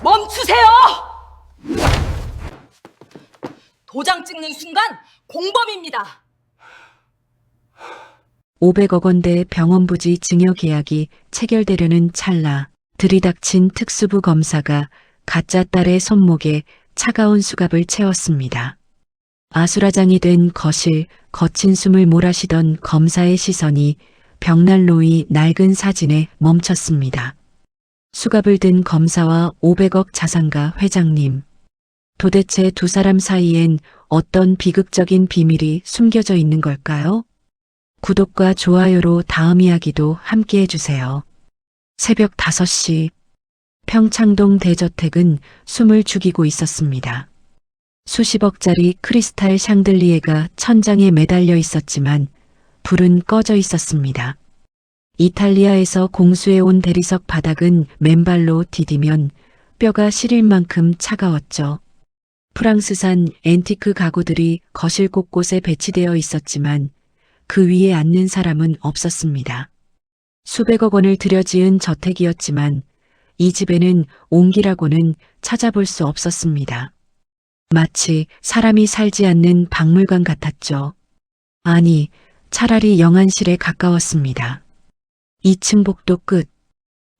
멈추세요! 도장 찍는 순간 공범입니다. 500억 원대 병원 부지 증여 계약이 체결되려는 찰나 들이닥친 특수부 검사가 가짜 딸의 손목에 차가운 수갑을 채웠습니다. 아수라장이 된 거실, 거친 숨을 몰아쉬던 검사의 시선이 벽난로의 낡은 사진에 멈췄습니다. 수갑을 든 검사와 500억 자산가 회장님. 도대체 두 사람 사이엔 어떤 비극적인 비밀이 숨겨져 있는 걸까요? 구독과 좋아요로 다음 이야기도 함께 해주세요. 새벽 5시 평창동 대저택은 숨을 죽이고 있었습니다. 수십억짜리 크리스탈 샹들리에가 천장에 매달려 있었지만 불은 꺼져 있었습니다. 이탈리아에서 공수해온 대리석 바닥은 맨발로 디디면 뼈가 시릴 만큼 차가웠죠. 프랑스산 앤티크 가구들이 거실 곳곳에 배치되어 있었지만 그 위에 앉는 사람은 없었습니다. 수백억 원을 들여 지은 저택이었지만 이 집에는 온기라고는 찾아볼 수 없었습니다. 마치 사람이 살지 않는 박물관 같았죠. 아니, 차라리 영안실에 가까웠습니다. 2층 복도 끝,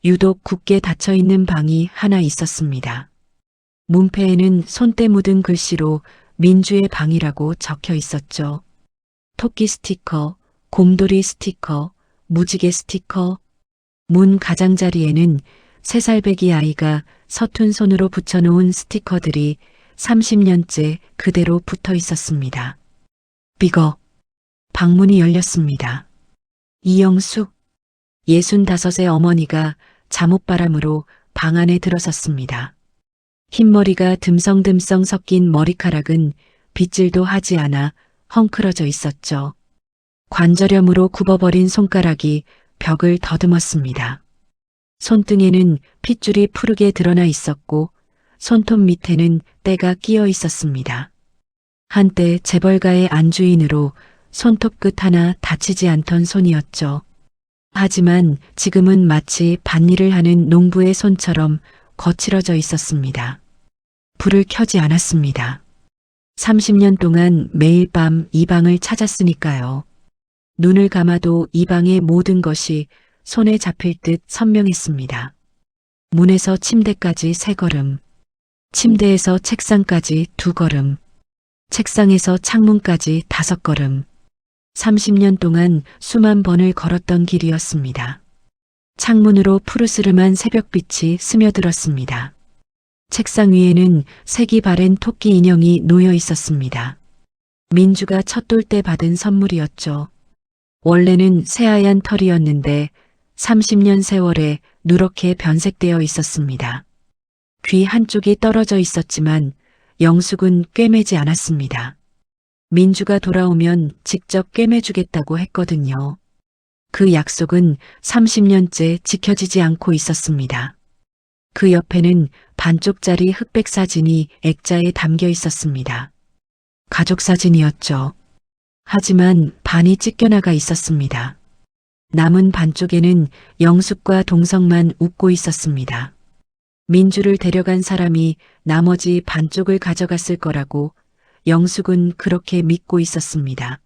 유독 굳게 닫혀있는 방이 하나 있었습니다. 문패에는 손때 묻은 글씨로 민주의 방이라고 적혀 있었죠. 토끼 스티커, 곰돌이 스티커, 무지개 스티커. 문 가장자리에는 3살배기 아이가 서툰 손으로 붙여놓은 스티커들이 30년째 그대로 붙어 있었습니다. 삐걱. 방문이 열렸습니다. 이영숙. 65의 어머니가 잠옷바람으로 방 안에 들어섰습니다. 흰머리가 듬성듬성 섞인 머리카락은 빗질도 하지 않아 헝클어져 있었죠. 관절염으로 굽어버린 손가락이 벽을 더듬었습니다. 손등에는 핏줄이 푸르게 드러나 있었고 손톱 밑에는 때가 끼어 있었습니다. 한때 재벌가의 안주인으로 손톱 끝 하나 다치지 않던 손이었죠. 하지만 지금은 마치 밭일을 하는 농부의 손처럼 거칠어져 있었습니다. 불을 켜지 않았습니다. 30년 동안 매일 밤 이 방을 찾았으니까요. 눈을 감아도 이 방의 모든 것이 손에 잡힐 듯 선명했습니다. 문에서 침대까지 3걸음, 침대에서 책상까지 2걸음, 책상에서 창문까지 5걸음. 30년 동안 수만 번을 걸었던 길이었습니다. 창문으로 푸르스름한 새벽빛이 스며들었습니다. 책상 위에는 색이 바랜 토끼 인형이 놓여 있었습니다. 민주가 첫돌 때 받은 선물이었죠. 원래는 새하얀 털이었는데 30년 세월에 누렇게 변색되어 있었습니다. 귀 한쪽이 떨어져 있었지만 영숙은 꿰매지 않았습니다. 민주가 돌아오면 직접 꿰매주겠다고 했거든요. 그 약속은 30년째 지켜지지 않고 있었습니다. 그 옆에는 반쪽짜리 흑백 사진이 액자에 담겨 있었습니다. 가족 사진이었죠. 하지만 반이 찢겨나가 있었습니다. 남은 반쪽에는 영숙과 동성만 웃고 있었습니다. 민주를 데려간 사람이 나머지 반쪽을 가져갔을 거라고 영숙은 그렇게 믿고 있었습니다.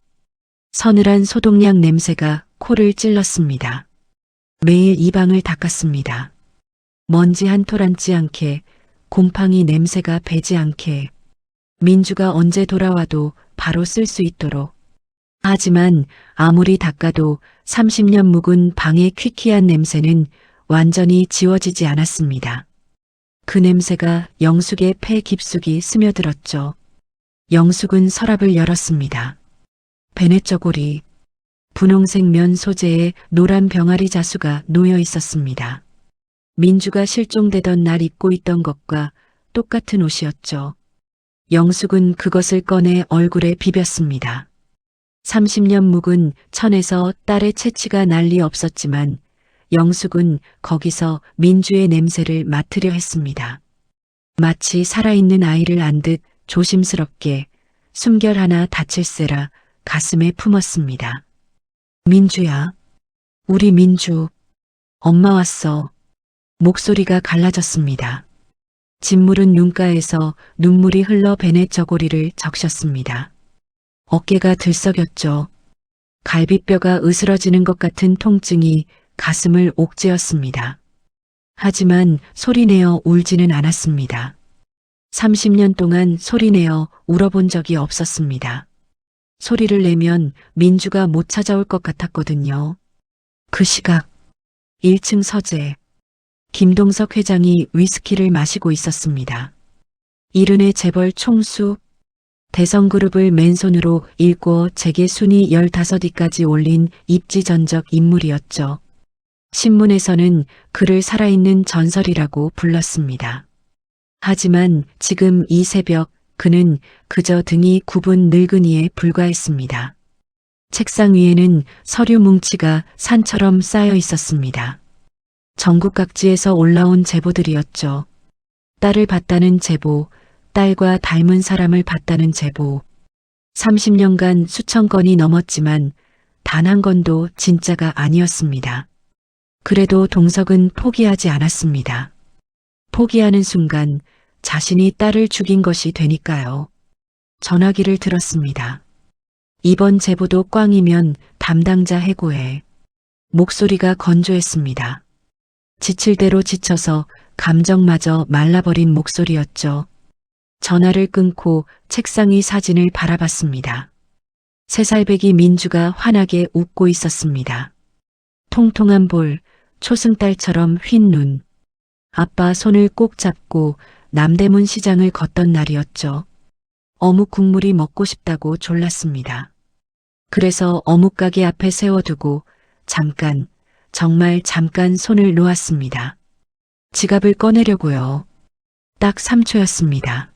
서늘한 소독약 냄새가 코를 찔렀습니다. 매일 이 방을 닦았습니다. 먼지 한 톨 앉지 않게, 곰팡이 냄새가 배지 않게, 민주가 언제 돌아와도 바로 쓸 수 있도록. 하지만 아무리 닦아도 30년 묵은 방의 퀴퀴한 냄새는 완전히 지워지지 않았습니다. 그 냄새가 영숙의 폐 깊숙이 스며들었죠. 영숙은 서랍을 열었습니다. 베네저고리, 분홍색 면 소재의 노란 병아리 자수가 놓여 있었습니다. 민주가 실종되던 날 입고 있던 것과 똑같은 옷이었죠. 영숙은 그것을 꺼내 얼굴에 비볐습니다. 30년 묵은 천에서 딸의 채취가 난리 없었지만 영숙은 거기서 민주의 냄새를 맡으려 했습니다. 마치 살아있는 아이를 안 듯 조심스럽게 숨결 하나 다칠세라 가슴에 품었습니다. 민주야, 우리 민주, 엄마 왔어. 목소리가 갈라졌습니다. 짓무른 눈가에서 눈물이 흘러 베넷저고리를 적셨습니다. 어깨가 들썩였죠. 갈비뼈가 으스러지는 것 같은 통증이 가슴을 옥죄었습니다. 하지만 소리내어 울지는 않았습니다. 30년 동안 소리내어 울어본 적이 없었습니다. 소리를 내면 민주가 못 찾아올 것 같았거든요. 그 시각 1층 서재 김동석 회장이 위스키를 마시고 있었습니다. 이른의 재벌 총수 대성그룹을 맨손으로 일궈 재계 순위 15위까지 올린 입지전적 인물이었죠. 신문에서는 그를 살아있는 전설이라고 불렀습니다. 하지만 지금 이 새벽 그는 그저 등이 굽은 늙은이에 불과했습니다. 책상 위에는 서류 뭉치가 산처럼 쌓여 있었습니다. 전국 각지에서 올라온 제보들이었죠. 딸을 봤다는 제보, 딸과 닮은 사람을 봤다는 제보. 30년간 수천 건이 넘었지만 단 한 건도 진짜가 아니었습니다. 그래도 동석은 포기하지 않았습니다. 포기하는 순간 자신이 딸을 죽인 것이 되니까요. 전화기를 들었습니다. 이번 제보도 꽝이면 담당자 해고해. 목소리가 건조했습니다. 지칠 대로 지쳐서 감정마저 말라버린 목소리였죠. 전화를 끊고 책상 위 사진을 바라봤습니다. 3살배기 민주가 환하게 웃고 있었습니다. 통통한 볼, 초승달처럼 휜 눈. 아빠 손을 꼭 잡고 남대문 시장을 걷던 날이었죠. 어묵 국물이 먹고 싶다고 졸랐습니다. 그래서 어묵 가게 앞에 세워두고 잠깐, 정말 잠깐 손을 놓았습니다. 지갑을 꺼내려고요. 딱 3초였습니다.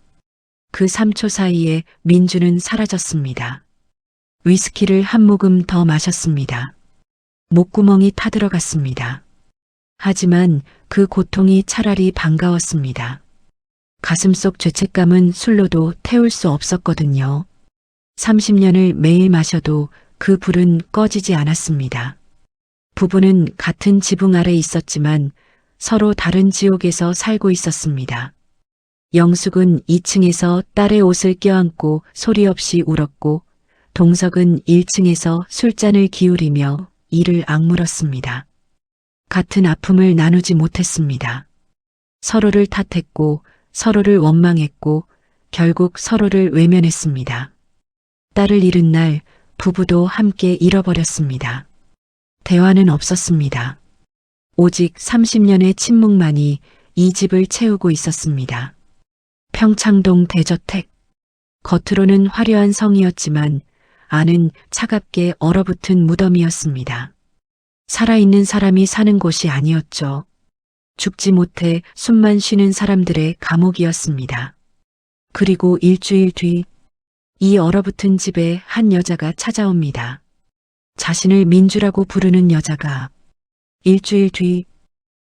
그 3초 사이에 민주는 사라졌습니다. 위스키를 한 모금 더 마셨습니다. 목구멍이 타들어갔습니다. 하지만 그 고통이 차라리 반가웠습니다. 가슴속 죄책감은 술로도 태울 수 없었거든요. 30년을 매일 마셔도 그 불은 꺼지지 않았습니다. 부부는 같은 지붕 아래 있었지만 서로 다른 지옥에서 살고 있었습니다. 영숙은 2층에서 딸의 옷을 껴안고 소리 없이 울었고 동석은 1층에서 술잔을 기울이며 이를 악물었습니다. 같은 아픔을 나누지 못했습니다. 서로를 탓했고 서로를 원망했고 결국 서로를 외면했습니다. 딸을 잃은 날 부부도 함께 잃어버렸습니다. 대화는 없었습니다. 오직 30년의 침묵만이 이 집을 채우고 있었습니다. 평창동 대저택. 겉으로는 화려한 성이었지만 안은 차갑게 얼어붙은 무덤이었습니다. 살아있는 사람이 사는 곳이 아니었죠. 죽지 못해 숨만 쉬는 사람들의 감옥이었습니다. 그리고 일주일 뒤, 이 얼어붙은 집에 한 여자가 찾아옵니다. 자신을 민주라고 부르는 여자가. 일주일 뒤,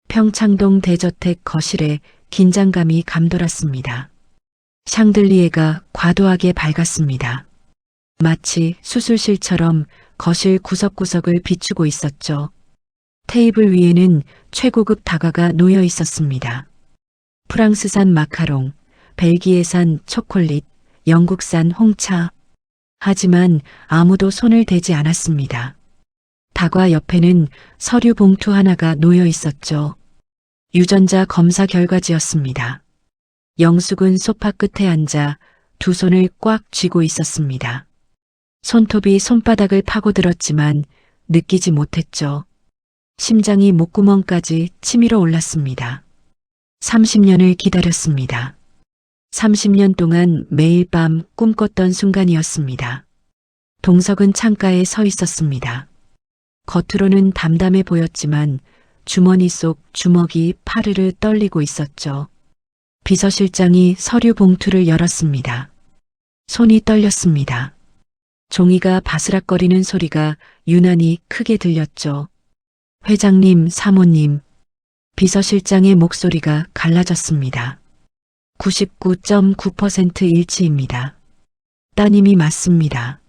평창동 대저택 거실에 긴장감이 감돌았습니다. 샹들리에가 과도하게 밝았습니다. 마치 수술실처럼 거실 구석구석을 비추고 있었죠. 테이블 위에는 최고급 다과가 놓여 있었습니다. 프랑스산 마카롱, 벨기에산 초콜릿, 영국산 홍차. 하지만 아무도 손을 대지 않았습니다. 다과 옆에는 서류 봉투 하나가 놓여 있었죠. 유전자 검사 결과지였습니다. 영숙은 소파 끝에 앉아 두 손을 꽉 쥐고 있었습니다. 손톱이 손바닥을 파고들었지만 느끼지 못했죠. 심장이 목구멍까지 치밀어 올랐습니다. 30년을 기다렸습니다. 30년 동안 매일 밤 꿈꿨던 순간이었습니다. 동석은 창가에 서 있었습니다. 겉으로는 담담해 보였지만 주머니 속 주먹이 파르르 떨리고 있었죠. 비서실장이 서류 봉투를 열었습니다. 손이 떨렸습니다. 종이가 바스락거리는 소리가 유난히 크게 들렸죠. 회장님, 사모님. 비서실장의 목소리가 갈라졌습니다. 99.9% 일치입니다. 따님이 맞습니다.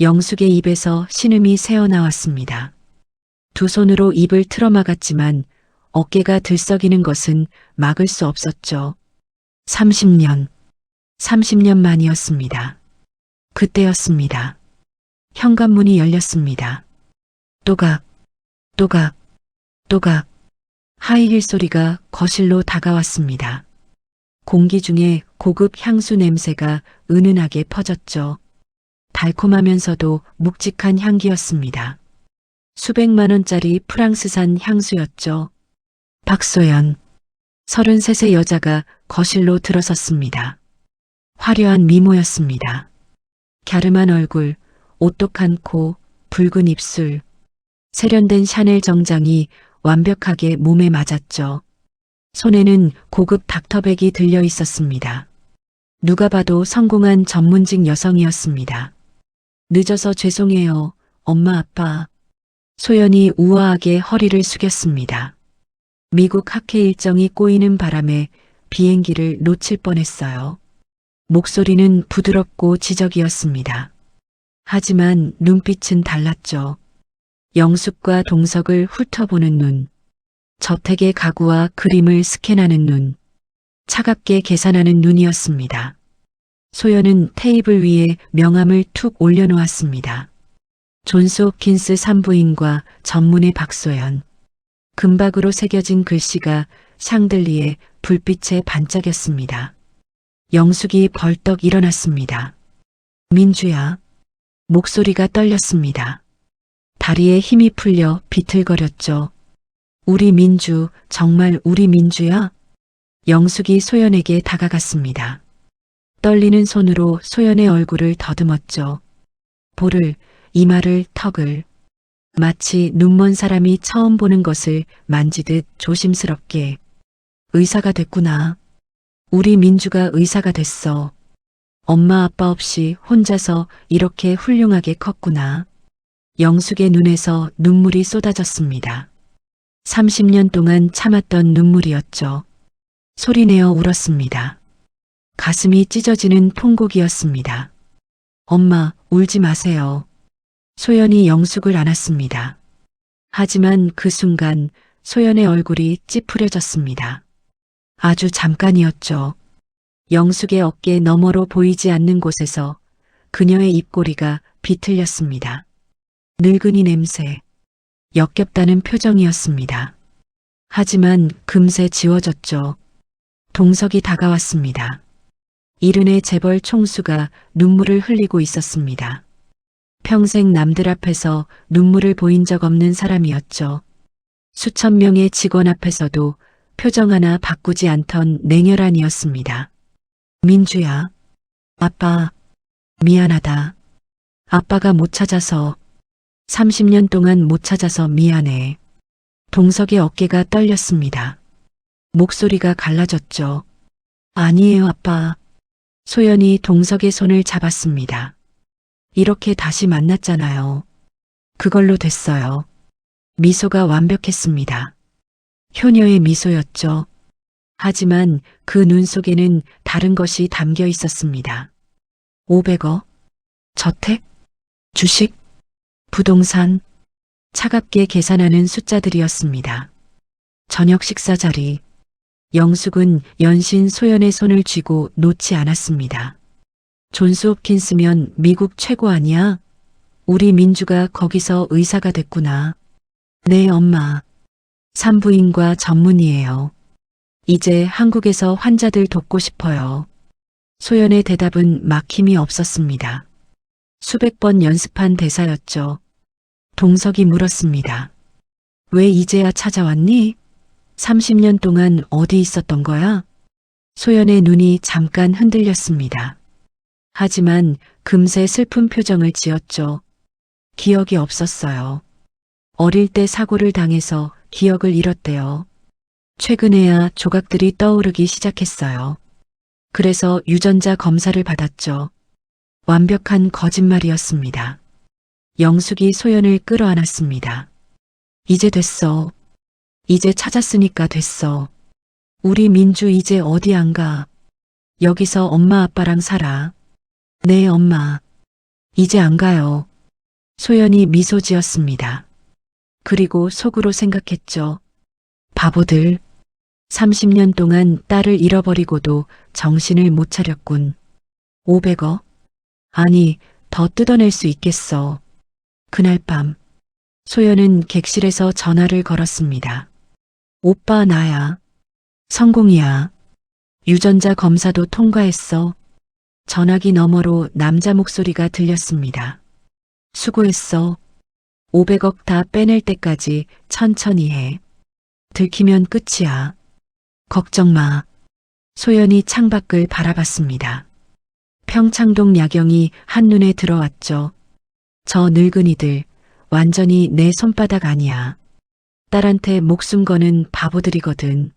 영숙의 입에서 신음이 새어나왔습니다. 두 손으로 입을 틀어막았지만 어깨가 들썩이는 것은 막을 수 없었죠. 30년. 30년 만이었습니다. 그때였습니다. 현관문이 열렸습니다. 또각, 또각, 또각. 하이힐 소리가 거실로 다가왔습니다. 공기 중에 고급 향수 냄새가 은은하게 퍼졌죠. 달콤하면서도 묵직한 향기였습니다. 수백만 원짜리 프랑스산 향수였죠. 박소연, 33세 여자가 거실로 들어섰습니다. 화려한 미모였습니다. 갸름한 얼굴, 오똑한 코, 붉은 입술, 세련된 샤넬 정장이 완벽하게 몸에 맞았죠. 손에는 고급 닥터백이 들려 있었습니다. 누가 봐도 성공한 전문직 여성이었습니다. 늦어서 죄송해요, 엄마 아빠. 소연이 우아하게 허리를 숙였습니다. 미국 학회 일정이 꼬이는 바람에 비행기를 놓칠 뻔했어요. 목소리는 부드럽고 지적이었습니다. 하지만 눈빛은 달랐죠. 영숙과 동석을 훑어보는 눈, 저택의 가구와 그림을 스캔하는 눈, 차갑게 계산하는 눈이었습니다. 소연은 테이블 위에 명함을 툭 올려놓았습니다. 존스 홉킨스 산부인과 전문의 박소연. 금박으로 새겨진 글씨가 샹들리에 불빛에 반짝였습니다. 영숙이 벌떡 일어났습니다. 민주야. 목소리가 떨렸습니다. 다리에 힘이 풀려 비틀거렸죠. 우리 민주, 정말 우리 민주야? 영숙이 소연에게 다가갔습니다. 떨리는 손으로 소연의 얼굴을 더듬었죠. 볼을, 이마를, 턱을. 마치 눈먼 사람이 처음 보는 것을 만지듯 조심스럽게. 의사가 됐구나. 우리 민주가 의사가 됐어. 엄마 아빠 없이 혼자서 이렇게 훌륭하게 컸구나. 영숙의 눈에서 눈물이 쏟아졌습니다. 30년 동안 참았던 눈물이었죠. 소리내어 울었습니다. 가슴이 찢어지는 통곡이었습니다. 엄마, 울지 마세요. 소연이 영숙을 안았습니다. 하지만 그 순간 소연의 얼굴이 찌푸려졌습니다. 아주 잠깐이었죠. 영숙의 어깨 너머로 보이지 않는 곳에서 그녀의 입꼬리가 비틀렸습니다. 늙은이 냄새, 역겹다는 표정이었습니다. 하지만 금세 지워졌죠. 동석이 다가왔습니다. 이른의 재벌 총수가 눈물을 흘리고 있었습니다. 평생 남들 앞에서 눈물을 보인 적 없는 사람이었죠. 수천 명의 직원 앞에서도 표정 하나 바꾸지 않던 냉혈한이었습니다. 민주야, 아빠, 미안하다. 아빠가 못 찾아서, 30년 동안 못 찾아서 미안해. 동석의 어깨가 떨렸습니다. 목소리가 갈라졌죠. 아니에요, 아빠. 소연이 동석의 손을 잡았습니다. 이렇게 다시 만났잖아요. 그걸로 됐어요. 미소가 완벽했습니다. 효녀의 미소였죠. 하지만 그 눈 속에는 다른 것이 담겨 있었습니다. 500억? 저택? 주식? 부동산? 차갑게 계산하는 숫자들이었습니다. 저녁 식사 자리. 영숙은 연신 소연의 손을 쥐고 놓지 않았습니다. 존스 홉킨스면 미국 최고 아니야? 우리 민주가 거기서 의사가 됐구나. 네, 엄마. 산부인과 전문의예요. 이제 한국에서 환자들 돕고 싶어요. 소연의 대답은 막힘이 없었습니다. 수백 번 연습한 대사였죠. 동석이 물었습니다. 왜 이제야 찾아왔니? 30년 동안 어디 있었던 거야? 소연의 눈이 잠깐 흔들렸습니다. 하지만 금세 슬픈 표정을 지었죠. 기억이 없었어요. 어릴 때 사고를 당해서 기억을 잃었대요. 최근에야 조각들이 떠오르기 시작했어요. 그래서 유전자 검사를 받았죠. 완벽한 거짓말이었습니다. 영숙이 소연을 끌어안았습니다. 이제 됐어. 이제 찾았으니까 됐어. 우리 민주 이제 어디 안 가. 여기서 엄마 아빠랑 살아. 네, 엄마. 이제 안 가요. 소연이 미소 지었습니다. 그리고 속으로 생각했죠. 바보들. 30년 동안 딸을 잃어버리고도 정신을 못 차렸군. 500억? 아니, 더 뜯어낼 수 있겠어. 그날 밤, 소연은 객실에서 전화를 걸었습니다. 오빠 나야. 성공이야. 유전자 검사도 통과했어. 전화기 너머로 남자 목소리가 들렸습니다. 수고했어. 500억 다 빼낼 때까지 천천히 해. 들키면 끝이야. 걱정 마. 소연이 창밖을 바라봤습니다. 평창동 야경이 한눈에 들어왔죠. 저 늙은이들 완전히 내 손바닥 아니야. 딸한테 목숨 거는 바보들이거든.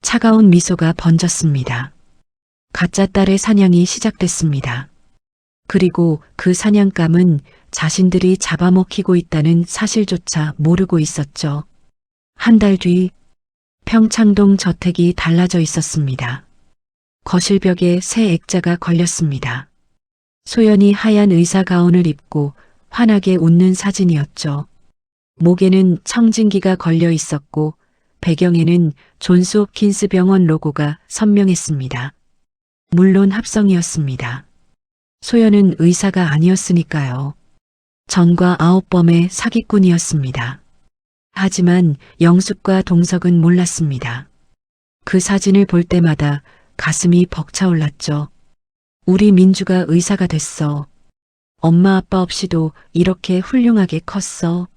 차가운 미소가 번졌습니다. 가짜 딸의 사냥이 시작됐습니다. 그리고 그 사냥감은 자신들이 잡아먹히고 있다는 사실조차 모르고 있었죠. 한 달 뒤 평창동 저택이 달라져 있었습니다. 거실벽에 새 액자가 걸렸습니다. 소연이 하얀 의사 가운을 입고 환하게 웃는 사진이었죠. 목에는 청진기가 걸려 있었고 배경에는 존스 홉킨스 병원 로고가 선명했습니다. 물론 합성이었습니다. 소연은 의사가 아니었으니까요. 전과 아홉범의 사기꾼이었습니다. 하지만 영숙과 동석은 몰랐습니다. 그 사진을 볼 때마다 가슴이 벅차올랐죠. 우리 민주가 의사가 됐어. 엄마 아빠 없이도 이렇게 훌륭하게 컸어.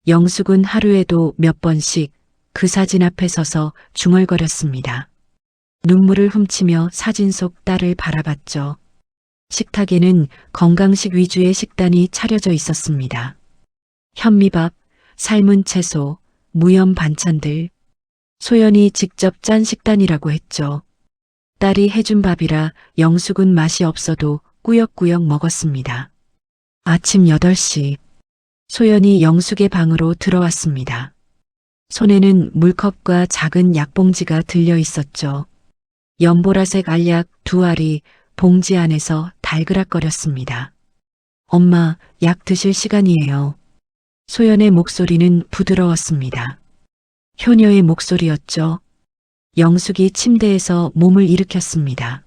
영숙은 하루에도 몇 번씩 그 사진 앞에 서서 중얼거렸습니다. 눈물을 훔치며 사진 속 딸을 바라봤죠. 식탁에는 건강식 위주의 식단이 차려져 있었습니다. 현미밥, 삶은 채소, 무염 반찬들. 소연이 직접 짠 식단이라고 했죠. 딸이 해준 밥이라 영숙은 맛이 없어도 꾸역꾸역 먹었습니다. 아침 8시, 소연이 영숙의 방으로 들어왔습니다. 손에는 물컵과 작은 약봉지가 들려 있었죠. 연보라색 알약 2알이 봉지 안에서 달그락거렸습니다. 엄마, 약 드실 시간이에요. 소연의 목소리는 부드러웠습니다. 효녀의 목소리였죠. 영숙이 침대에서 몸을 일으켰습니다.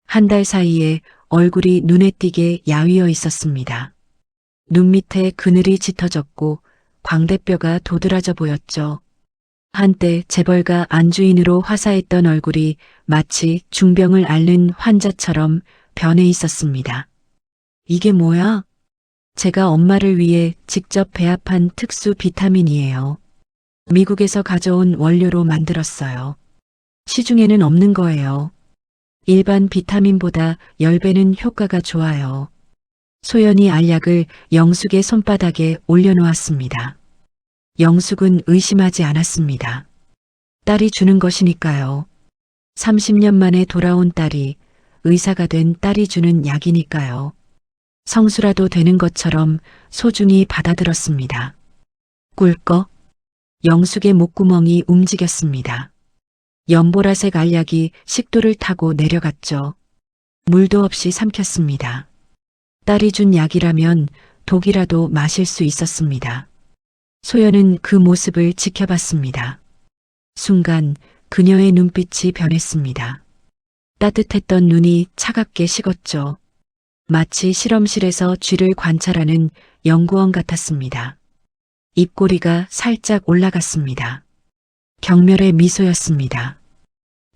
한 달 사이에 얼굴이 눈에 띄게 야위어 있었습니다. 눈 밑에 그늘이 짙어졌고 광대뼈가 도드라져 보였죠. 한때 재벌가 안주인으로 화사했던 얼굴이 마치 중병을 앓는 환자처럼 변해 있었습니다. 이게 뭐야? 제가 엄마를 위해 직접 배합한 특수 비타민이에요. 미국에서 가져온 원료로 만들었어요. 시중에는 없는 거예요. 일반 비타민보다 10배는 효과가 좋아요. 소연이 알약을 영숙의 손바닥에 올려놓았습니다. 영숙은 의심하지 않았습니다. 딸이 주는 것이니까요. 30년 만에 돌아온 딸이 의사가 된 딸이 주는 약이니까요. 성수라도 되는 것처럼 소중히 받아들었습니다. 꿀꺽. 영숙의 목구멍이 움직였습니다. 연보라색 알약이 식도를 타고 내려갔죠. 물도 없이 삼켰습니다. 딸이 준 약이라면 독이라도 마실 수 있었습니다. 소연은 그 모습을 지켜봤습니다. 순간 그녀의 눈빛이 변했습니다. 따뜻했던 눈이 차갑게 식었죠. 마치 실험실에서 쥐를 관찰하는 연구원 같았습니다. 입꼬리가 살짝 올라갔습니다. 경멸의 미소였습니다.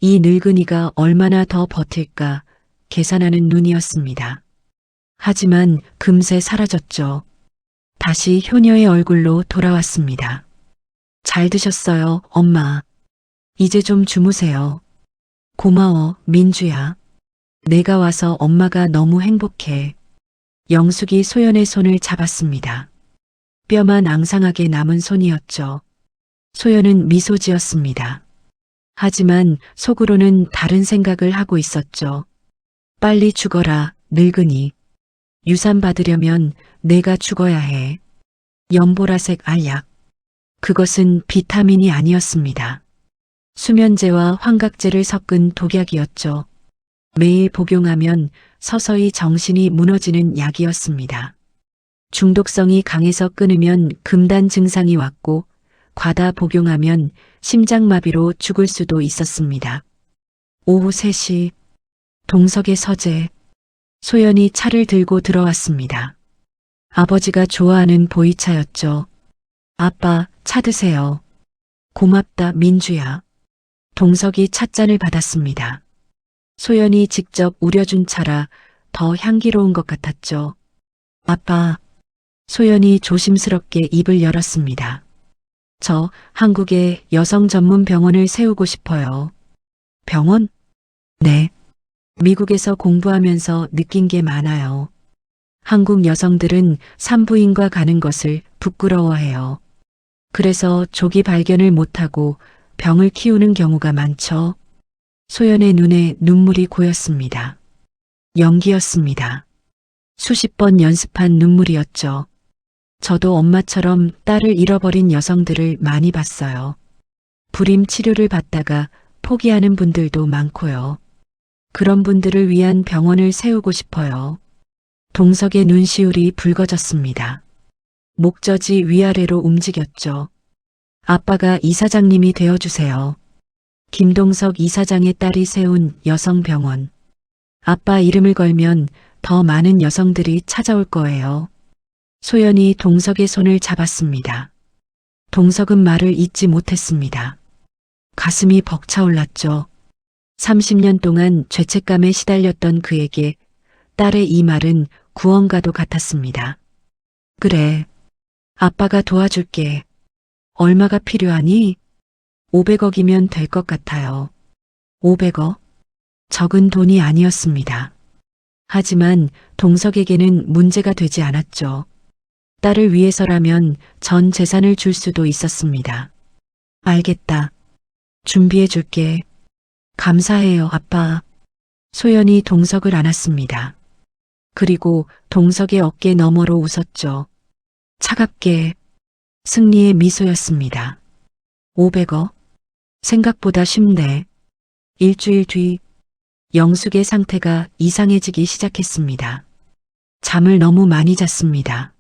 이 늙은이가 얼마나 더 버틸까 계산하는 눈이었습니다. 하지만 금세 사라졌죠. 다시 효녀의 얼굴로 돌아왔습니다. 잘 드셨어요, 엄마. 이제 좀 주무세요. 고마워, 민주야. 내가 와서 엄마가 너무 행복해. 영숙이 소연의 손을 잡았습니다. 뼈만 앙상하게 남은 손이었죠. 소연은 미소 지었습니다. 하지만 속으로는 다른 생각을 하고 있었죠. 빨리 죽어라, 늙은이. 유산 받으려면 내가 죽어야 해. 연보라색 알약. 그것은 비타민이 아니었습니다. 수면제와 환각제를 섞은 독약이었죠. 매일 복용하면 서서히 정신이 무너지는 약이었습니다. 중독성이 강해서 끊으면 금단 증상이 왔고 과다 복용하면 심장마비로 죽을 수도 있었습니다. 오후 3시 동석의 서재 소연이 차를 들고 들어왔습니다. 아버지가 좋아하는 보이차였죠. 아빠, 차 드세요. 고맙다, 민주야. 동석이 찻잔을 받았습니다. 소연이 직접 우려준 차라 더 향기로운 것 같았죠. 아빠, 소연이 조심스럽게 입을 열었습니다. 저 한국에 여성 전문 병원을 세우고 싶어요. 병원? 네. 미국에서 공부하면서 느낀 게 많아요. 한국 여성들은 산부인과 가는 것을 부끄러워해요. 그래서 조기 발견을 못하고 병을 키우는 경우가 많죠. 소연의 눈에 눈물이 고였습니다. 연기였습니다. 수십 번 연습한 눈물이었죠. 저도 엄마처럼 딸을 잃어버린 여성들을 많이 봤어요. 불임 치료를 받다가 포기하는 분들도 많고요. 그런 분들을 위한 병원을 세우고 싶어요. 동석의 눈시울이 붉어졌습니다. 목젖이 위아래로 움직였죠. 아빠가 이사장님이 되어주세요. 김동석 이사장의 딸이 세운 여성병원. 아빠 이름을 걸면 더 많은 여성들이 찾아올 거예요. 소연이 동석의 손을 잡았습니다. 동석은 말을 잇지 못했습니다. 가슴이 벅차올랐죠. 30년 동안 죄책감에 시달렸던 그에게 딸의 이 말은 구원과도 같았습니다. 그래, 아빠가 도와줄게. 얼마가 필요하니? 500억이면 될 것 같아요. 500억? 적은 돈이 아니었습니다. 하지만 동석에게는 문제가 되지 않았죠. 딸을 위해서라면 전 재산을 줄 수도 있었습니다. 알겠다. 준비해 줄게. 감사해요, 아빠. 소연이 동석을 안았습니다. 그리고 동석의 어깨 너머로 웃었죠. 차갑게 승리의 미소였습니다. 500억? 생각보다 쉽네. 일주일 뒤 영숙의 상태가 이상해지기 시작했습니다. 잠을 너무 많이 잤습니다.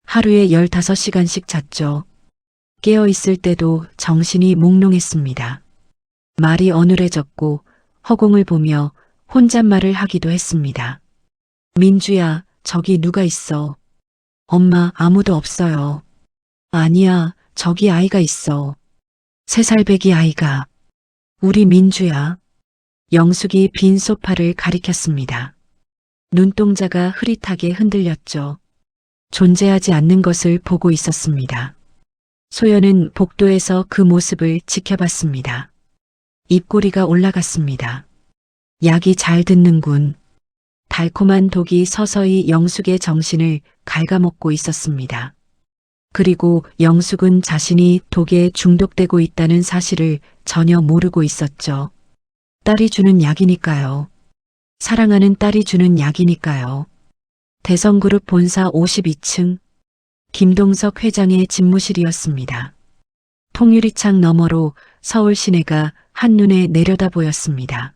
하루에 15시간씩 잤죠. 깨어 있을 때도 정신이 몽롱했습니다. 말이 어눌해졌고 허공을 보며 혼잣말을 하기도 했습니다. 민주야, 저기 누가 있어? 엄마, 아무도 없어요. 아니야, 저기 아이가 있어. 3살배기 아이가. 우리 민주야. 영숙이 빈 소파를 가리켰습니다. 눈동자가 흐릿하게 흔들렸죠. 존재하지 않는 것을 보고 있었습니다. 소연은 복도에서 그 모습을 지켜봤습니다. 입꼬리가 올라갔습니다. 약이 잘 듣는군. 달콤한 독이 서서히 영숙의 정신을 갉아먹고 있었습니다. 그리고 영숙은 자신이 독에 중독되고 있다는 사실을 전혀 모르고 있었죠. 딸이 주는 약이니까요. 사랑하는 딸이 주는 약이니까요. 대성그룹 본사 52층 김동석 회장의 집무실이었습니다. 통유리창 너머로 서울 시내가 한눈에 내려다 보였습니다.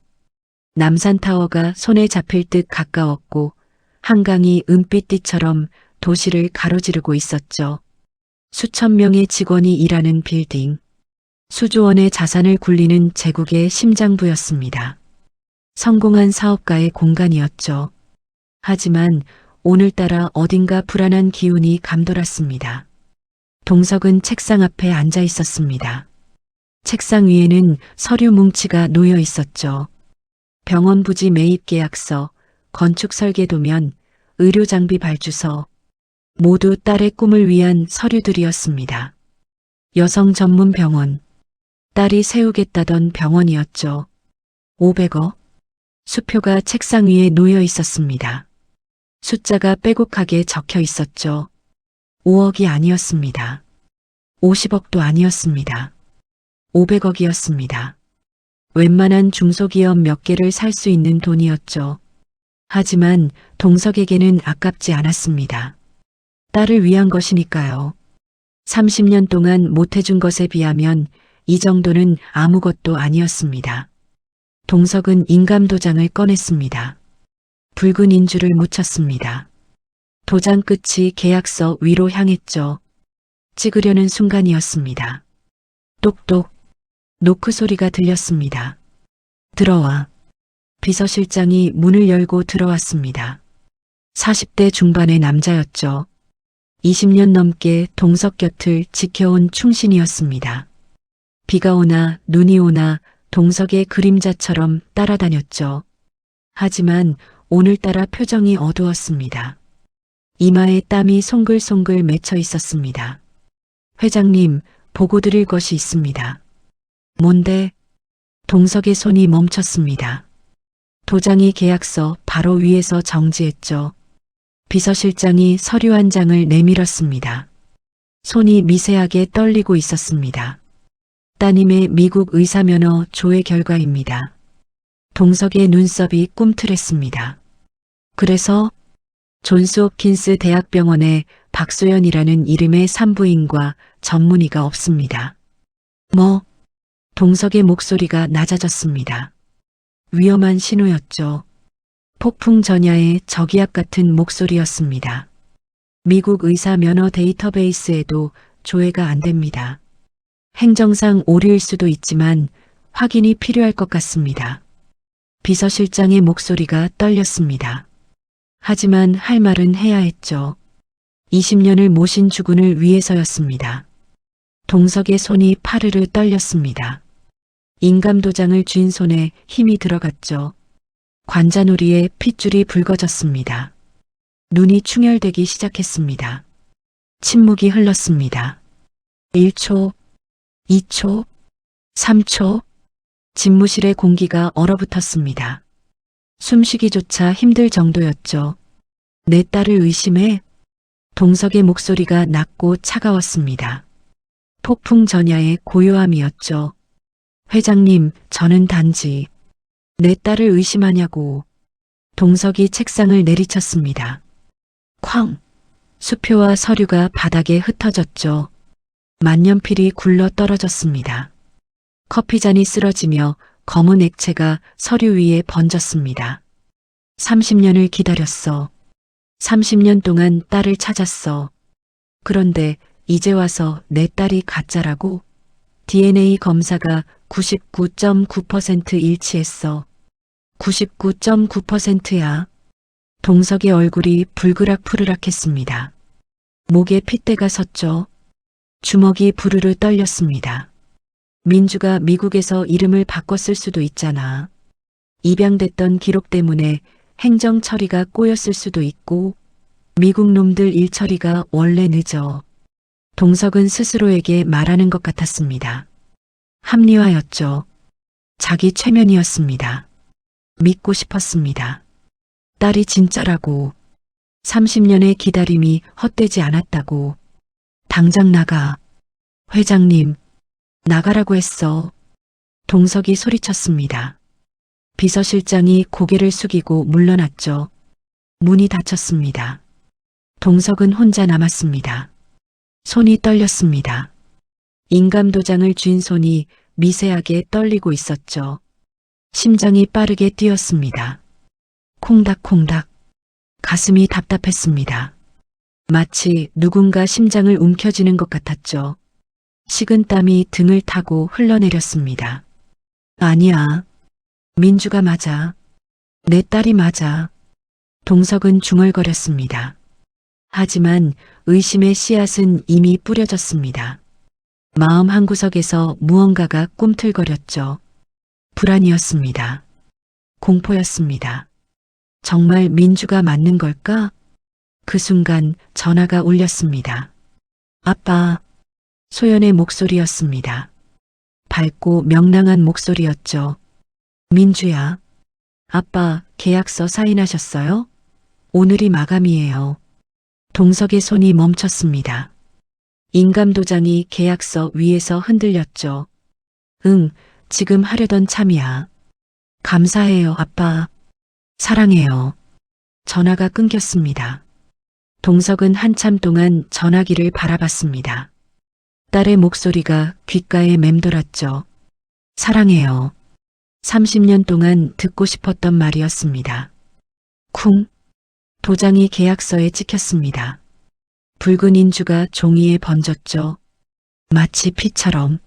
남산타워가 손에 잡힐 듯 가까웠고 한강이 은빛띠처럼 도시를 가로지르고 있었죠. 수천 명의 직원이 일하는 빌딩. 수조원의 자산을 굴리는 제국의 심장부였습니다. 성공한 사업가의 공간이었죠. 하지만 오늘따라 어딘가 불안한 기운이 감돌았습니다. 동석은 책상 앞에 앉아 있었습니다. 책상 위에는 서류 뭉치가 놓여 있었죠. 병원 부지 매입 계약서, 건축 설계도면, 의료장비 발주서, 모두 딸의 꿈을 위한 서류들이었습니다. 여성 전문 병원, 딸이 세우겠다던 병원이었죠. 500억. 수표가 책상 위에 놓여 있었습니다. 숫자가 빼곡하게 적혀 있었죠. 5억이 아니었습니다. 50억도 아니었습니다. 500억이었습니다. 웬만한 중소기업 몇 개를 살 수 있는 돈이었죠. 하지만 동석에게는 아깝지 않았습니다. 딸을 위한 것이니까요. 30년 동안 못해준 것에 비하면 이 정도는 아무것도 아니었습니다. 동석은 인감도장을 꺼냈습니다. 붉은 인주를 묻혔습니다. 도장 끝이 계약서 위로 향했죠. 찍으려는 순간이었습니다. 똑똑. 노크 소리가 들렸습니다. 들어와. 비서실장이 문을 열고 들어왔습니다. 40대 중반의 남자였죠. 20년 넘게 동석 곁을 지켜온 충신이었습니다. 비가 오나 눈이 오나 동석의 그림자처럼 따라다녔죠. 하지만 오늘따라 표정이 어두웠습니다. 이마에 땀이 송글송글 맺혀 있었습니다. 회장님, 보고 드릴 것이 있습니다. 뭔데? 동석의 손이 멈췄습니다. 도장이 계약서 바로 위에서 정지했죠. 비서실장이 서류 한 장을 내밀었습니다. 손이 미세하게 떨리고 있었습니다. 따님의 미국 의사면허 조회 결과입니다. 동석의 눈썹이 꿈틀했습니다. 그래서 존스 홉킨스 대학병원에 박소연이라는 이름의 산부인과 전문의가 없습니다. 뭐? 동석의 목소리가 낮아졌습니다. 위험한 신호였죠. 폭풍 전야의 저기압 같은 목소리였습니다. 미국 의사 면허 데이터베이스에도 조회가 안 됩니다. 행정상 오류일 수도 있지만 확인이 필요할 것 같습니다. 비서실장의 목소리가 떨렸습니다. 하지만 할 말은 해야 했죠. 20년을 모신 주군을 위해서였습니다. 동석의 손이 파르르 떨렸습니다. 인감도장을 쥔 손에 힘이 들어갔죠. 관자놀이에 핏줄이 붉어졌습니다. 눈이 충혈되기 시작했습니다. 침묵이 흘렀습니다. 1초, 2초, 3초, 집무실의 공기가 얼어붙었습니다. 숨쉬기조차 힘들 정도였죠. 내 딸을 의심해? 동석의 목소리가 낮고 차가웠습니다. 폭풍 전야의 고요함이었죠. 회장님, 저는 단지 내 딸을 의심하냐고. 동석이 책상을 내리쳤습니다. 쾅! 수표와 서류가 바닥에 흩어졌죠. 만년필이 굴러 떨어졌습니다. 커피잔이 쓰러지며 검은 액체가 서류 위에 번졌습니다. 30년을 기다렸어. 30년 동안 딸을 찾았어. 그런데 이제 와서 내 딸이 가짜라고? DNA 검사가 99.9% 일치했어. 99.9%야. 동석의 얼굴이 불그락푸르락했습니다. 목에 핏대가 섰죠. 주먹이 부르르 떨렸습니다. 민주가 미국에서 이름을 바꿨을 수도 있잖아. 입양됐던 기록 때문에 행정 처리가 꼬였을 수도 있고 미국 놈들 일 처리가 원래 늦어. 동석은 스스로에게 말하는 것 같았습니다. 합리화였죠. 자기 최면이었습니다. 믿고 싶었습니다. 딸이 진짜라고. 30년의 기다림이 헛되지 않았다고. 당장 나가. 회장님, 나가라고 했어. 동석이 소리쳤습니다. 비서실장이 고개를 숙이고 물러났죠. 문이 닫혔습니다. 동석은 혼자 남았습니다. 손이 떨렸습니다. 인감도장을 쥔 손이 미세하게 떨리고 있었죠. 심장이 빠르게 뛰었습니다. 콩닥콩닥. 가슴이 답답했습니다. 마치 누군가 심장을 움켜쥐는 것 같았죠. 식은 땀이 등을 타고 흘러내렸습니다. 아니야. 민주가 맞아. 내 딸이 맞아. 동석은 중얼거렸습니다. 하지만 의심의 씨앗은 이미 뿌려졌습니다. 마음 한구석에서 무언가가 꿈틀거렸죠. 불안이었습니다. 공포였습니다. 정말 민주가 맞는 걸까? 그 순간 전화가 울렸습니다. 아빠. 소연의 목소리였습니다. 밝고 명랑한 목소리였죠. 민주야. 아빠, 계약서 사인하셨어요? 오늘이 마감이에요. 동석의 손이 멈췄습니다. 인감도장이 계약서 위에서 흔들렸죠. 응, 지금 하려던 참이야. 감사해요, 아빠. 사랑해요. 전화가 끊겼습니다. 동석은 한참 동안 전화기를 바라봤습니다. 딸의 목소리가 귓가에 맴돌았죠. 사랑해요. 30년 동안 듣고 싶었던 말이었습니다. 쿵. 도장이 계약서에 찍혔습니다. 붉은 인주가 종이에 번졌죠. 마치 피처럼.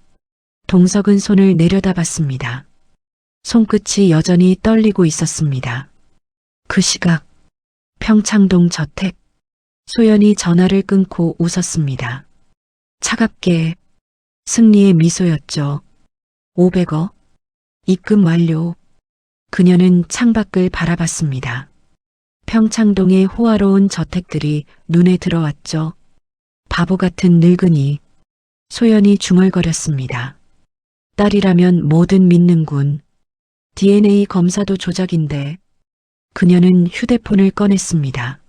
동석은 손을 내려다봤습니다. 손끝이 여전히 떨리고 있었습니다. 그 시각 평창동 저택. 소연이 전화를 끊고 웃었습니다. 차갑게. 승리의 미소였죠. 500억. 입금 완료. 그녀는 창밖을 바라봤습니다. 평창동의 호화로운 저택들이 눈에 들어왔죠. 바보 같은 늙은이. 소연이 중얼거렸습니다. 딸이라면 뭐든 믿는군. DNA 검사도 조작인데. 그녀는 휴대폰을 꺼냈습니다.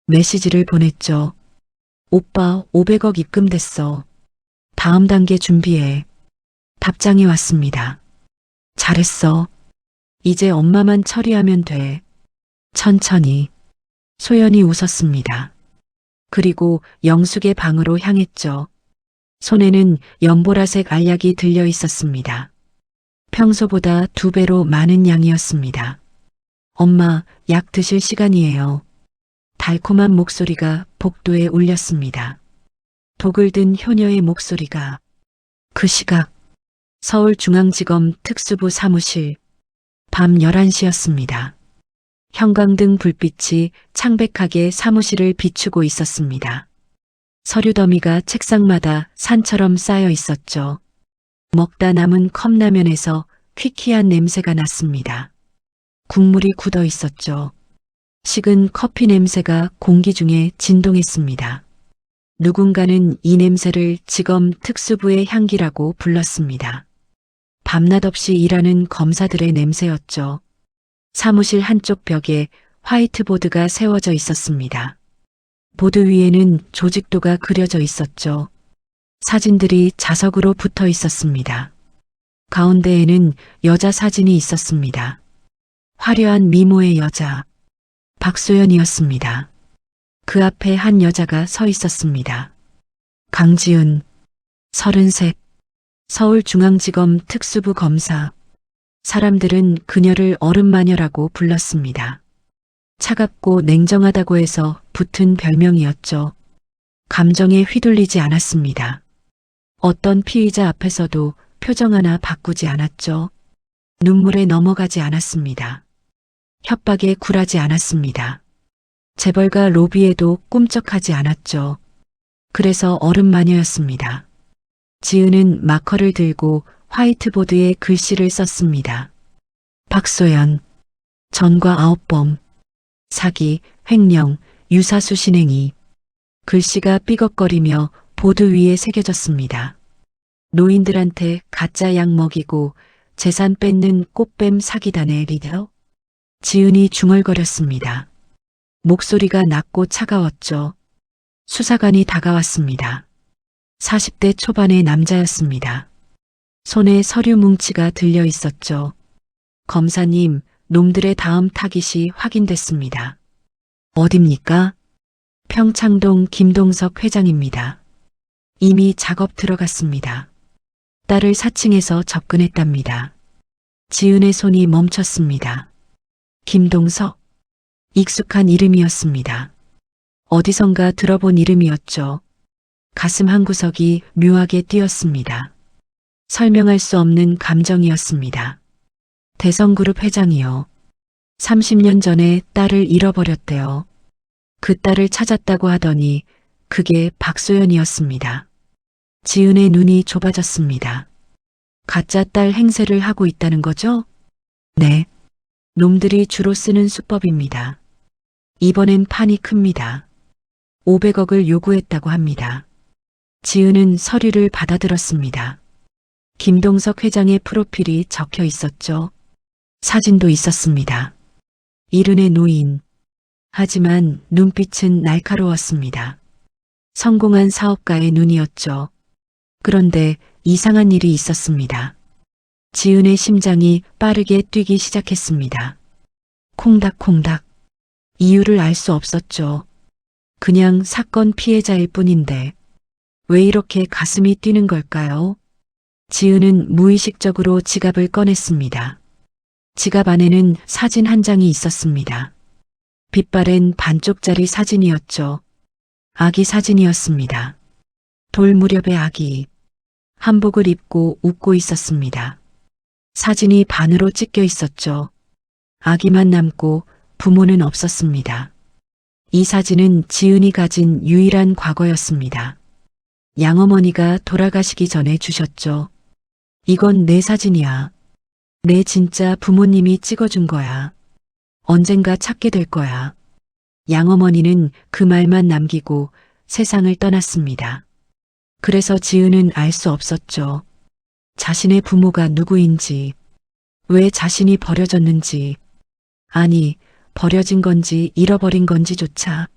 메시지를 보냈죠. 오빠 500억 입금됐어. 다음 단계 준비해. 답장이 왔습니다. 잘했어. 이제 엄마만 처리하면 돼. 천천히. 소연이 웃었습니다. 그리고 영숙의 방으로 향했죠. 손에는 연보라색 알약이 들려 있었습니다. 평소보다 2배로 많은 양이었습니다. 엄마, 약 드실 시간이에요. 달콤한 목소리가 복도에 울렸습니다. 독을 든 효녀의 목소리가. 그 시각 서울중앙지검 특수부 사무실. 밤 11시였습니다. 형광등 불빛이 창백하게 사무실을 비추고 있었습니다. 서류 더미가 책상마다 산처럼 쌓여 있었죠. 먹다 남은 컵라면에서 퀴퀴한 냄새가 났습니다. 국물이 굳어 있었죠. 식은 커피 냄새가 공기 중에 진동했습니다. 누군가는 이 냄새를 지검 특수부의 향기라고 불렀습니다. 밤낮 없이 일하는 검사들의 냄새였죠. 사무실 한쪽 벽에 화이트보드가 세워져 있었습니다. 보드 위에는 조직도가 그려져 있었죠. 사진들이 자석으로 붙어 있었습니다. 가운데에는 여자 사진이 있었습니다. 화려한 미모의 여자. 박소연이었습니다. 그 앞에 한 여자가 서 있었습니다. 강지은, 33, 서울중앙지검 특수부 검사. 사람들은 그녀를 어른마녀라고 불렀습니다. 차갑고 냉정하다고 해서 붙은 별명이었죠. 감정에 휘둘리지 않았습니다. 어떤 피의자 앞에서도 표정 하나 바꾸지 않았죠. 눈물에 넘어가지 않았습니다. 협박에 굴하지 않았습니다. 재벌가 로비에도 꿈쩍하지 않았죠. 그래서 어른마녀였습니다. 지은은 마커를 들고 화이트보드에 글씨를 썼습니다. 박소연, 전과 9범, 사기, 횡령, 유사수 신행위. 글씨가 삐걱거리며 보드 위에 새겨졌습니다. 노인들한테 가짜 약 먹이고 재산 뺏는 꽃뱀 사기단의 리더. 지은이 중얼거렸습니다. 목소리가 낮고 차가웠죠. 수사관이 다가왔습니다. 40대 초반의 남자였습니다. 손에 서류 뭉치가 들려 있었죠. 검사님, 놈들의 다음 타깃이 확인됐습니다. 어딥니까? 평창동 김동석 회장입니다. 이미 작업 들어갔습니다. 딸을 4층에서 접근했답니다. 지은의 손이 멈췄습니다. 김동석. 익숙한 이름이었습니다. 어디선가 들어본 이름이었죠. 가슴 한구석이 묘하게 뛰었습니다. 설명할 수 없는 감정이었습니다. 대성그룹 회장이요. 30년 전에 딸을 잃어버렸대요. 그 딸을 찾았다고 하더니 그게 박소연이었습니다. 지은의 눈이 좁아졌습니다. 가짜 딸 행세를 하고 있다는 거죠? 네. 놈들이 주로 쓰는 수법입니다. 이번엔 판이 큽니다. 500억을 요구했다고 합니다. 지은은 서류를 받아들었습니다. 김동석 회장의 프로필이 적혀 있었죠. 사진도 있었습니다. 이른의 노인. 하지만 눈빛은 날카로웠습니다. 성공한 사업가의 눈이었죠. 그런데 이상한 일이 있었습니다. 지은의 심장이 빠르게 뛰기 시작했습니다. 콩닥콩닥. 이유를 알 수 없었죠. 그냥 사건 피해자일 뿐인데 왜 이렇게 가슴이 뛰는 걸까요? 지은은 무의식적으로 지갑을 꺼냈습니다. 지갑 안에는 사진 한 장이 있었습니다. 빛바랜 반쪽짜리 사진이었죠. 아기 사진이었습니다. 돌 무렵의 아기. 한복을 입고 웃고 있었습니다. 사진이 반으로 찢겨 있었죠. 아기만 남고 부모는 없었습니다. 이 사진은 지은이 가진 유일한 과거였습니다. 양어머니가 돌아가시기 전에 주셨죠. 이건 내 사진이야. 내 진짜 부모님이 찍어준 거야. 언젠가 찾게 될 거야. 양어머니는 그 말만 남기고 세상을 떠났습니다. 그래서 지은은 알 수 없었죠. 자신의 부모가 누구인지, 왜 자신이 버려졌는지, 아니, 버려진 건지 잃어버린 건지조차.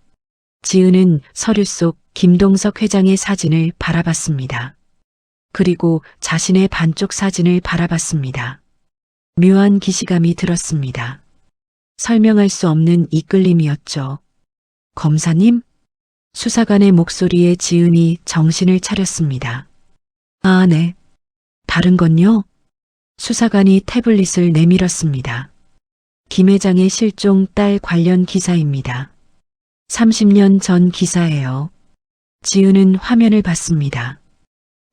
지은은 서류 속 김동석 회장의 사진을 바라봤습니다. 그리고 자신의 반쪽 사진을 바라봤습니다. 묘한 기시감이 들었습니다. 설명할 수 없는 이끌림이었죠. 검사님? 수사관의 목소리에 지은이 정신을 차렸습니다. 아, 네. 다른 건요? 수사관이 태블릿을 내밀었습니다. 김 회장의 실종 딸 관련 기사입니다. 30년 전 기사예요. 지은은 화면을 봤습니다.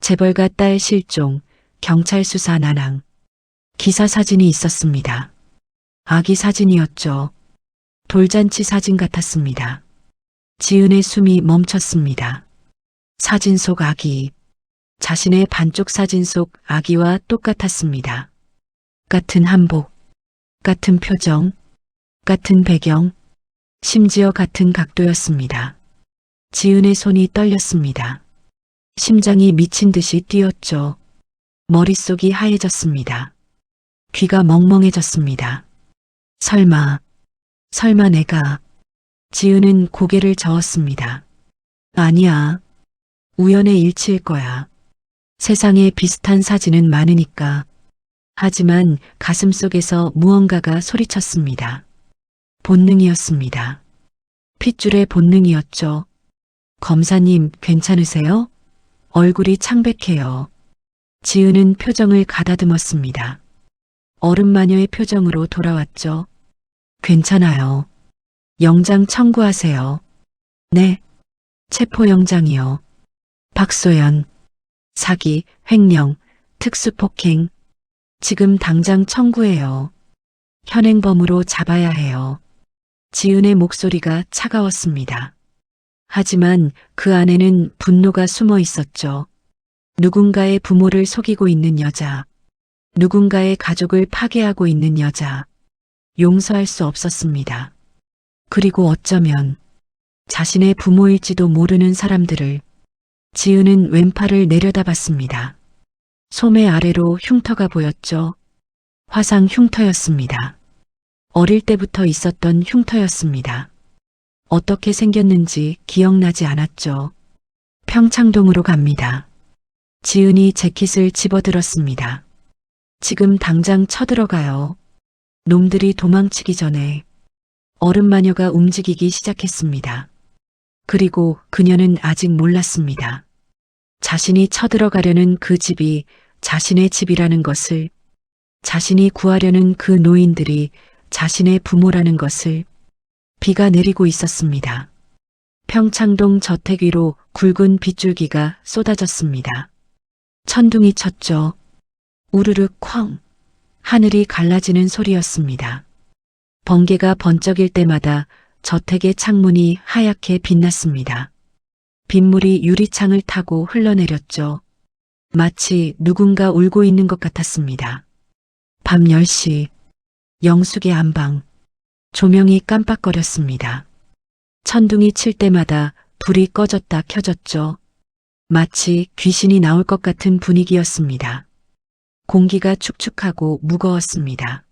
재벌가 딸 실종, 경찰 수사 난항. 기사 사진이 있었습니다. 아기 사진이었죠. 돌잔치 사진 같았습니다. 지은의 숨이 멈췄습니다. 사진 속 아기. 자신의 반쪽 사진 속 아기와 똑같았습니다. 같은 한복, 같은 표정, 같은 배경, 심지어 같은 각도였습니다. 지은의 손이 떨렸습니다. 심장이 미친 듯이 뛰었죠. 머릿속이 하얘졌습니다. 귀가 멍멍해졌습니다. 설마 내가. 지은은 고개를 저었습니다. 아니야. 우연의 일치일 거야. 세상에 비슷한 사진은 많으니까. 하지만 가슴속에서 무언가가 소리쳤습니다. 본능이었습니다. 핏줄의 본능이었죠. 검사님, 괜찮으세요? 얼굴이 창백해요. 지은은 표정을 가다듬었습니다. 어른마녀의 표정으로 돌아왔죠. 괜찮아요. 영장 청구하세요. 네. 체포영장이요. 박소연. 사기, 횡령, 특수폭행. 지금 당장 청구해요. 현행범으로 잡아야 해요. 지은의 목소리가 차가웠습니다. 하지만 그 안에는 분노가 숨어 있었죠. 누군가의 부모를 속이고 있는 여자. 누군가의 가족을 파괴하고 있는 여자. 용서할 수 없었습니다. 그리고 어쩌면 자신의 부모일지도 모르는 사람들을. 지은은 왼팔을 내려다봤습니다. 소매 아래로 흉터가 보였죠. 화상 흉터였습니다. 어릴 때부터 있었던 흉터였습니다. 어떻게 생겼는지 기억나지 않았죠. 평창동으로 갑니다. 지은이 재킷을 집어들었습니다. 지금 당장 쳐들어가요. 놈들이 도망치기 전에. 어른마녀가 움직이기 시작했습니다. 그리고 그녀는 아직 몰랐습니다. 자신이 쳐들어가려는 그 집이 자신의 집이라는 것을, 자신이 구하려는 그 노인들이 자신의 부모라는 것을. 비가 내리고 있었습니다. 평창동 저택 위로 굵은 빗줄기가 쏟아졌습니다. 천둥이 쳤죠. 우르르 쾅. 하늘이 갈라지는 소리였습니다. 번개가 번쩍일 때마다 저택의 창문이 하얗게 빛났습니다. 빗물이 유리창을 타고 흘러내렸죠. 마치 누군가 울고 있는 것 같았습니다. 밤 10시, 영숙의 안방. 조명이 깜빡거렸습니다. 천둥이 칠 때마다 불이 꺼졌다 켜졌죠. 마치 귀신이 나올 것 같은 분위기였습니다. 공기가 축축하고 무거웠습니다.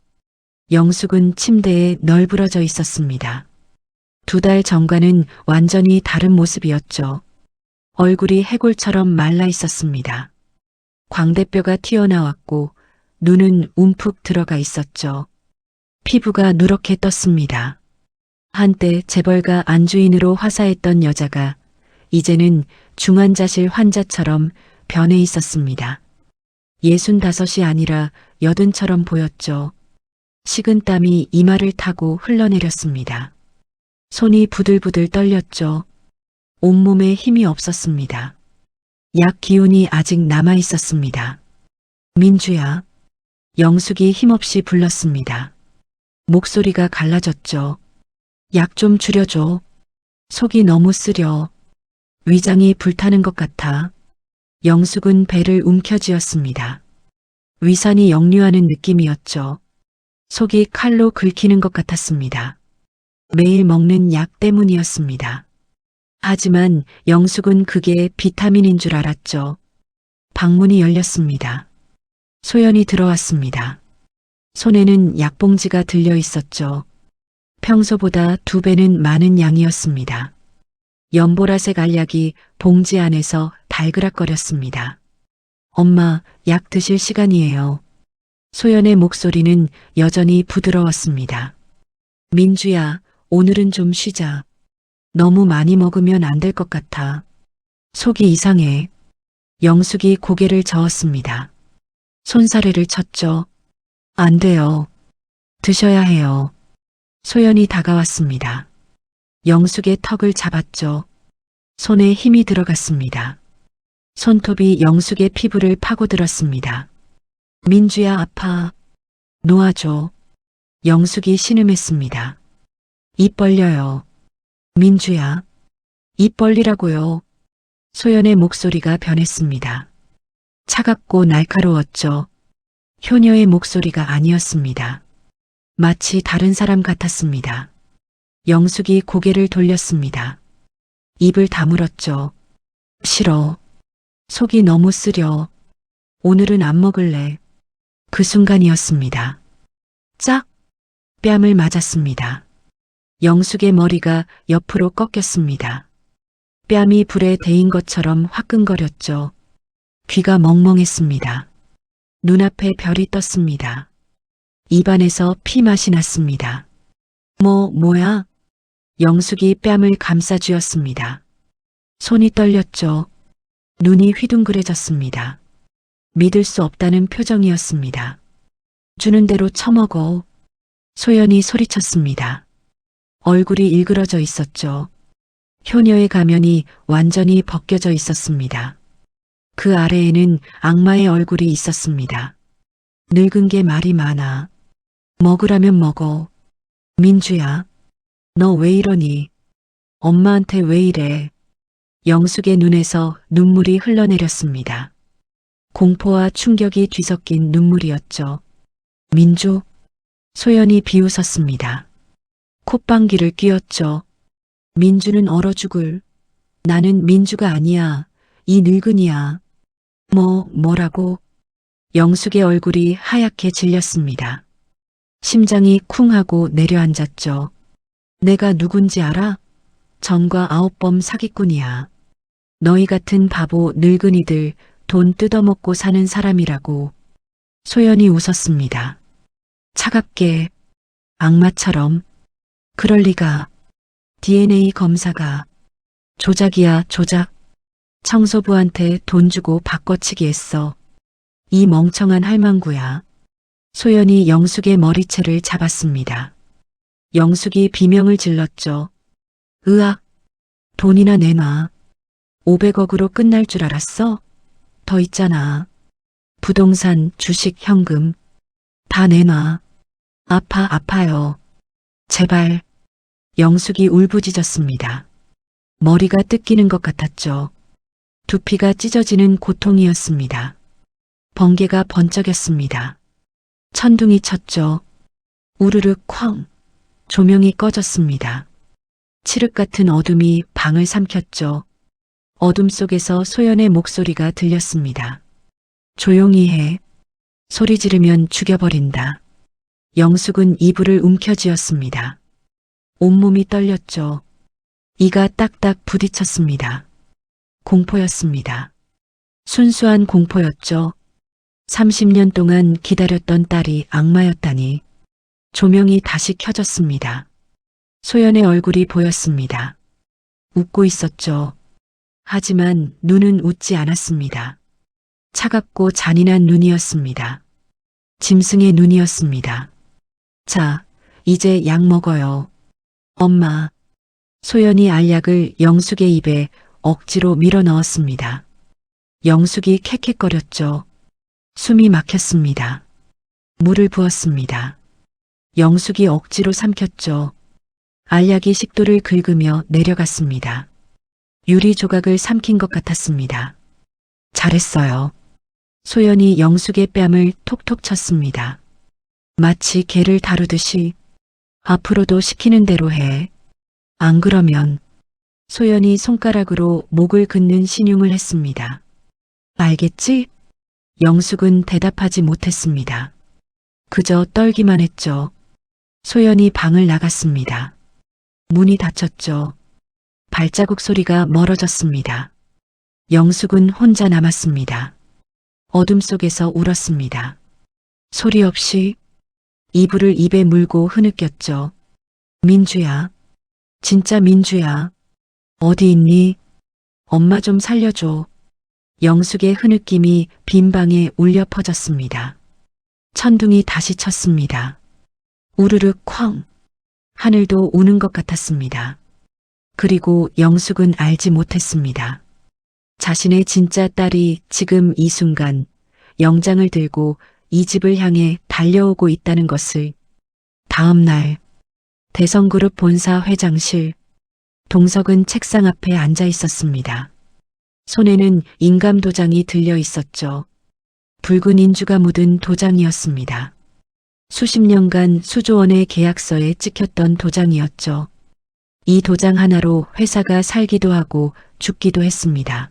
영숙은 침대에 널브러져 있었습니다. 2달 전과는 완전히 다른 모습이었죠. 얼굴이 해골처럼 말라 있었습니다. 광대뼈가 튀어나왔고 눈은 움푹 들어가 있었죠. 피부가 누렇게 떴습니다. 한때 재벌가 안주인으로 화사했던 여자가 이제는 중환자실 환자처럼 변해 있었습니다. 65이 아니라 80처럼 보였죠. 식은땀이 이마를 타고 흘러내렸습니다. 손이 부들부들 떨렸죠. 온몸에 힘이 없었습니다. 약 기운이 아직 남아 있었습니다. 민주야. 영숙이 힘없이 불렀습니다. 목소리가 갈라졌죠. 약 좀 줄여줘. 속이 너무 쓰려. 위장이 불타는 것 같아. 영숙은 배를 움켜쥐었습니다. 위산이 역류하는 느낌이었죠. 속이 칼로 긁히는 것 같았습니다. 매일 먹는 약 때문이었습니다. 하지만 영숙은 그게 비타민인 줄 알았죠. 방문이 열렸습니다. 소연이 들어왔습니다. 손에는 약봉지가 들려 있었죠. 평소보다 2배는 많은 양이었습니다. 연보라색 알약이 봉지 안에서 달그락거렸습니다. 엄마, 약 드실 시간이에요. 소연의 목소리는 여전히 부드러웠습니다. 민주야, 오늘은 좀 쉬자. 너무 많이 먹으면 안 될 것 같아. 속이 이상해. 영숙이 고개를 저었습니다. 손사래를 쳤죠. 안 돼요. 드셔야 해요. 소연이 다가왔습니다. 영숙의 턱을 잡았죠. 손에 힘이 들어갔습니다. 손톱이 영숙의 피부를 파고들었습니다. 민주야, 아파. 놓아줘. 영숙이 신음했습니다. 입 벌려요. 민주야. 입 벌리라고요. 소연의 목소리가 변했습니다. 차갑고 날카로웠죠. 효녀의 목소리가 아니었습니다. 마치 다른 사람 같았습니다. 영숙이 고개를 돌렸습니다. 입을 다물었죠. 싫어. 속이 너무 쓰려. 오늘은 안 먹을래. 그 순간이었습니다. 짝! 뺨을 맞았습니다. 영숙의 머리가 옆으로 꺾였습니다. 뺨이 불에 데인 것처럼 화끈거렸죠. 귀가 멍멍했습니다. 눈앞에 별이 떴습니다. 입안에서 피맛이 났습니다. 뭐야? 영숙이 뺨을 감싸 쥐었습니다. 손이 떨렸죠. 눈이 휘둥그레졌습니다. 믿을 수 없다는 표정이었습니다. 주는 대로 처먹어. 소연이 소리쳤습니다. 얼굴이 일그러져 있었죠. 효녀의 가면이 완전히 벗겨져 있었습니다. 그 아래에는 악마의 얼굴이 있었습니다. 늙은 게 말이 많아. 먹으라면 먹어. 민주야, 너 왜 이러니? 엄마한테 왜 이래? 영숙의 눈에서 눈물이 흘러내렸습니다. 공포와 충격이 뒤섞인 눈물이었죠. 민주? 소연이 비웃었습니다. 콧방귀를 뀌었죠. 민주는 얼어 죽을. 나는 민주가 아니야. 이 늙은이야. 뭐라고? 영숙의 얼굴이 하얗게 질렸습니다. 심장이 쿵 하고 내려앉았죠. 내가 누군지 알아? 전과 9범 사기꾼이야. 너희 같은 바보 늙은이들 돈 뜯어먹고 사는 사람이라고. 소연이 웃었습니다. 차갑게, 악마처럼. 그럴 리가. DNA 검사가. 조작이야, 조작. 청소부한테 돈 주고 바꿔치기 했어. 이 멍청한 할망구야. 소연이 영숙의 머리채를 잡았습니다. 영숙이 비명을 질렀죠. 으악, 돈이나 내놔. 500억으로 끝날 줄 알았어? 더 있잖아. 부동산, 주식, 현금. 다 내놔. 아파요. 제발. 영숙이 울부짖었습니다. 머리가 뜯기는 것 같았죠. 두피가 찢어지는 고통이었습니다. 번개가 번쩍였습니다. 천둥이 쳤죠. 우르르 쾅. 조명이 꺼졌습니다. 칠흑 같은 어둠이 방을 삼켰죠. 어둠 속에서 소연의 목소리가 들렸습니다. 조용히 해. 소리 지르면 죽여버린다. 영숙은 이불을 움켜쥐었습니다. 온몸이 떨렸죠. 이가 딱딱 부딪혔습니다. 공포였습니다. 순수한 공포였죠. 30년 동안 기다렸던 딸이 악마였다니. 조명이 다시 켜졌습니다. 소연의 얼굴이 보였습니다. 웃고 있었죠. 하지만 눈은 웃지 않았습니다. 차갑고 잔인한 눈이었습니다. 짐승의 눈이었습니다. 자, 이제 약 먹어요. 엄마. 소연이 알약을 영숙의 입에 억지로 밀어 넣었습니다. 영숙이 캑캑거렸죠. 숨이 막혔습니다. 물을 부었습니다. 영숙이 억지로 삼켰죠. 알약이 식도를 긁으며 내려갔습니다. 유리 조각을 삼킨 것 같았습니다. 잘했어요. 소연이 영숙의 뺨을 톡톡 쳤습니다. 마치 개를 다루듯이 앞으로도 시키는 대로 해. 안 그러면 소연이 손가락으로 목을 긋는 신용을 했습니다. 알겠지? 영숙은 대답하지 못했습니다. 그저 떨기만 했죠. 소연이 방을 나갔습니다. 문이 닫혔죠. 발자국 소리가 멀어졌습니다. 영숙은 혼자 남았습니다. 어둠 속에서 울었습니다. 소리 없이 이불을 입에 물고 흐느꼈죠. 민주야, 진짜 민주야. 어디 있니? 엄마 좀 살려줘. 영숙의 흐느낌이 빈 방에 울려 퍼졌습니다. 천둥이 다시 쳤습니다. 우르르 쾅. 하늘도 우는 것 같았습니다. 그리고 영숙은 알지 못했습니다. 자신의 진짜 딸이 지금 이 순간 영장을 들고 이 집을 향해 달려오고 있다는 것을. 다음 날 대성그룹 본사 회장실, 동석은 책상 앞에 앉아 있었습니다. 손에는 인감 도장이 들려 있었죠. 붉은 인주가 묻은 도장이었습니다. 수십 년간 수조원의 계약서에 찍혔던 도장이었죠. 이 도장 하나로 회사가 살기도 하고 죽기도 했습니다.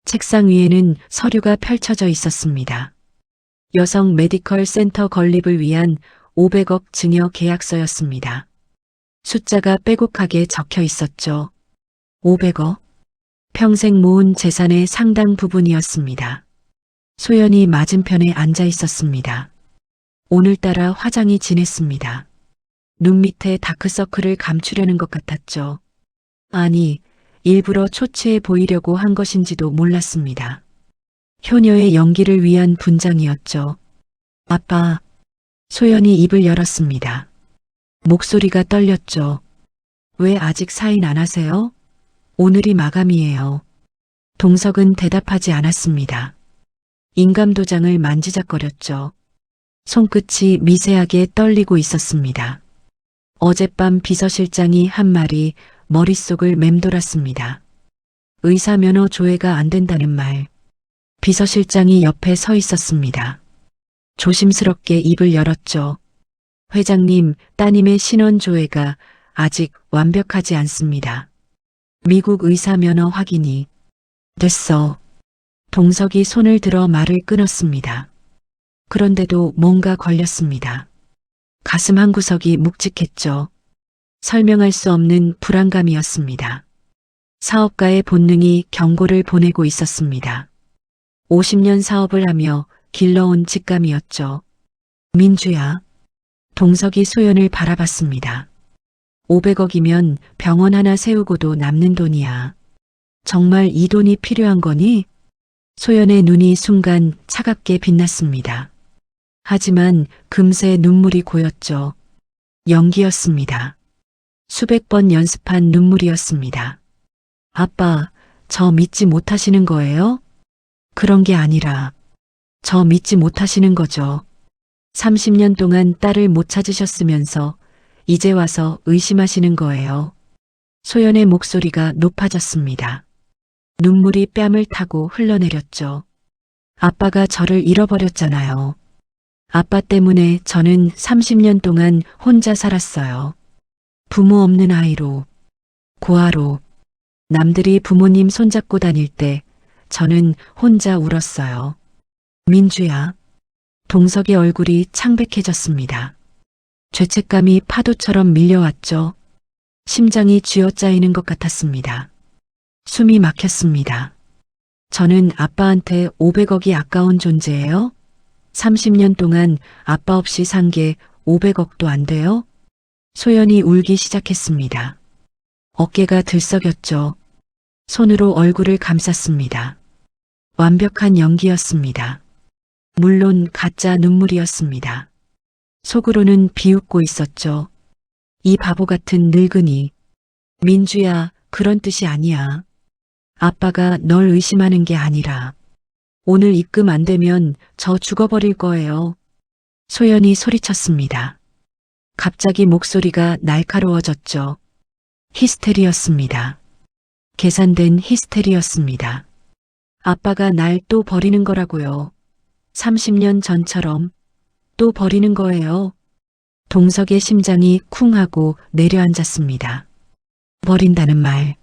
책상 위에는 서류가 펼쳐져 있었습니다. 여성 메디컬 센터 건립을 위한 500억 증여 계약서였습니다. 숫자가 빼곡하게 적혀 있었죠. 500억. 평생 모은 재산의 상당 부분이었습니다. 소연이 맞은편에 앉아 있었습니다. 오늘따라 화장이 진했습니다. 눈 밑에 다크서클을 감추려는 것 같았죠. 아니, 일부러 초췌해 보이려고 한 것인지도 몰랐습니다. 효녀의 연기를 위한 분장이었죠. 아빠. 소연이 입을 열었습니다. 목소리가 떨렸죠. 왜 아직 사인 안 하세요? 오늘이 마감이에요. 동석은 대답하지 않았습니다. 인감도장을 만지작거렸죠. 손끝이 미세하게 떨리고 있었습니다. 어젯밤 비서실장이 한 말이 머릿속을 맴돌았습니다. 의사 면허 조회가 안 된다는 말. 비서실장이 옆에 서 있었습니다. 조심스럽게 입을 열었죠. 회장님, 따님의 신원 조회가 아직 완벽하지 않습니다. 미국 의사 면허 확인이 됐어. 동석이 손을 들어 말을 끊었습니다. 그런데도 뭔가 걸렸습니다. 가슴 한구석이 묵직했죠. 설명할 수 없는 불안감이었습니다. 사업가의 본능이 경고를 보내고 있었습니다. 50년 사업을 하며 길러온 직감이었죠. 민주야. 동석이 소연을 바라봤습니다. 500억이면 병원 하나 세우고도 남는 돈이야. 정말 이 돈이 필요한 거니? 소연의 눈이 순간 차갑게 빛났습니다. 하지만 금세 눈물이 고였죠. 연기였습니다. 수백 번 연습한 눈물이었습니다. 아빠, 저 믿지 못하시는 거예요? 그런 게 아니라 저 믿지 못하시는 거죠. 30년 동안 딸을 못 찾으셨으면서 이제 와서 의심하시는 거예요. 소연의 목소리가 높아졌습니다. 눈물이 뺨을 타고 흘러내렸죠. 아빠가 저를 잃어버렸잖아요. 아빠 때문에 저는 30년 동안 혼자 살았어요. 부모 없는 아이로, 고아로. 남들이 부모님 손잡고 다닐 때 저는 혼자 울었어요. 민주야. 동석의 얼굴이 창백해졌습니다. 죄책감이 파도처럼 밀려왔죠. 심장이 쥐어짜이는 것 같았습니다. 숨이 막혔습니다. 저는 아빠한테 500억이 아까운 존재예요? 30년 동안 아빠 없이 산 게 500억도 안 돼요? 소연이 울기 시작했습니다. 어깨가 들썩였죠. 손으로 얼굴을 감쌌습니다. 완벽한 연기였습니다. 물론 가짜 눈물이었습니다. 속으로는 비웃고 있었죠. 이 바보 같은 늙은이. 민주야, 그런 뜻이 아니야. 아빠가 널 의심하는 게 아니라 오늘 입금 안 되면 저 죽어버릴 거예요. 소연이 소리쳤습니다. 갑자기 목소리가 날카로워졌죠. 히스테리였습니다. 계산된 히스테리였습니다. 아빠가 날 또 버리는 거라고요. 30년 전처럼 또 버리는 거예요. 동석의 심장이 쿵 하고 내려앉았습니다. 버린다는 말.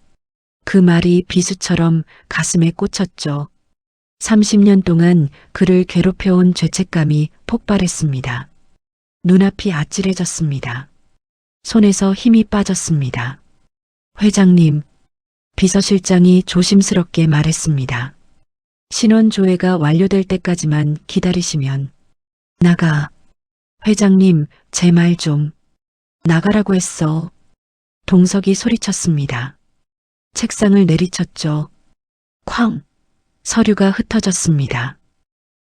그 말이 비수처럼 가슴에 꽂혔죠. 30년 동안 그를 괴롭혀온 죄책감이 폭발했습니다. 눈앞이 아찔해졌습니다. 손에서 힘이 빠졌습니다. 회장님, 비서실장이 조심스럽게 말했습니다. 신원조회가 완료될 때까지만 기다리시면 나가. 회장님, 제 말 좀. 나가라고 했어. 동석이 소리쳤습니다. 책상을 내리쳤죠. 쾅! 서류가 흩어졌습니다.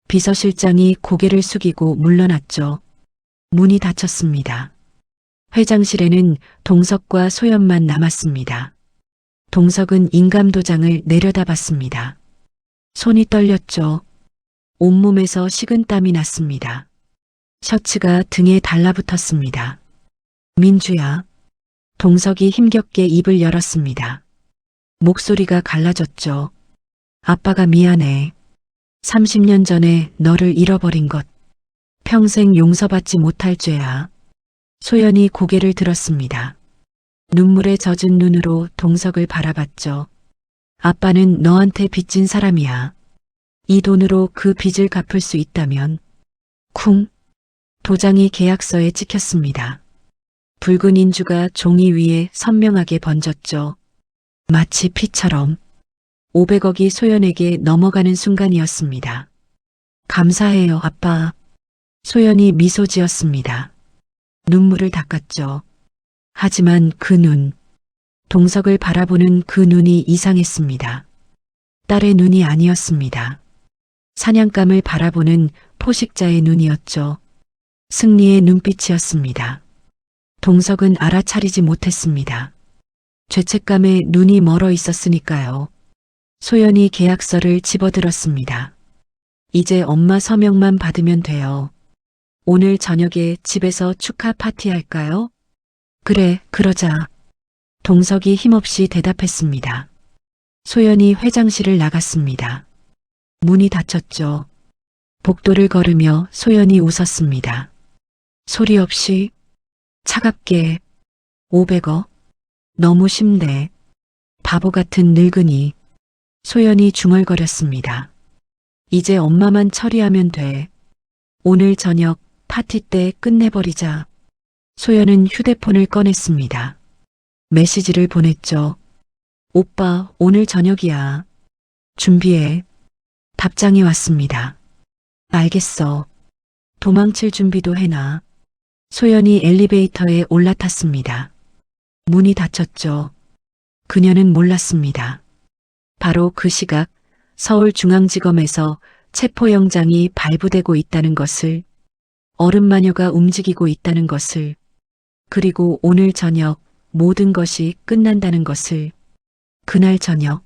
비서실장이 고개를 숙이고 물러났죠. 문이 닫혔습니다. 회장실에는 동석과 소연만 남았습니다. 동석은 인감도장을 내려다봤습니다. 손이 떨렸죠. 온몸에서 식은땀이 났습니다. 셔츠가 등에 달라붙었습니다. 민주야. 동석이 힘겹게 입을 열었습니다. 목소리가 갈라졌죠. 아빠가 미안해. 30년 전에 너를 잃어버린 것. 평생 용서받지 못할 죄야. 소연이 고개를 들었습니다. 눈물에 젖은 눈으로 동석을 바라봤죠. 아빠는 너한테 빚진 사람이야. 이 돈으로 그 빚을 갚을 수 있다면. 쿵. 도장이 계약서에 찍혔습니다. 붉은 인주가 종이 위에 선명하게 번졌죠. 마치 피처럼 500억이 소연에게 넘어가는 순간이었습니다. 감사해요, 아빠. 소연이 미소 지었습니다. 눈물을 닦았죠. 하지만 그 눈, 동석을 바라보는 그 눈이 이상했습니다. 딸의 눈이 아니었습니다. 사냥감을 바라보는 포식자의 눈이었죠. 승리의 눈빛이었습니다. 동석은 알아차리지 못했습니다. 죄책감에 눈이 멀어 있었으니까요. 소연이 계약서를 집어들었습니다. 이제 엄마 서명만 받으면 돼요. 오늘 저녁에 집에서 축하 파티할까요? 그래, 그러자. 동석이 힘없이 대답했습니다. 소연이 회장실을 나갔습니다. 문이 닫혔죠. 복도를 걸으며 소연이 웃었습니다. 소리 없이 차갑게 500억? 너무 심대. 바보 같은 늙은이. 소연이 중얼거렸습니다. 이제 엄마만 처리하면 돼. 오늘 저녁 파티 때 끝내버리자. 소연은 휴대폰을 꺼냈습니다. 메시지를 보냈죠. 오빠, 오늘 저녁이야. 준비해. 답장이 왔습니다. 알겠어. 도망칠 준비도 해놔. 소연이 엘리베이터에 올라탔습니다. 문이 닫혔죠. 그녀는 몰랐습니다. 바로 그 시각 서울중앙지검에서 체포영장이 발부되고 있다는 것을, 어른마녀가 움직이고 있다는 것을, 그리고 오늘 저녁 모든 것이 끝난다는 것을. 그날 저녁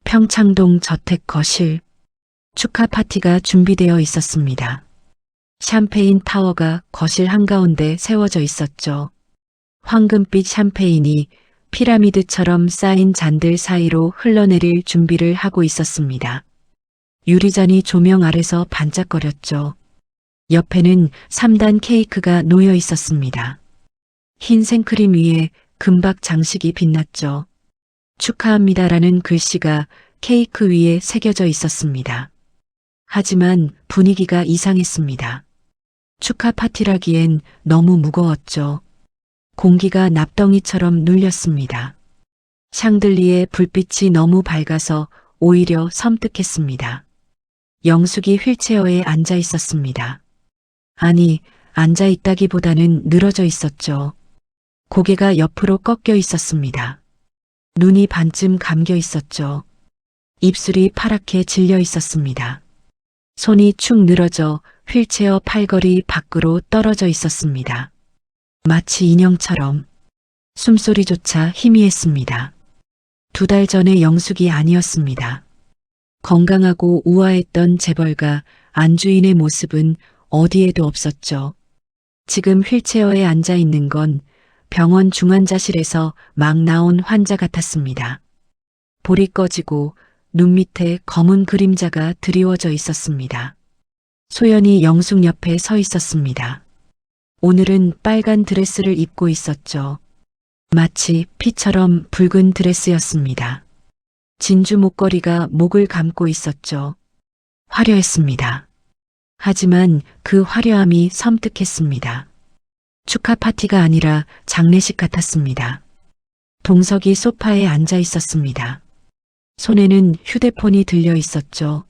평창동 저택 거실, 축하 파티가 준비되어 있었습니다. 샴페인 타워가 거실 한가운데 세워져 있었죠. 황금빛 샴페인이 피라미드처럼 쌓인 잔들 사이로 흘러내릴 준비를 하고 있었습니다. 유리잔이 조명 아래서 반짝거렸죠. 옆에는 3단 케이크가 놓여 있었습니다. 흰 생크림 위에 금박 장식이 빛났죠. 축하합니다라는 글씨가 케이크 위에 새겨져 있었습니다. 하지만 분위기가 이상했습니다. 축하 파티라기엔 너무 무거웠죠. 공기가 납덩이처럼 눌렸습니다. 샹들리에 불빛이 너무 밝아서 오히려 섬뜩했습니다. 영숙이 휠체어에 앉아 있었습니다. 아니, 앉아 있다기보다는 늘어져 있었죠. 고개가 옆으로 꺾여 있었습니다. 눈이 반쯤 감겨 있었죠. 입술이 파랗게 질려 있었습니다. 손이 축 늘어져 휠체어 팔걸이 밖으로 떨어져 있었습니다. 마치 인형처럼. 숨소리조차 희미했습니다. 2달 전의 영숙이 아니었습니다. 건강하고 우아했던 재벌가 안주인의 모습은 어디에도 없었죠. 지금 휠체어에 앉아 있는 건 병원 중환자실에서 막 나온 환자 같았습니다. 볼이 꺼지고 눈 밑에 검은 그림자가 드리워져 있었습니다. 소연이 영숙 옆에 서 있었습니다. 오늘은 빨간 드레스를 입고 있었죠. 마치 피처럼 붉은 드레스였습니다. 진주 목걸이가 목을 감고 있었죠. 화려했습니다. 하지만 그 화려함이 섬뜩했습니다. 축하 파티가 아니라 장례식 같았습니다. 동석이 소파에 앉아 있었습니다. 손에는 휴대폰이 들려 있었죠.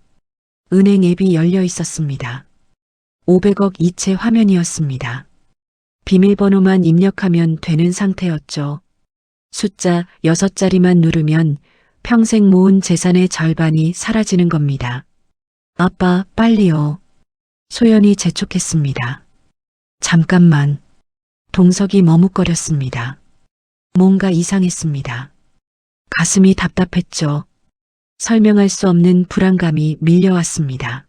은행 앱이 열려 있었습니다. 500억 이체 화면이었습니다. 비밀번호만 입력하면 되는 상태였죠. 숫자 6자리만 누르면 평생 모은 재산의 절반이 사라지는 겁니다. 아빠, 빨리요. 소연이 재촉했습니다. 잠깐만. 동석이 머뭇거렸습니다. 뭔가 이상했습니다. 가슴이 답답했죠. 설명할 수 없는 불안감이 밀려왔습니다.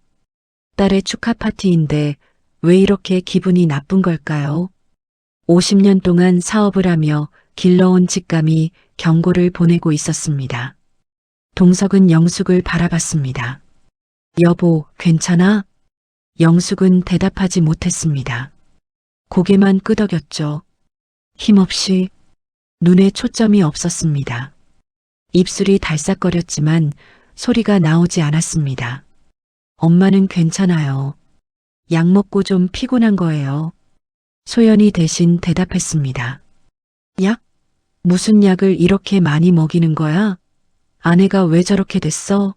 딸의 축하 파티인데 왜 이렇게 기분이 나쁜 걸까요? 50년 동안 사업을 하며 길러온 직감이 경고를 보내고 있었습니다. 동석은 영숙을 바라봤습니다. 여보, 괜찮아? 영숙은 대답하지 못했습니다. 고개만 끄덕였죠. 힘없이 눈에 초점이 없었습니다. 입술이 달싹거렸지만 소리가 나오지 않았습니다. 엄마는 괜찮아요. 약 먹고 좀 피곤한 거예요. 소연이 대신 대답했습니다. 약? 무슨 약을 이렇게 많이 먹이는 거야? 아내가 왜 저렇게 됐어?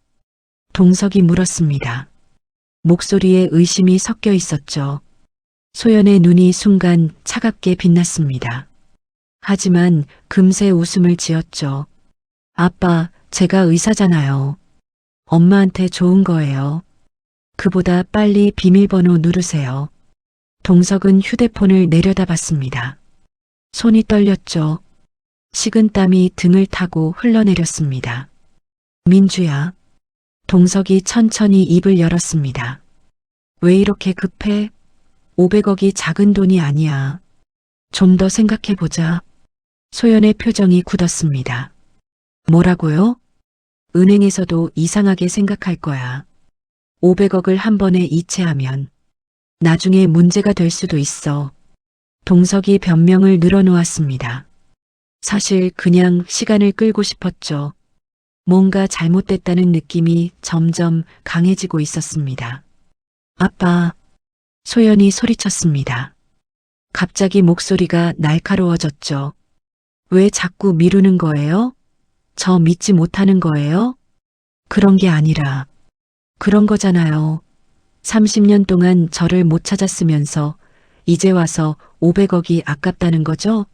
동석이 물었습니다. 목소리에 의심이 섞여 있었죠. 소연의 눈이 순간 차갑게 빛났습니다. 하지만 금세 웃음을 지었죠. 아빠, 제가 의사잖아요. 엄마한테 좋은 거예요. 그보다 빨리 비밀번호 누르세요. 동석은 휴대폰을 내려다봤습니다. 손이 떨렸죠. 식은땀이 등을 타고 흘러내렸습니다. 민주야. 동석이 천천히 입을 열었습니다. 왜 이렇게 급해? 500억이 작은 돈이 아니야. 좀 더 생각해보자. 소연의 표정이 굳었습니다. 뭐라고요? 은행에서도 이상하게 생각할 거야. 500억을 한 번에 이체하면 나중에 문제가 될 수도 있어. 동석이 변명을 늘어놓았습니다. 사실 그냥 시간을 끌고 싶었죠. 뭔가 잘못됐다는 느낌이 점점 강해지고 있었습니다. 아빠, 소연이 소리쳤습니다. 갑자기 목소리가 날카로워졌죠. 왜 자꾸 미루는 거예요? 저 믿지 못하는 거예요? 그런 게 아니라 그런 거잖아요. 30년 동안 저를 못 찾았으면서 이제 와서 500억이 아깝다는 거죠?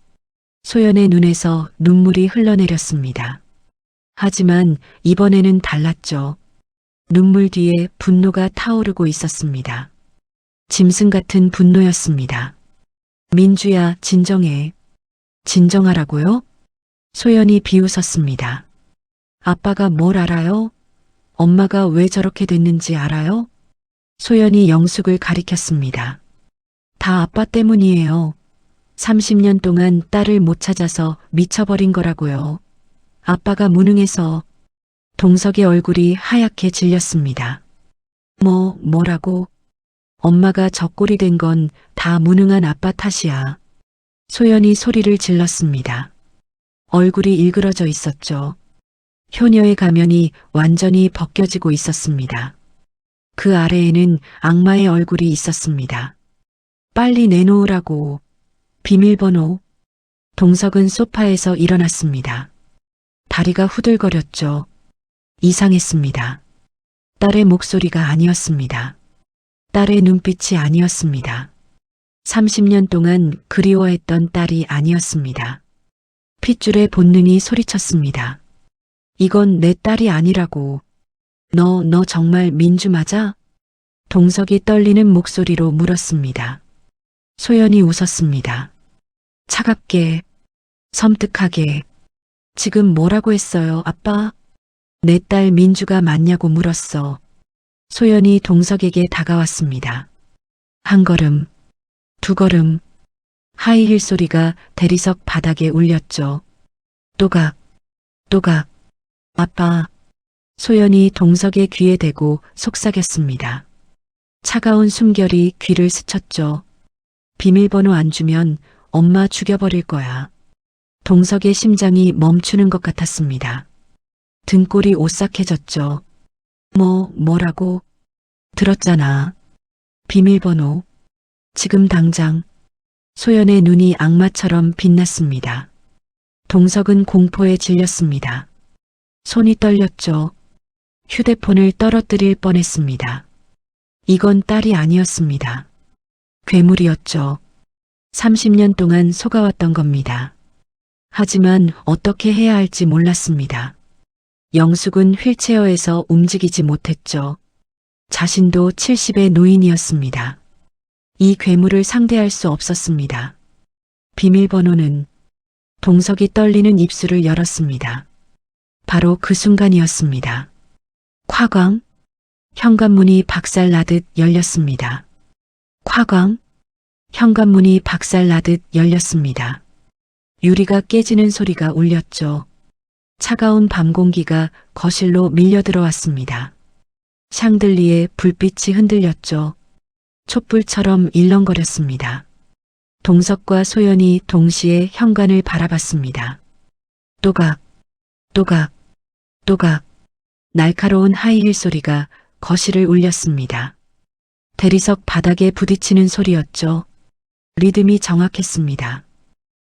소연의 눈에서 눈물이 흘러내렸습니다. 하지만 이번에는 달랐죠. 눈물 뒤에 분노가 타오르고 있었습니다. 짐승 같은 분노였습니다. 민주야, 진정해. 진정하라고요? 소연이 비웃었습니다. 아빠가 뭘 알아요? 엄마가 왜 저렇게 됐는지 알아요? 소연이 영숙을 가리켰습니다. 다 아빠 때문이에요. 30년 동안 딸을 못 찾아서 미쳐버린 거라고요. 아빠가 무능해서. 동석의 얼굴이 하얗게 질렸습니다. 뭐라고? 엄마가 저 꼴이 된 건 다 무능한 아빠 탓이야. 소연이 소리를 질렀습니다. 얼굴이 일그러져 있었죠. 효녀의 가면이 완전히 벗겨지고 있었습니다. 그 아래에는 악마의 얼굴이 있었습니다. 빨리 내놓으라고. 비밀번호. 동석은 소파에서 일어났습니다. 다리가 후들거렸죠. 이상했습니다. 딸의 목소리가 아니었습니다. 딸의 눈빛이 아니었습니다. 30년 동안 그리워했던 딸이 아니었습니다. 핏줄의 본능이 소리쳤습니다. 이건 내 딸이 아니라고. 너 정말 민주 맞아? 동석이 떨리는 목소리로 물었습니다. 소연이 웃었습니다. 차갑게, 섬뜩하게. 지금 뭐라고 했어요, 아빠? 내 딸 민주가 맞냐고 물었어. 소연이 동석에게 다가왔습니다. 한 걸음, 두 걸음, 하이힐 소리가 대리석 바닥에 울렸죠. 또각, 또각, 아빠. 소연이 동석의 귀에 대고 속삭였습니다. 차가운 숨결이 귀를 스쳤죠. 비밀번호 안 주면 엄마 죽여버릴 거야. 동석의 심장이 멈추는 것 같았습니다. 등골이 오싹해졌죠. 뭐라고? 들었잖아. 비밀번호. 지금 당장. 소연의 눈이 악마처럼 빛났습니다. 동석은 공포에 질렸습니다. 손이 떨렸죠. 휴대폰을 떨어뜨릴 뻔했습니다. 이건 딸이 아니었습니다. 괴물이었죠. 30년 동안 속아왔던 겁니다. 하지만 어떻게 해야 할지 몰랐습니다. 영숙은 휠체어에서 움직이지 못했죠. 자신도 70의 노인이었습니다. 이 괴물을 상대할 수 없었습니다. 비밀번호는 동석이 떨리는 입술을 열었습니다. 바로 그 순간이었습니다. 콱광, 현관문이 박살나듯 열렸습니다. 콱광, 현관문이 박살나듯 열렸습니다. 유리가 깨지는 소리가 울렸죠. 차가운 밤 공기가 거실로 밀려 들어왔습니다. 샹들리에 불빛이 흔들렸죠. 촛불처럼 일렁거렸습니다. 동석과 소연이 동시에 현관을 바라봤습니다. 또각, 또각, 또각. 날카로운 하이힐 소리가 거실을 울렸습니다. 대리석 바닥에 부딪히는 소리였죠. 리듬이 정확했습니다.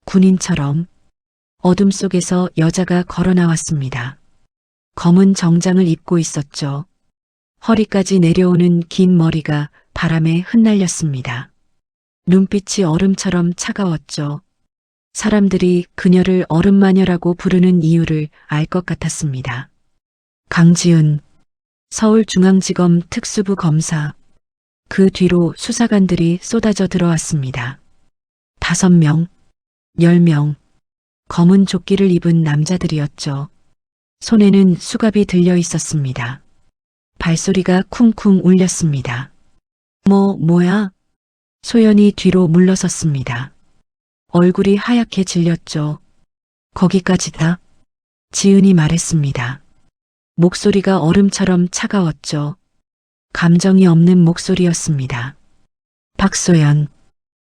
군인처럼 어둠 속에서 여자가 걸어 나왔습니다. 검은 정장을 입고 있었죠. 허리까지 내려오는 긴 머리가 바람에 흩날렸습니다. 눈빛이 얼음처럼 차가웠죠. 사람들이 그녀를 얼음마녀라고 부르는 이유를 알 것 같았습니다. 강지은, 서울중앙지검 특수부 검사. 그 뒤로 수사관들이 쏟아져 들어왔습니다. 5명, 10명, 검은 조끼를 입은 남자들이었죠. 손에는 수갑이 들려 있었습니다. 발소리가 쿵쿵 울렸습니다. 뭐야? 소연이 뒤로 물러섰습니다. 얼굴이 하얗게 질렸죠. 거기까지다. 지은이 말했습니다. 목소리가 얼음처럼 차가웠죠. 감정이 없는 목소리였습니다. 박소연.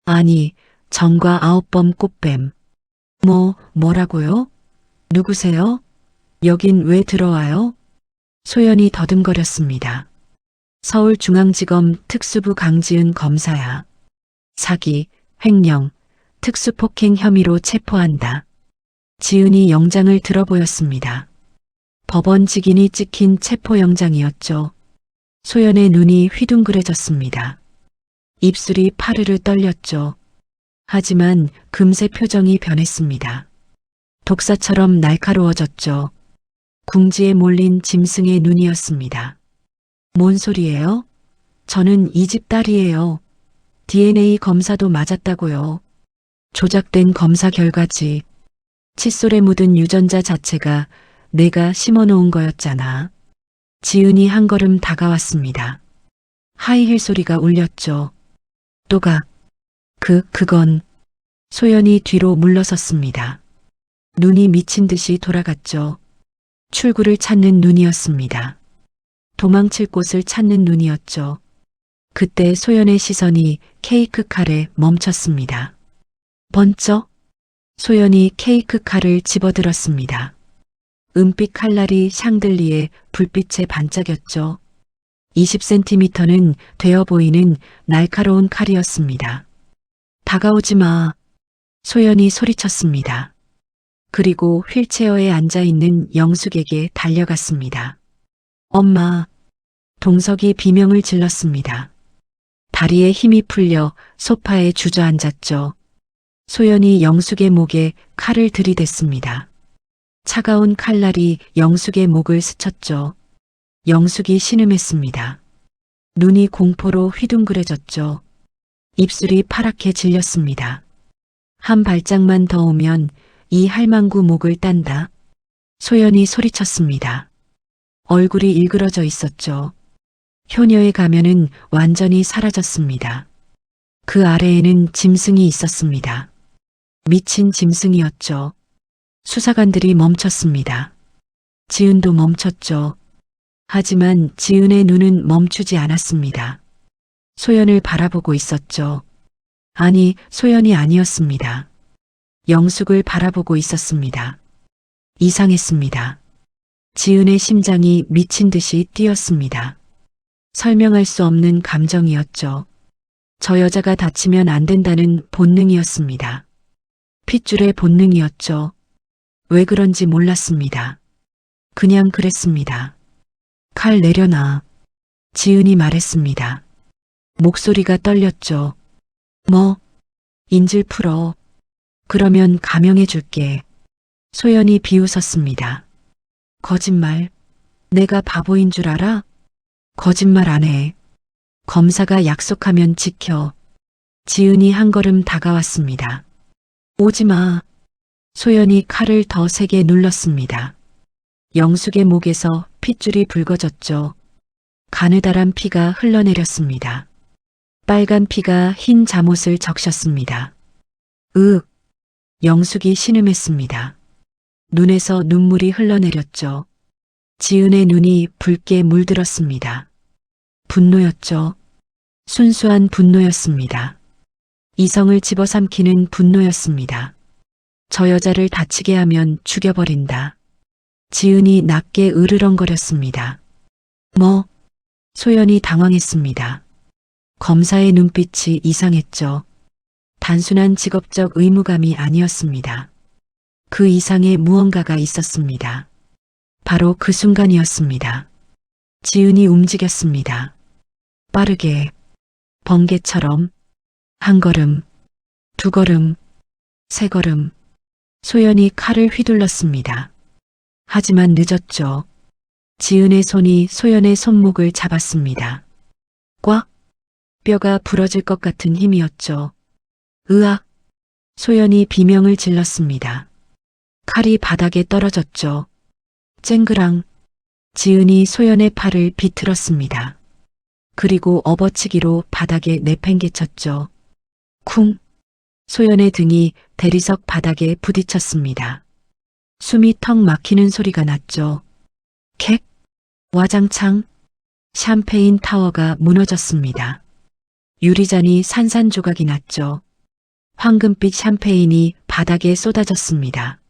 아니, 정과 9범 꽃뱀. 뭐라고요? 누구세요? 여긴 왜 들어와요? 소연이 더듬거렸습니다. 서울중앙지검 특수부 강지은 검사야. 사기, 횡령, 특수폭행 혐의로 체포한다. 지은이 영장을 들어보였습니다. 법원 직인이 찍힌 체포영장이었죠. 소연의 눈이 휘둥그레졌습니다. 입술이 파르르 떨렸죠. 하지만 금세 표정이 변했습니다. 독사처럼 날카로워졌죠. 궁지에 몰린 짐승의 눈이었습니다. 뭔 소리예요? 저는 이 집 딸이에요. DNA 검사도 맞았다고요. 조작된 검사 결과지. 칫솔에 묻은 유전자 자체가 내가 심어놓은 거였잖아. 지은이 한 걸음 다가왔습니다. 하이힐 소리가 울렸죠. 또각. 그건. 소연이 뒤로 물러섰습니다. 눈이 미친 듯이 돌아갔죠. 출구를 찾는 눈이었습니다. 도망칠 곳을 찾는 눈이었죠. 그때 소연의 시선이 케이크 칼에 멈췄습니다. 번쩍. 소연이 케이크 칼을 집어들었습니다. 은빛 칼날이 샹들리에 불빛에 반짝였죠. 20cm는 되어 보이는 날카로운 칼이었습니다. 다가오지 마. 소연이 소리쳤습니다. 그리고 휠체어에 앉아있는 영숙에게 달려갔습니다. 엄마. 동석이 비명을 질렀습니다. 다리에 힘이 풀려 소파에 주저앉았죠. 소연이 영숙의 목에 칼을 들이댔습니다. 차가운 칼날이 영숙의 목을 스쳤죠. 영숙이 신음했습니다. 눈이 공포로 휘둥그레졌죠. 입술이 파랗게 질렸습니다. 한 발짝만 더 오면 이 할망구 목을 딴다. 소연이 소리쳤습니다. 얼굴이 일그러져 있었죠. 효녀의 가면은 완전히 사라졌습니다. 그 아래에는 짐승이 있었습니다. 미친 짐승이었죠. 수사관들이 멈췄습니다. 지은도 멈췄죠. 하지만 지은의 눈은 멈추지 않았습니다. 소연을 바라보고 있었죠. 아니, 소연이 아니었습니다. 영숙을 바라보고 있었습니다. 이상했습니다. 지은의 심장이 미친 듯이 뛰었습니다. 설명할 수 없는 감정이었죠. 저 여자가 다치면 안 된다는 본능이었습니다. 핏줄의 본능이었죠. 왜 그런지 몰랐습니다. 그냥 그랬습니다. 칼 내려놔. 지은이 말했습니다. 목소리가 떨렸죠. 뭐? 인질 풀어. 그러면 감형해 줄게. 소연이 비웃었습니다. 거짓말. 내가 바보인 줄 알아? 거짓말 안 해. 검사가 약속하면 지켜. 지은이 한 걸음 다가왔습니다. 오지 마. 소연이 칼을 더 세게 눌렀습니다. 영숙의 목에서 핏줄이 붉어졌죠. 가느다란 피가 흘러내렸습니다. 빨간 피가 흰 잠옷을 적셨습니다. 영숙이 신음했습니다. 눈에서 눈물이 흘러내렸죠. 지은의 눈이 붉게 물들었습니다. 분노였죠. 순수한 분노였습니다. 이성을 집어삼키는 분노였습니다. 저 여자를 다치게 하면 죽여버린다. 지은이 낮게 으르렁거렸습니다. 뭐? 소연이 당황했습니다. 검사의 눈빛이 이상했죠. 단순한 직업적 의무감이 아니었습니다. 그 이상의 무언가가 있었습니다. 바로 그 순간이었습니다. 지은이 움직였습니다. 빠르게, 번개처럼, 한 걸음, 두 걸음, 세 걸음, 소연이 칼을 휘둘렀습니다. 하지만 늦었죠. 지은의 손이 소연의 손목을 잡았습니다. 꽉! 뼈가 부러질 것 같은 힘이었죠. 으악! 소연이 비명을 질렀습니다. 칼이 바닥에 떨어졌죠. 쨍그랑! 지은이 소연의 팔을 비틀었습니다. 그리고 업어치기로 바닥에 내팽개쳤죠. 쿵! 소연의 등이 대리석 바닥에 부딪혔습니다. 숨이 턱 막히는 소리가 났죠. 캑! 와장창! 샴페인 타워가 무너졌습니다. 유리잔이 산산조각이 났죠. 황금빛 샴페인이 바닥에 쏟아졌습니다.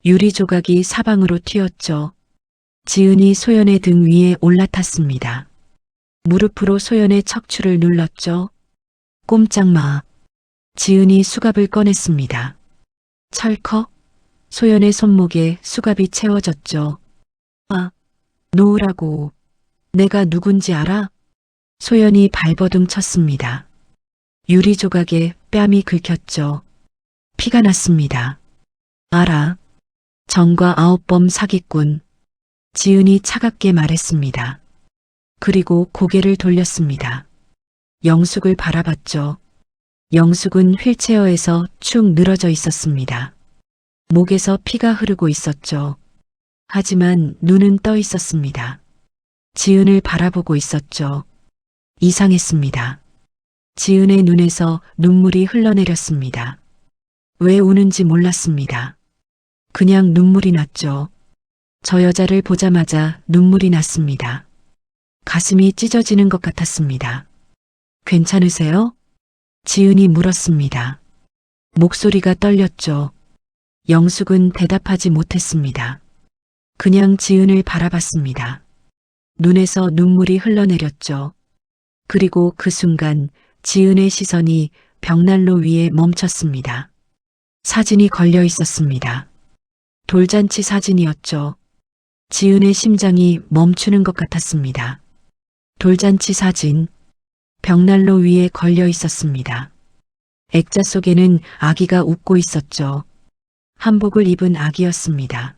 유리 조각이 사방으로 튀었죠. 지은이 소연의 등 위에 올라탔습니다. 무릎으로 소연의 척추를 눌렀죠. 꼼짝 마. 지은이 수갑을 꺼냈습니다. 철컥. 소연의 손목에 수갑이 채워졌죠. 아, 놓으라고. 내가 누군지 알아? 소연이 발버둥 쳤습니다. 유리 조각에 뺨이 긁혔죠. 피가 났습니다. 알아. 정과 아홉범 사기꾼. 지은이 차갑게 말했습니다. 그리고 고개를 돌렸습니다. 영숙을 바라봤죠. 영숙은 휠체어에서 축 늘어져 있었습니다. 목에서 피가 흐르고 있었죠. 하지만 눈은 떠 있었습니다. 지은을 바라보고 있었죠. 이상했습니다. 지은의 눈에서 눈물이 흘러내렸습니다. 왜 우는지 몰랐습니다. 그냥 눈물이 났죠. 저 여자를 보자마자 눈물이 났습니다. 가슴이 찢어지는 것 같았습니다. 괜찮으세요? 지은이 물었습니다. 목소리가 떨렸죠. 영숙은 대답하지 못했습니다. 그냥 지은을 바라봤습니다. 눈에서 눈물이 흘러내렸죠. 그리고 그 순간 지은의 시선이 벽난로 위에 멈췄습니다. 사진이 걸려 있었습니다. 돌잔치 사진이었죠. 지은의 심장이 멈추는 것 같았습니다. 돌잔치 사진, 벽난로 위에 걸려 있었습니다. 액자 속에는 아기가 웃고 있었죠. 한복을 입은 아기였습니다.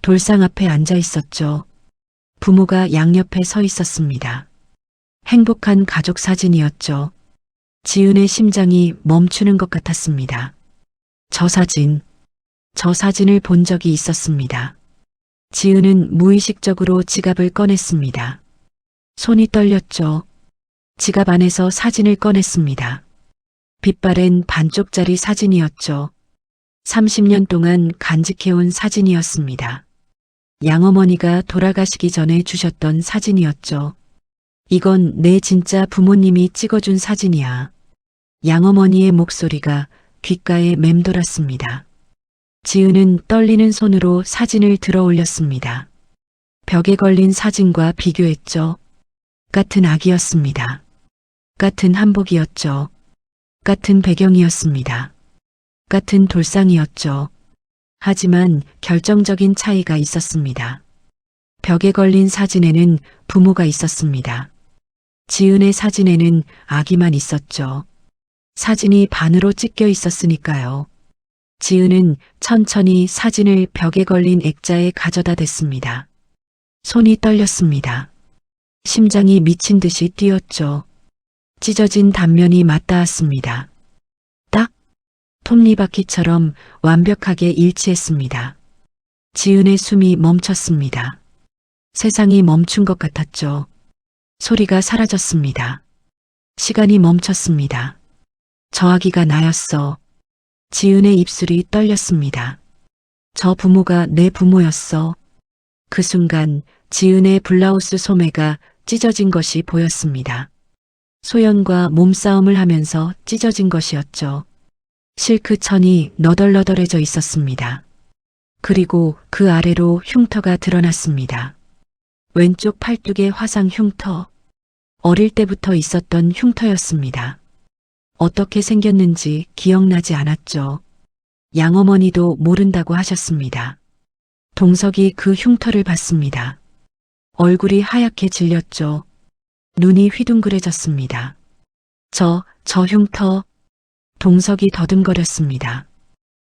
돌상 앞에 앉아 있었죠. 부모가 양옆에 서 있었습니다. 행복한 가족 사진이었죠. 지은의 심장이 멈추는 것 같았습니다. 저 사진을 본 적이 있었습니다. 지은은 무의식적으로 지갑을 꺼냈습니다. 손이 떨렸죠. 지갑 안에서 사진을 꺼냈습니다. 빛바랜 반쪽짜리 사진이었죠. 30년 동안 간직해온 사진이었습니다. 양어머니가 돌아가시기 전에 주셨던 사진이었죠. 이건 내 진짜 부모님이 찍어준 사진이야. 양어머니의 목소리가 귓가에 맴돌았습니다. 지은은 떨리는 손으로 사진을 들어 올렸습니다. 벽에 걸린 사진과 비교했죠. 같은 아기였습니다. 같은 한복이었죠. 같은 배경이었습니다. 같은 돌상이었죠. 하지만 결정적인 차이가 있었습니다. 벽에 걸린 사진에는 부모가 있었습니다. 지은의 사진에는 아기만 있었죠. 사진이 반으로 찢겨 있었으니까요. 지은은 천천히 사진을 벽에 걸린 액자에 가져다 댔습니다. 손이 떨렸습니다. 심장이 미친 듯이 뛰었죠. 찢어진 단면이 맞닿았습니다. 딱 톱니바퀴처럼 완벽하게 일치했습니다. 지은의 숨이 멈췄습니다. 세상이 멈춘 것 같았죠. 소리가 사라졌습니다. 시간이 멈췄습니다. 저 아기가 나였어. 지은의 입술이 떨렸습니다. 저 부모가 내 부모였어. 그 순간 지은의 블라우스 소매가 찢어진 것이 보였습니다. 소연과 몸싸움을 하면서 찢어진 것이었죠. 실크 천이 너덜너덜해져 있었습니다. 그리고 그 아래로 흉터가 드러났습니다. 왼쪽 팔뚝의 화상 흉터. 어릴 때부터 있었던 흉터였습니다. 어떻게 생겼는지 기억나지 않았죠. 양어머니도 모른다고 하셨습니다. 동석이 그 흉터를 봤습니다. 얼굴이 하얗게 질렸죠. 눈이 휘둥그레졌습니다. 저 흉터. 동석이 더듬거렸습니다.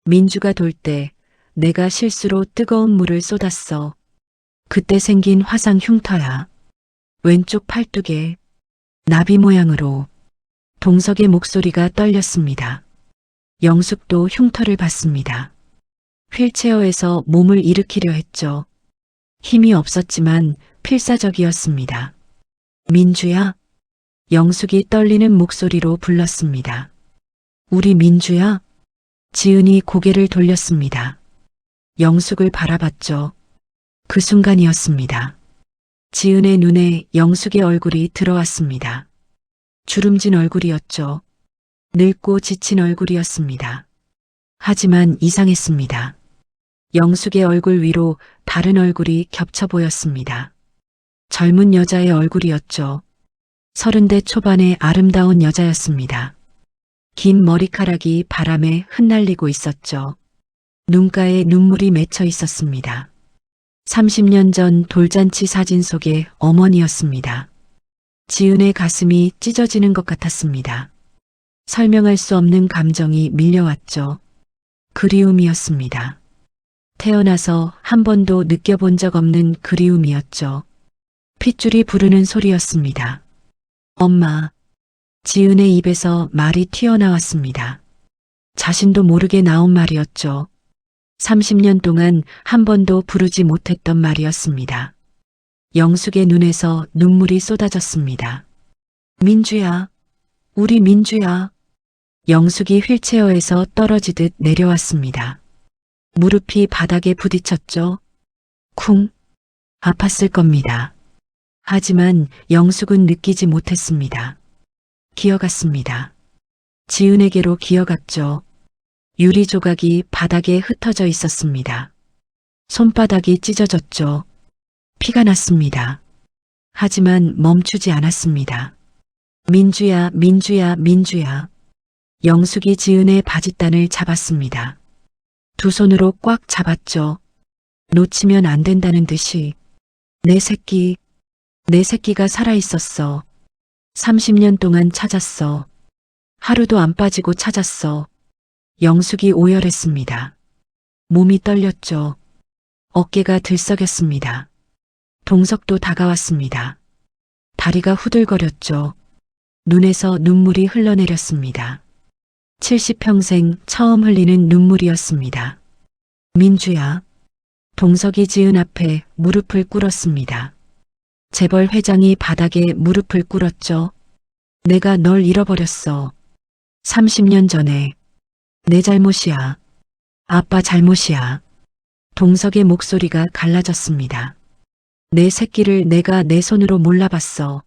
민주가 돌 때 내가 실수로 뜨거운 물을 쏟았어. 그때 생긴 화상 흉터야. 왼쪽 팔뚝에 나비 모양으로. 동석의 목소리가 떨렸습니다. 영숙도 흉터를 봤습니다. 휠체어에서 몸을 일으키려 했죠. 힘이 없었지만 필사적이었습니다. 민주야? 영숙이 떨리는 목소리로 불렀습니다. 우리 민주야? 지은이 고개를 돌렸습니다. 영숙을 바라봤죠. 그 순간이었습니다. 지은의 눈에 영숙의 얼굴이 들어왔습니다. 주름진 얼굴이었죠. 늙고 지친 얼굴이었습니다. 하지만 이상했습니다. 영숙의 얼굴 위로 다른 얼굴이 겹쳐 보였습니다. 젊은 여자의 얼굴이었죠. 30대 초반의 아름다운 여자였습니다. 긴 머리카락이 바람에 흩날리고 있었죠. 눈가에 눈물이 맺혀 있었습니다. 30년 전 돌잔치 사진 속의 어머니였습니다. 지은의 가슴이 찢어지는 것 같았습니다. 설명할 수 없는 감정이 밀려왔죠. 그리움이었습니다. 태어나서 한 번도 느껴본 적 없는 그리움이었죠. 핏줄이 부르는 소리였습니다. 엄마. 지은의 입에서 말이 튀어나왔습니다. 자신도 모르게 나온 말이었죠. 30년 동안 한 번도 부르지 못했던 말이었습니다. 영숙의 눈에서 눈물이 쏟아졌습니다. 민주야, 우리 민주야. 영숙이 휠체어에서 떨어지듯 내려왔습니다. 무릎이 바닥에 부딪혔죠. 쿵, 아팠을 겁니다. 하지만 영숙은 느끼지 못했습니다. 기어갔습니다. 지은에게로 기어갔죠. 유리 조각이 바닥에 흩어져 있었습니다. 손바닥이 찢어졌죠. 피가 났습니다. 하지만 멈추지 않았습니다. 민주야, 민주야, 민주야. 영숙이 지은의 바짓단을 잡았습니다. 두 손으로 꽉 잡았죠. 놓치면 안 된다는 듯이. 내 새끼가 살아있었어. 30년 동안 찾았어. 하루도 안 빠지고 찾았어. 영숙이 오열했습니다. 몸이 떨렸죠. 어깨가 들썩였습니다. 동석도 다가왔습니다. 다리가 후들거렸죠. 눈에서 눈물이 흘러내렸습니다. 70평생 처음 흘리는 눈물이었습니다. 민주야, 동석이 지은 앞에 무릎을 꿇었습니다. 재벌 회장이 바닥에 무릎을 꿇었죠. 내가 널 잃어버렸어. 30년 전에. 내 잘못이야. 아빠 잘못이야. 동석의 목소리가 갈라졌습니다. 내 새끼를 내가 내 손으로 몰라봤어.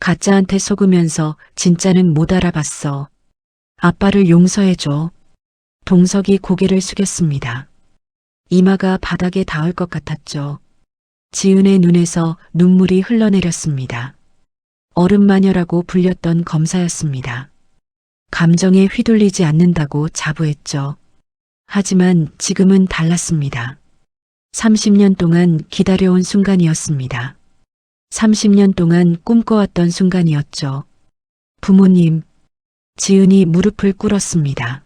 가짜한테 속으면서 진짜는 못 알아봤어. 아빠를 용서해줘. 동석이 고개를 숙였습니다. 이마가 바닥에 닿을 것 같았죠. 지은의 눈에서 눈물이 흘러내렸습니다. 어른마녀라고 불렸던 검사였습니다. 감정에 휘둘리지 않는다고 자부했죠. 하지만 지금은 달랐습니다. 30년 동안 기다려온 순간이었습니다. 30년 동안 꿈꿔왔던 순간이었죠. 부모님, 지은이 무릎을 꿇었습니다.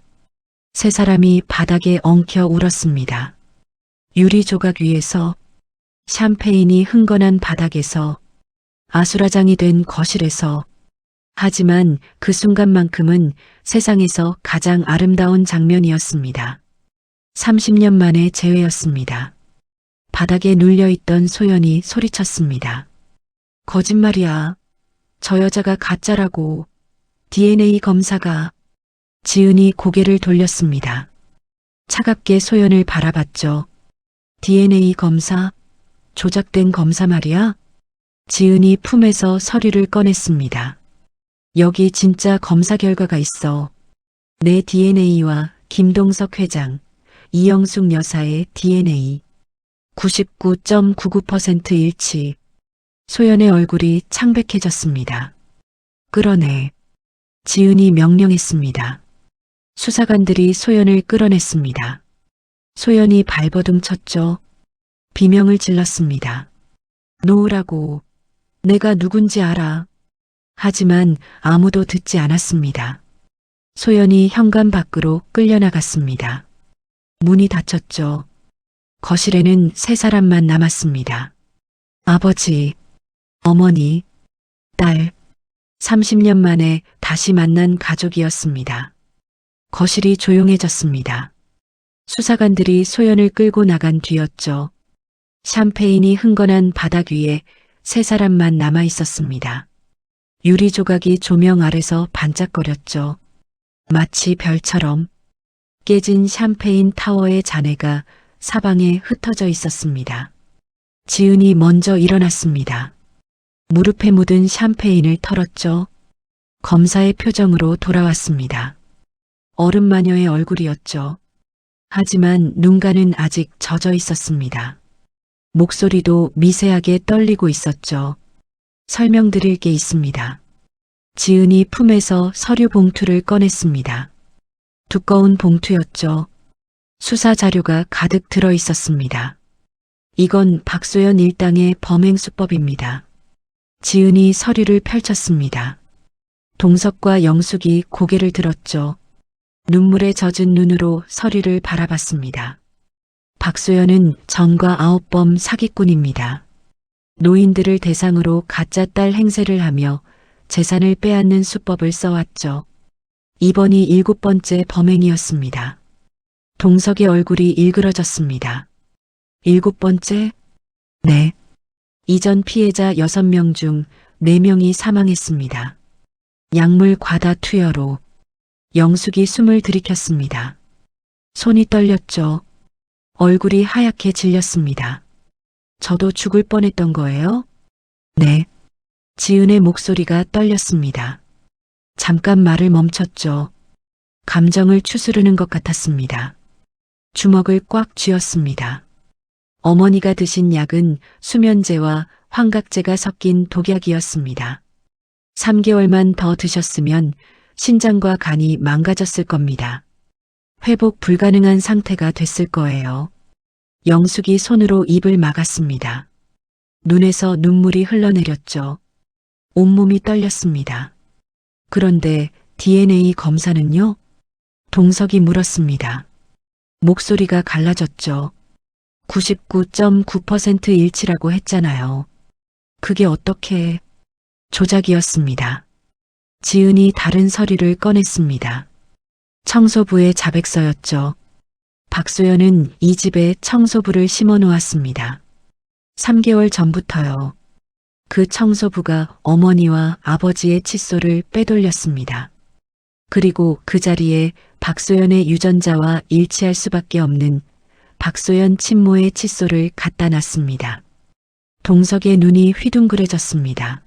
세 사람이 바닥에 엉켜 울었습니다. 유리 조각 위에서, 샴페인이 흥건한 바닥에서, 아수라장이 된 거실에서, 하지만 그 순간만큼은 세상에서 가장 아름다운 장면이었습니다. 30년 만의 재회였습니다. 바닥에 눌려있던 소연이 소리쳤습니다. 거짓말이야. 저 여자가 가짜라고. DNA 검사가. 지은이 고개를 돌렸습니다. 차갑게 소연을 바라봤죠. DNA 검사? 조작된 검사 말이야? 지은이 품에서 서류를 꺼냈습니다. 여기 진짜 검사 결과가 있어. 내 DNA와 김동석 회장, 이영숙 여사의 DNA. 99.99% 일치. 소연의 얼굴이 창백해졌습니다. 끌어내. 지은이 명령했습니다. 수사관들이 소연을 끌어냈습니다. 소연이 발버둥 쳤죠. 비명을 질렀습니다. 놓으라고. 내가 누군지 알아. 하지만 아무도 듣지 않았습니다. 소연이 현관 밖으로 끌려나갔습니다. 문이 닫혔죠. 거실에는 세 사람만 남았습니다. 아버지, 어머니, 딸, 30년 만에 다시 만난 가족이었습니다. 거실이 조용해졌습니다. 수사관들이 소연을 끌고 나간 뒤였죠. 샴페인이 흥건한 바닥 위에 세 사람만 남아 있었습니다. 유리 조각이 조명 아래서 반짝거렸죠. 마치 별처럼. 깨진 샴페인 타워의 잔해가 사방에 흩어져 있었습니다. 지은이 먼저 일어났습니다. 무릎에 묻은 샴페인을 털었죠. 검사의 표정으로 돌아왔습니다. 어른마녀의 얼굴이었죠. 하지만 눈가는 아직 젖어 있었습니다. 목소리도 미세하게 떨리고 있었죠. 설명드릴 게 있습니다. 지은이 품에서 서류 봉투를 꺼냈습니다. 두꺼운 봉투였죠. 수사 자료가 가득 들어 있었습니다. 이건 박소연 일당의 범행 수법입니다. 지은이 서류를 펼쳤습니다. 동석과 영숙이 고개를 들었죠. 눈물에 젖은 눈으로 서류를 바라봤습니다. 박소연은 전과 9범 사기꾼입니다. 노인들을 대상으로 가짜 딸 행세를 하며 재산을 빼앗는 수법을 써왔죠. 이번이 7번째 범행이었습니다. 동석의 얼굴이 일그러졌습니다. 7번째? 네. 이전 피해자 6명 중 4명이 사망했습니다. 약물 과다 투여로. 영숙이 숨을 들이켰습니다. 손이 떨렸죠. 얼굴이 하얗게 질렸습니다. 저도 죽을 뻔했던 거예요? 네. 지은의 목소리가 떨렸습니다. 잠깐 말을 멈췄죠. 감정을 추스르는 것 같았습니다. 주먹을 꽉 쥐었습니다. 어머니가 드신 약은 수면제와 환각제가 섞인 독약이었습니다. 3개월만 더 드셨으면 신장과 간이 망가졌을 겁니다. 회복 불가능한 상태가 됐을 거예요. 영숙이 손으로 입을 막았습니다. 눈에서 눈물이 흘러내렸죠. 온몸이 떨렸습니다. 그런데 DNA 검사는요? 동석이 물었습니다. 목소리가 갈라졌죠. 99.9% 일치라고 했잖아요. 그게 어떻게... 조작이었습니다. 지은이 다른 서류를 꺼냈습니다. 청소부의 자백서였죠. 박소연은 이 집에 청소부를 심어 놓았습니다. 3개월 전부터요. 그 청소부가 어머니와 아버지의 칫솔을 빼돌렸습니다. 그리고 그 자리에 박소연의 유전자와 일치할 수밖에 없는 박소연 친모의 칫솔을 갖다 놨습니다. 동석의 눈이 휘둥그레졌습니다.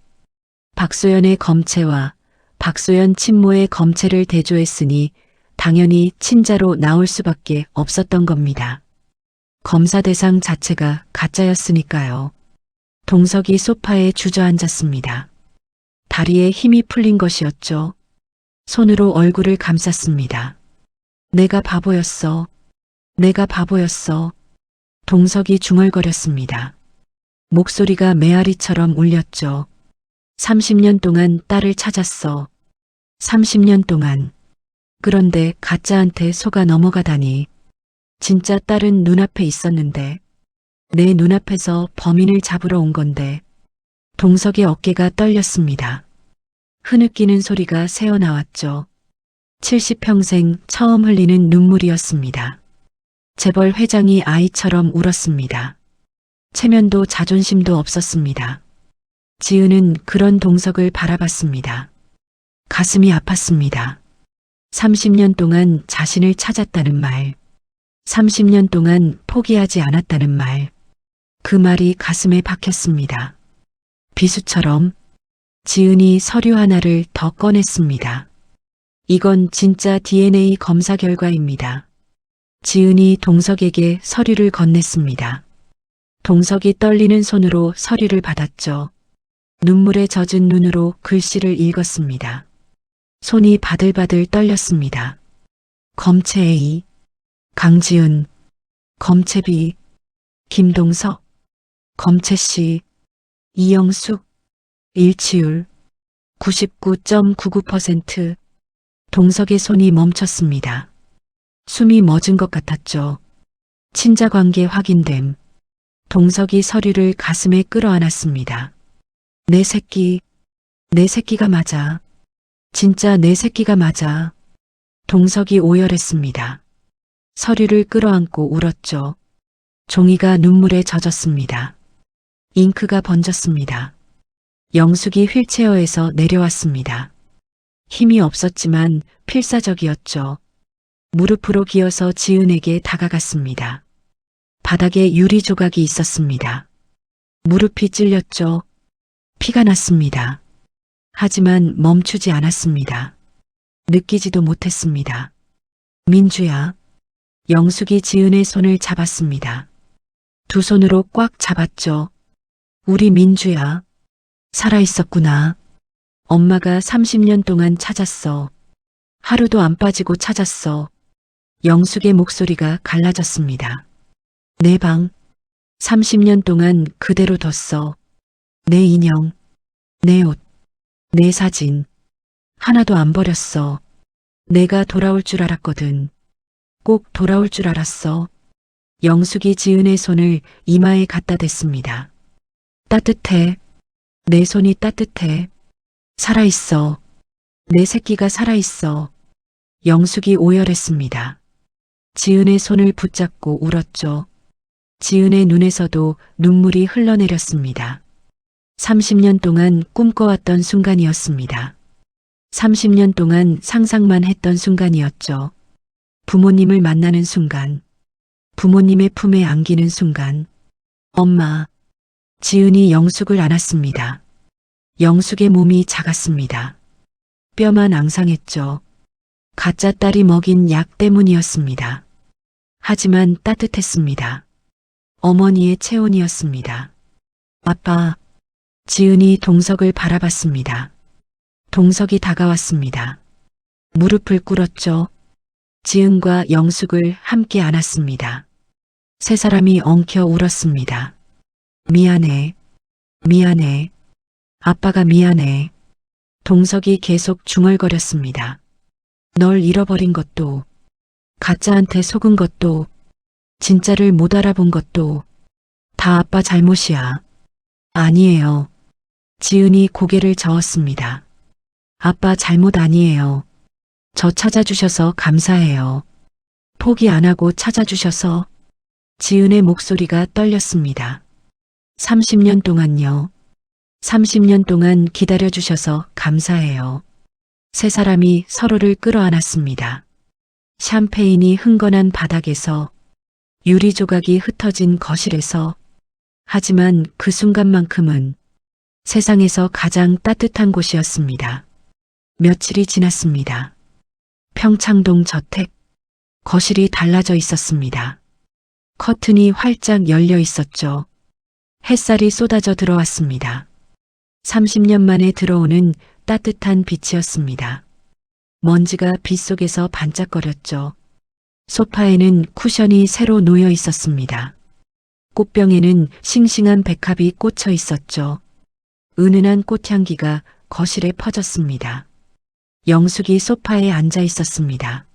박소연의 검체와 박소연 친모의 검체를 대조했으니 당연히 친자로 나올 수밖에 없었던 겁니다. 검사 대상 자체가 가짜였으니까요. 동석이 소파에 주저앉았습니다. 다리에 힘이 풀린 것이었죠. 손으로 얼굴을 감쌌습니다. 내가 바보였어. 내가 바보였어. 동석이 중얼거렸습니다. 목소리가 메아리처럼 울렸죠. 30년 동안 딸을 찾았어. 30년 동안. 그런데 가짜한테 속아 넘어가다니. 진짜 딸은 눈앞에 있었는데. 내 눈앞에서 범인을 잡으러 온 건데. 동석의 어깨가 떨렸습니다. 흐느끼는 소리가 새어나왔죠. 70평생 처음 흘리는 눈물이었습니다. 재벌 회장이 아이처럼 울었습니다. 체면도 자존심도 없었습니다. 지은은 그런 동석을 바라봤습니다. 가슴이 아팠습니다. 30년 동안 자신을 찾았다는 말, 30년 동안 포기하지 않았다는 말, 그 말이 가슴에 박혔습니다. 비수처럼 지은이 서류 하나를 더 꺼냈습니다. 이건 진짜 DNA 검사 결과입니다. 지은이 동석에게 서류를 건넸습니다. 동석이 떨리는 손으로 서류를 받았죠. 눈물에 젖은 눈으로 글씨를 읽었습니다. 손이 바들바들 떨렸습니다. 검체 A, 강지은, 검체 B, 김동석, 검체 C, 이영숙, 일치율 99.99%. 동석의 손이 멈췄습니다. 숨이 멎은 것 같았죠. 친자 관계 확인됨. 동석이 서류를 가슴에 끌어안았습니다. 내 새끼가 맞아. 진짜 내 새끼가 맞아. 동석이 오열했습니다. 서류를 끌어안고 울었죠. 종이가 눈물에 젖었습니다. 잉크가 번졌습니다. 영숙이 휠체어에서 내려왔습니다. 힘이 없었지만 필사적이었죠. 무릎으로 기어서 지은에게 다가갔습니다. 바닥에 유리 조각이 있었습니다. 무릎이 찔렸죠. 피가 났습니다. 하지만 멈추지 않았습니다. 느끼지도 못했습니다. 민주야. 영숙이 지은의 손을 잡았습니다. 두 손으로 꽉 잡았죠. 우리 민주야. 살아있었구나. 엄마가 30년 동안 찾았어. 하루도 안 빠지고 찾았어. 영숙의 목소리가 갈라졌습니다. 내 방, 30년 동안 그대로 뒀어. 내 인형, 내 옷, 내 사진. 하나도 안 버렸어. 내가 돌아올 줄 알았거든. 꼭 돌아올 줄 알았어. 영숙이 지은의 손을 이마에 갖다 댔습니다. 따뜻해. 내 손이 따뜻해. 살아있어. 내 새끼가 살아있어. 영숙이 오열했습니다. 지은의 손을 붙잡고 울었죠. 지은의 눈에서도 눈물이 흘러내렸습니다. 30년 동안 꿈꿔왔던 순간이었습니다. 30년 동안 상상만 했던 순간이었죠. 부모님을 만나는 순간, 부모님의 품에 안기는 순간. 엄마. 지은이 영숙을 안았습니다. 영숙의 몸이 작았습니다. 뼈만 앙상했죠. 가짜 딸이 먹인 약 때문이었습니다. 하지만 따뜻했습니다. 어머니의 체온이었습니다. 아빠. 지은이 동석을 바라봤습니다. 동석이 다가왔습니다. 무릎을 꿇었죠. 지은과 영숙을 함께 안았습니다. 세 사람이 엉켜 울었습니다. 미안해. 미안해. 아빠가 미안해. 동석이 계속 중얼거렸습니다. 널 잃어버린 것도, 가짜한테 속은 것도, 진짜를 못 알아본 것도 다 아빠 잘못이야. 아니에요. 지은이 고개를 저었습니다. 아빠 잘못 아니에요. 저 찾아주셔서 감사해요. 포기 안 하고 찾아주셔서 지은의 목소리가 떨렸습니다. 30년 동안요. 30년 동안 기다려주셔서 감사해요. 세 사람이 서로를 끌어안았습니다. 샴페인이 흥건한 바닥에서, 유리 조각이 흩어진 거실에서, 하지만 그 순간만큼은 세상에서 가장 따뜻한 곳이었습니다. 며칠이 지났습니다. 평창동 저택, 거실이 달라져 있었습니다. 커튼이 활짝 열려 있었죠. 햇살이 쏟아져 들어왔습니다. 30년 만에 들어오는 따뜻한 빛이었습니다. 먼지가 빛 속에서 반짝거렸죠. 소파에는 쿠션이 새로 놓여 있었습니다. 꽃병에는 싱싱한 백합이 꽂혀 있었죠. 은은한 꽃향기가 거실에 퍼졌습니다. 영숙이 소파에 앉아 있었습니다.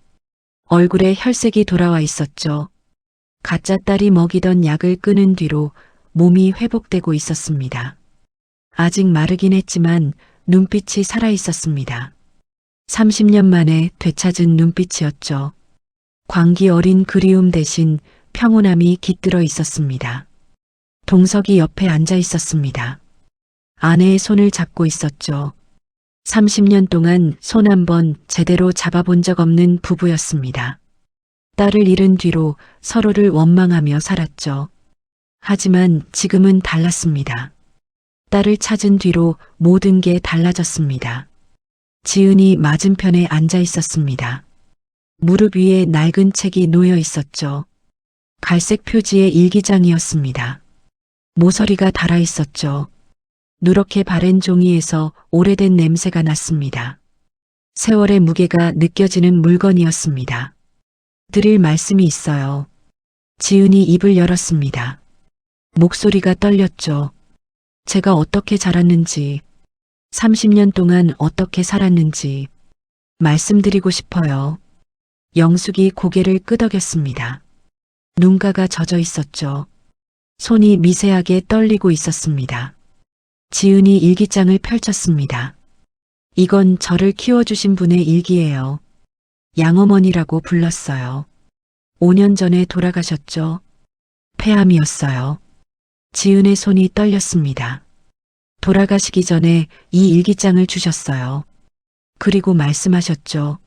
얼굴에 혈색이 돌아와 있었죠. 가짜 딸이 먹이던 약을 끊은 뒤로 몸이 회복되고 있었습니다. 아직 마르긴 했지만 눈빛이 살아 있었습니다. 30년 만에 되찾은 눈빛이었죠. 광기 어린 그리움 대신 평온함이 깃들어 있었습니다. 동석이 옆에 앉아 있었습니다. 아내의 손을 잡고 있었죠. 30년 동안 손 한 번 제대로 잡아본 적 없는 부부였습니다. 딸을 잃은 뒤로 서로를 원망하며 살았죠. 하지만 지금은 달랐습니다. 딸을 찾은 뒤로 모든 게 달라졌습니다. 지은이 맞은편에 앉아 있었습니다. 무릎 위에 낡은 책이 놓여 있었죠. 갈색 표지의 일기장이었습니다. 모서리가 달아 있었죠. 누렇게 바랜 종이에서 오래된 냄새가 났습니다. 세월의 무게가 느껴지는 물건이었습니다. 드릴 말씀이 있어요. 지은이 입을 열었습니다. 목소리가 떨렸죠. 제가 어떻게 자랐는지, 30년 동안 어떻게 살았는지 말씀드리고 싶어요. 영숙이 고개를 끄덕였습니다. 눈가가 젖어 있었죠. 손이 미세하게 떨리고 있었습니다. 지은이 일기장을 펼쳤습니다. 이건 저를 키워주신 분의 일기예요. 양어머니라고 불렀어요. 5년 전에 돌아가셨죠. 폐암이었어요. 지은의 손이 떨렸습니다. 돌아가시기 전에 이 일기장을 주셨어요. 그리고 말씀하셨죠.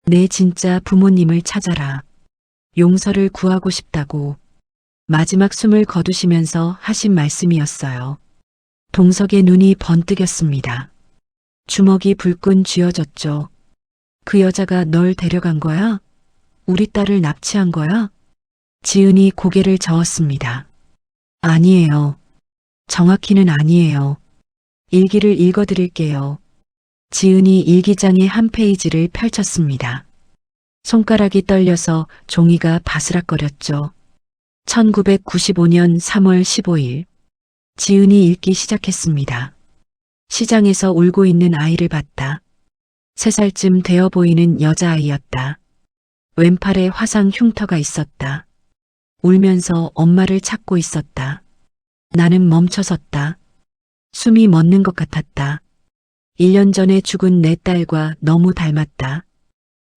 내 진짜 부모님을 찾아라. 용서를 구하고 싶다고. 마지막 숨을 거두시면서 하신 말씀이었어요. 동석의 눈이 번뜩였습니다. 주먹이 불끈 쥐어졌죠. 그 여자가 널 데려간 거야? 우리 딸을 납치한 거야? 지은이 고개를 저었습니다. 아니에요. 정확히는 아니에요. 일기를 읽어드릴게요. 지은이 일기장의 한 페이지를 펼쳤습니다. 손가락이 떨려서 종이가 바스락거렸죠. 1995년 3월 15일. 지은이 읽기 시작했습니다. 시장에서 울고 있는 아이를 봤다. 3살쯤 되어 보이는 여자아이였다. 왼팔에 화상 흉터가 있었다. 울면서 엄마를 찾고 있었다. 나는 멈춰섰다. 숨이 멎는 것 같았다. 1년 전에 죽은 내 딸과 너무 닮았다.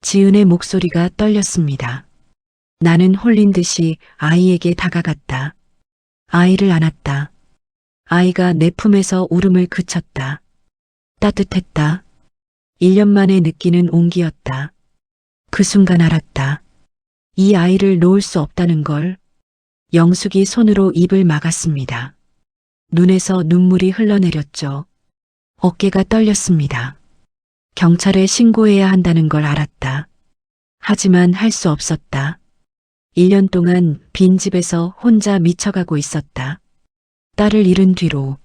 지은의 목소리가 떨렸습니다. 나는 홀린 듯이 아이에게 다가갔다. 아이를 안았다. 아이가 내 품에서 울음을 그쳤다. 따뜻했다. 1년 만에 느끼는 온기였다. 그 순간 알았다. 이 아이를 놓을 수 없다는 걸. 영숙이 손으로 입을 막았습니다. 눈에서 눈물이 흘러내렸죠. 어깨가 떨렸습니다. 경찰에 신고해야 한다는 걸 알았다. 하지만 할 수 없었다. 1년 동안 빈집에서 혼자 미쳐가고 있었다. 딸을 잃은 뒤로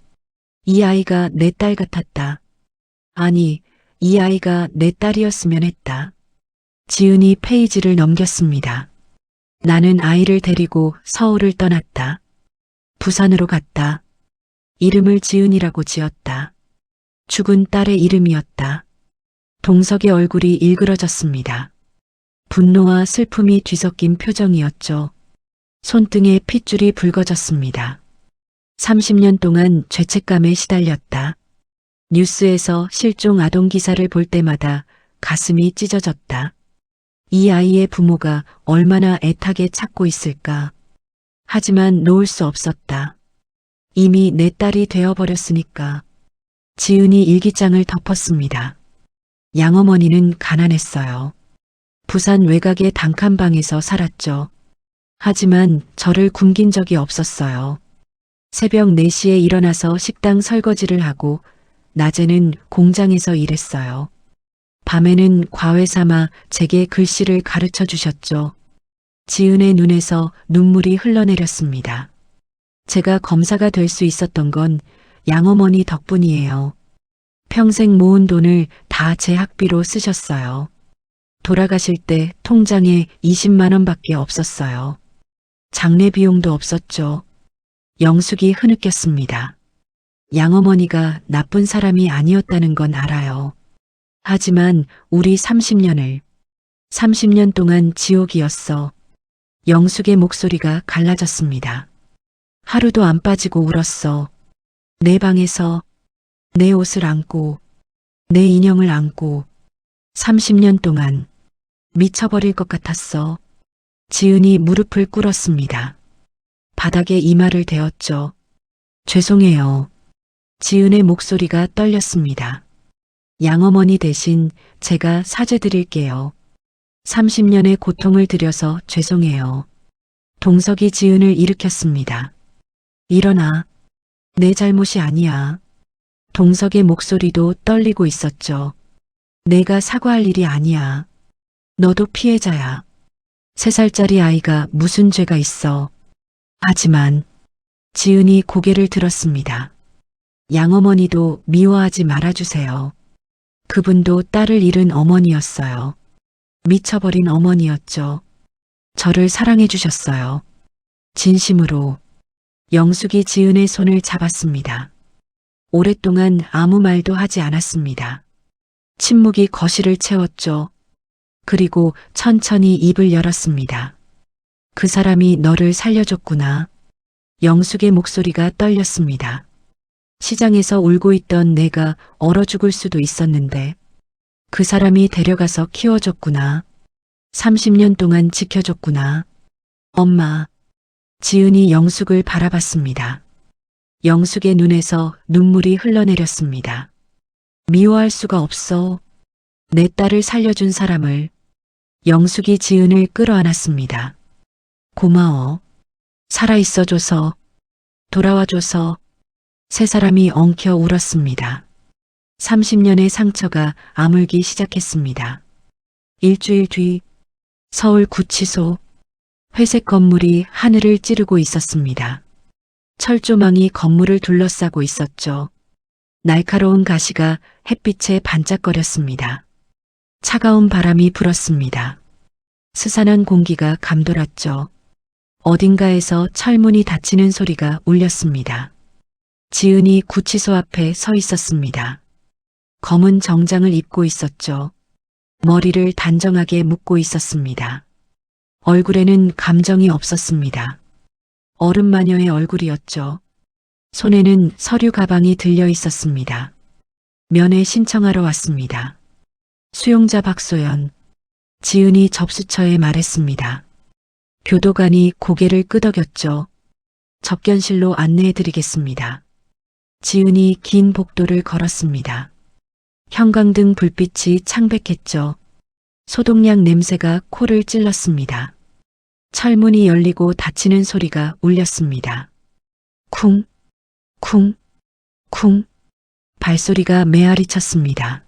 이 아이가 내 딸 같았다. 아니, 이 아이가 내 딸이었으면 했다. 지은이 페이지를 넘겼습니다. 나는 아이를 데리고 서울을 떠났다. 부산으로 갔다. 이름을 지은이라고 지었다. 죽은 딸의 이름이었다. 동석의 얼굴이 일그러졌습니다. 분노와 슬픔이 뒤섞인 표정이었죠. 손등에 핏줄이 붉어졌습니다. 30년 동안 죄책감에 시달렸다. 뉴스에서 실종 아동 기사를 볼 때마다 가슴이 찢어졌다. 이 아이의 부모가 얼마나 애타게 찾고 있을까. 하지만 놓을 수 없었다. 이미 내 딸이 되어버렸으니까. 지은이 일기장을 덮었습니다. 양어머니는 가난했어요. 부산 외곽의 단칸방에서 살았죠. 하지만 저를 굶긴 적이 없었어요. 새벽 4시에 일어나서 식당 설거지를 하고 낮에는 공장에서 일했어요. 밤에는 과외 삼아 제게 글씨를 가르쳐 주셨죠. 지은의 눈에서 눈물이 흘러내렸습니다. 제가 검사가 될 수 있었던 건 양어머니 덕분이에요. 평생 모은 돈을 다 제 학비로 쓰셨어요. 돌아가실 때 통장에 20만 원밖에 없었어요. 장례 비용도 없었죠. 영숙이 흐느꼈습니다. 양어머니가 나쁜 사람이 아니었다는 건 알아요. 하지만 우리 30년 동안 지옥이었어. 영숙의 목소리가 갈라졌습니다. 하루도 안 빠지고 울었어. 내 방에서 내 옷을 안고 내 인형을 안고 30년 동안 미쳐버릴 것 같았어. 지은이 무릎을 꿇었습니다. 바닥에 이마를 대었죠. 죄송해요. 지은의 목소리가 떨렸습니다. 양어머니 대신 제가 사죄드릴게요. 30년의 고통을 들여서 죄송해요. 동석이 지은을 일으켰습니다. 일어나. 내 잘못이 아니야. 동석의 목소리도 떨리고 있었죠. 내가 사과할 일이 아니야. 너도 피해자야. 3살짜리 아이가 무슨 죄가 있어. 하지만 지은이 고개를 들었습니다. 양어머니도 미워하지 말아주세요. 그분도 딸을 잃은 어머니였어요. 미쳐버린 어머니였죠. 저를 사랑해 주셨어요. 진심으로. 영숙이 지은의 손을 잡았습니다. 오랫동안 아무 말도 하지 않았습니다. 침묵이 거실을 채웠죠. 그리고 천천히 입을 열었습니다. 그 사람이 너를 살려줬구나. 영숙의 목소리가 떨렸습니다. 시장에서 울고 있던 내가 얼어 죽을 수도 있었는데 그 사람이 데려가서 키워줬구나. 30년 동안 지켜줬구나. 엄마. 지은이 영숙을 바라봤습니다. 영숙의 눈에서 눈물이 흘러내렸습니다. 미워할 수가 없어. 내 딸을 살려준 사람을. 영숙이 지은을 끌어안았습니다. 고마워. 살아있어줘서. 돌아와줘서. 3사람이 엉켜 울었습니다. 30년의 상처가 아물기 시작했습니다. 일주일 뒤 서울 구치소. 회색 건물이 하늘을 찌르고 있었습니다. 철조망이 건물을 둘러싸고 있었죠. 날카로운 가시가 햇빛에 반짝거렸습니다. 차가운 바람이 불었습니다. 스산한 공기가 감돌았죠. 어딘가에서 철문이 닫히는 소리가 울렸습니다. 지은이 구치소 앞에 서 있었습니다. 검은 정장을 입고 있었죠. 머리를 단정하게 묶고 있었습니다. 얼굴에는 감정이 없었습니다. 어른마녀의 얼굴이었죠. 손에는 서류 가방이 들려 있었습니다. 면회 신청하러 왔습니다. 수용자 박소연. 지은이 접수처에 말했습니다. 교도관이 고개를 끄덕였죠. 접견실로 안내해드리겠습니다. 지은이 긴 복도를 걸었습니다. 형광등 불빛이 창백했죠. 소독약 냄새가 코를 찔렀습니다. 철문이 열리고 닫히는 소리가 울렸습니다. 쿵, 쿵, 쿵. 발소리가 메아리 쳤습니다.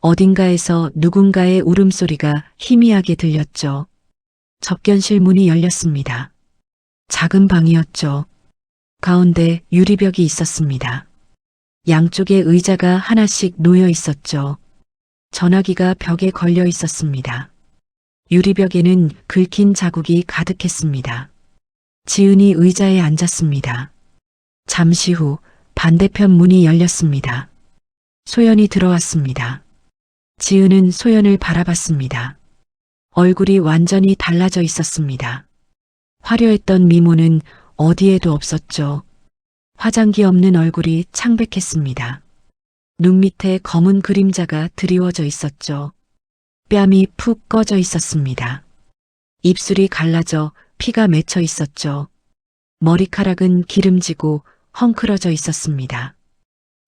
어딘가에서 누군가의 울음소리가 희미하게 들렸죠. 접견실 문이 열렸습니다. 작은 방이었죠. 가운데 유리벽이 있었습니다. 양쪽에 의자가 하나씩 놓여 있었죠. 전화기가 벽에 걸려 있었습니다. 유리벽에는 긁힌 자국이 가득했습니다. 지은이 의자에 앉았습니다. 잠시 후 반대편 문이 열렸습니다. 소연이 들어왔습니다. 지은은 소연을 바라봤습니다. 얼굴이 완전히 달라져 있었습니다. 화려했던 미모는 어디에도 없었죠. 화장기 없는 얼굴이 창백했습니다. 눈 밑에 검은 그림자가 드리워져 있었죠. 뺨이 푹 꺼져 있었습니다. 입술이 갈라져 피가 맺혀 있었죠. 머리카락은 기름지고 헝클어져 있었습니다.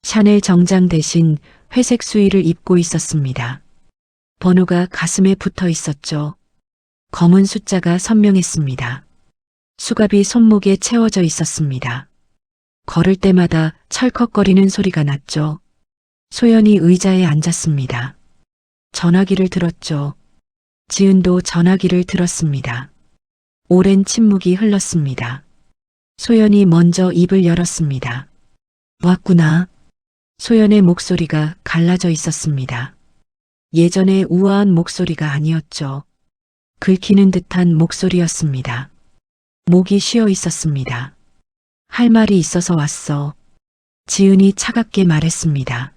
샤넬 정장 대신 회색 수의를 입고 있었습니다. 번호가 가슴에 붙어 있었죠. 검은 숫자가 선명했습니다. 수갑이 손목에 채워져 있었습니다. 걸을 때마다 철컥거리는 소리가 났죠. 소연이 의자에 앉았습니다. 전화기를 들었죠. 지은도 전화기를 들었습니다. 오랜 침묵이 흘렀습니다. 소연이 먼저 입을 열었습니다. 왔구나. 소연의 목소리가 갈라져 있었습니다. 예전의 우아한 목소리가 아니었죠. 긁히는 듯한 목소리였습니다. 목이 쉬어 있었습니다. 할 말이 있어서 왔어. 지은이 차갑게 말했습니다.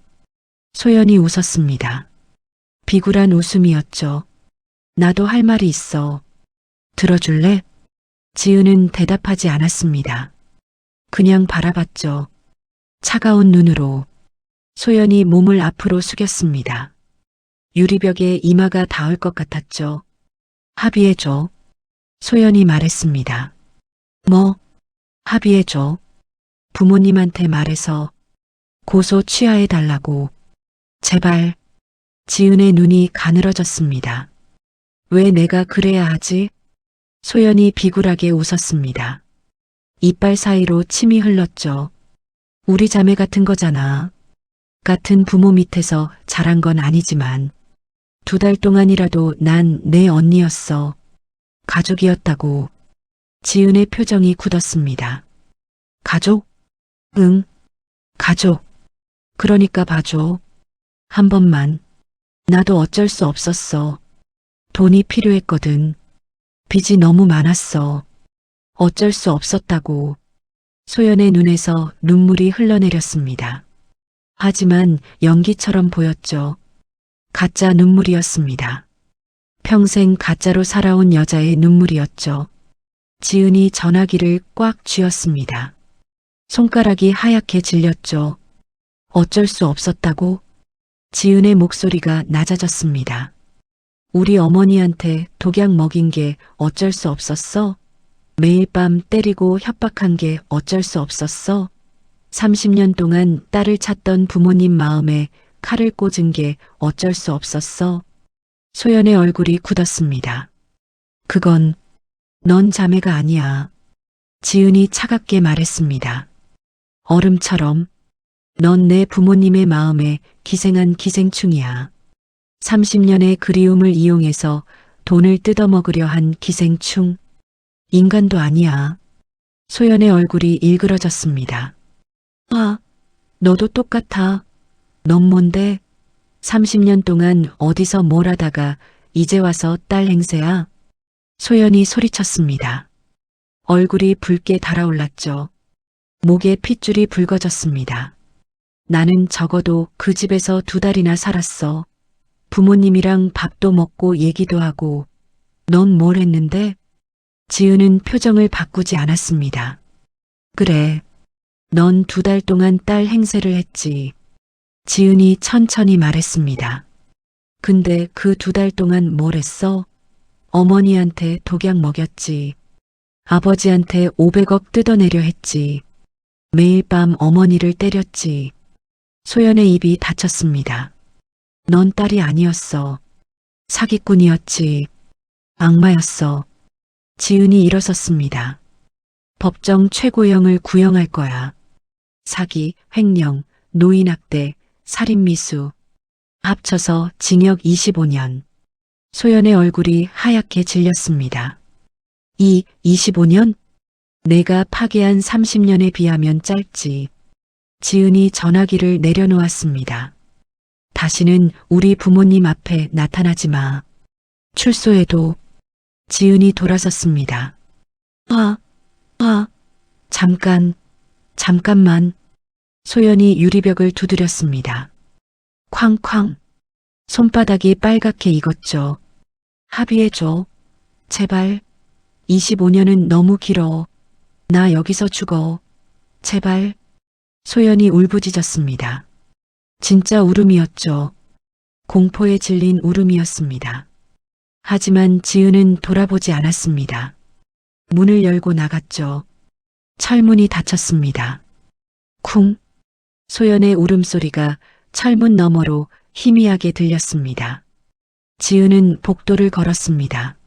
소연이 웃었습니다. 비굴한 웃음이었죠. 나도 할 말이 있어. 들어줄래? 지은은 대답하지 않았습니다. 그냥 바라봤죠. 차가운 눈으로. 소연이 몸을 앞으로 숙였습니다. 유리벽에 이마가 닿을 것 같았죠. 합의해줘. 소연이 말했습니다. 뭐? 합의해줘. 부모님한테 말해서 고소 취하해달라고. 제발. 지은의 눈이 가늘어졌습니다. 왜 내가 그래야 하지? 소연이 비굴하게 웃었습니다. 이빨 사이로 침이 흘렀죠. 우리 자매 같은 거잖아. 같은 부모 밑에서 자란 건 아니지만 2달 동안이라도 난 내 언니였어. 가족이었다고. 지은의 표정이 굳었습니다. 가족? 응. 가족. 그러니까 봐줘. 한 번만. 나도 어쩔 수 없었어. 돈이 필요했거든. 빚이 너무 많았어. 어쩔 수 없었다고. 소연의 눈에서 눈물이 흘러내렸습니다. 하지만 연기처럼 보였죠. 가짜 눈물이었습니다. 평생 가짜로 살아온 여자의 눈물이었죠. 지은이 전화기를 꽉 쥐었습니다. 손가락이 하얗게 질렸죠. 어쩔 수 없었다고? 지은의 목소리가 낮아졌습니다. 우리 어머니한테 독약 먹인 게 어쩔 수 없었어? 매일 밤 때리고 협박한 게 어쩔 수 없었어? 30년 동안 딸을 찾던 부모님 마음에 칼을 꽂은 게 어쩔 수 없었어? 소연의 얼굴이 굳었습니다. 그건 넌 자매가 아니야. 지은이 차갑게 말했습니다. 얼음처럼 넌 내 부모님의 마음에 기생한 기생충이야. 30년의 그리움을 이용해서 돈을 뜯어먹으려 한 기생충. 인간도 아니야. 소연의 얼굴이 일그러졌습니다. 아, 너도 똑같아. 넌 뭔데? 30년 동안 어디서 뭘 하다가 이제 와서 딸 행세야? 소연이 소리쳤습니다. 얼굴이 붉게 달아올랐죠. 목에 핏줄이 붉어졌습니다. 나는 적어도 그 집에서 2달이나 살았어. 부모님이랑 밥도 먹고 얘기도 하고. 넌 뭘 했는데? 지은은 표정을 바꾸지 않았습니다. 그래. 넌 2달 동안 딸 행세를 했지. 지은이 천천히 말했습니다. 근데 그 2달 동안 뭘 했어? 어머니한테 독약 먹였지. 아버지한테 500억 뜯어내려 했지. 매일 밤 어머니를 때렸지. 소연의 입이 닫혔습니다. 넌 딸이 아니었어. 사기꾼이었지. 악마였어. 지은이 일어섰습니다. 법정 최고형을 구형할 거야. 사기, 횡령, 노인학대, 살인미수. 합쳐서 징역 25년. 소연의 얼굴이 하얗게 질렸습니다. 25년? 내가 파괴한 30년에 비하면 짧지. 지은이 전화기를 내려놓았습니다. 다시는 우리 부모님 앞에 나타나지 마. 출소해도. 지은이 돌아섰습니다. 잠깐만. 소연이 유리벽을 두드렸습니다. 쾅쾅. 손바닥이 빨갛게 익었죠. 합의해줘. 제발. 25년은 너무 길어. 나 여기서 죽어. 제발. 소연이 울부짖었습니다. 진짜 울음이었죠. 공포에 질린 울음이었습니다. 하지만 지은은 돌아보지 않았습니다. 문을 열고 나갔죠. 철문이 닫혔습니다. 쿵! 소연의 울음소리가 철문 너머로 희미하게 들렸습니다. 지은은 복도를 걸었습니다.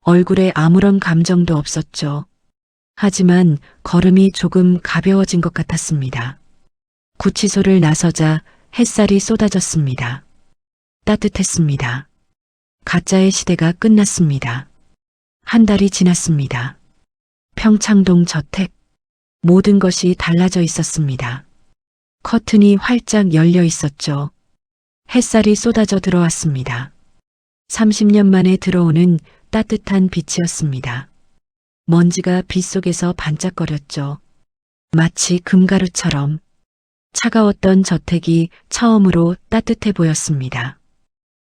얼굴에 아무런 감정도 없었죠. 하지만 걸음이 조금 가벼워진 것 같았습니다. 구치소를 나서자 햇살이 쏟아졌습니다. 따뜻했습니다. 가짜의 시대가 끝났습니다. 한 달이 지났습니다. 평창동 저택. 모든 것이 달라져 있었습니다. 커튼이 활짝 열려 있었죠. 햇살이 쏟아져 들어왔습니다. 30년 만에 들어오는 따뜻한 빛이었습니다. 먼지가 빛 속에서 반짝거렸죠. 마치 금가루처럼. 차가웠던 저택이 처음으로 따뜻해 보였습니다.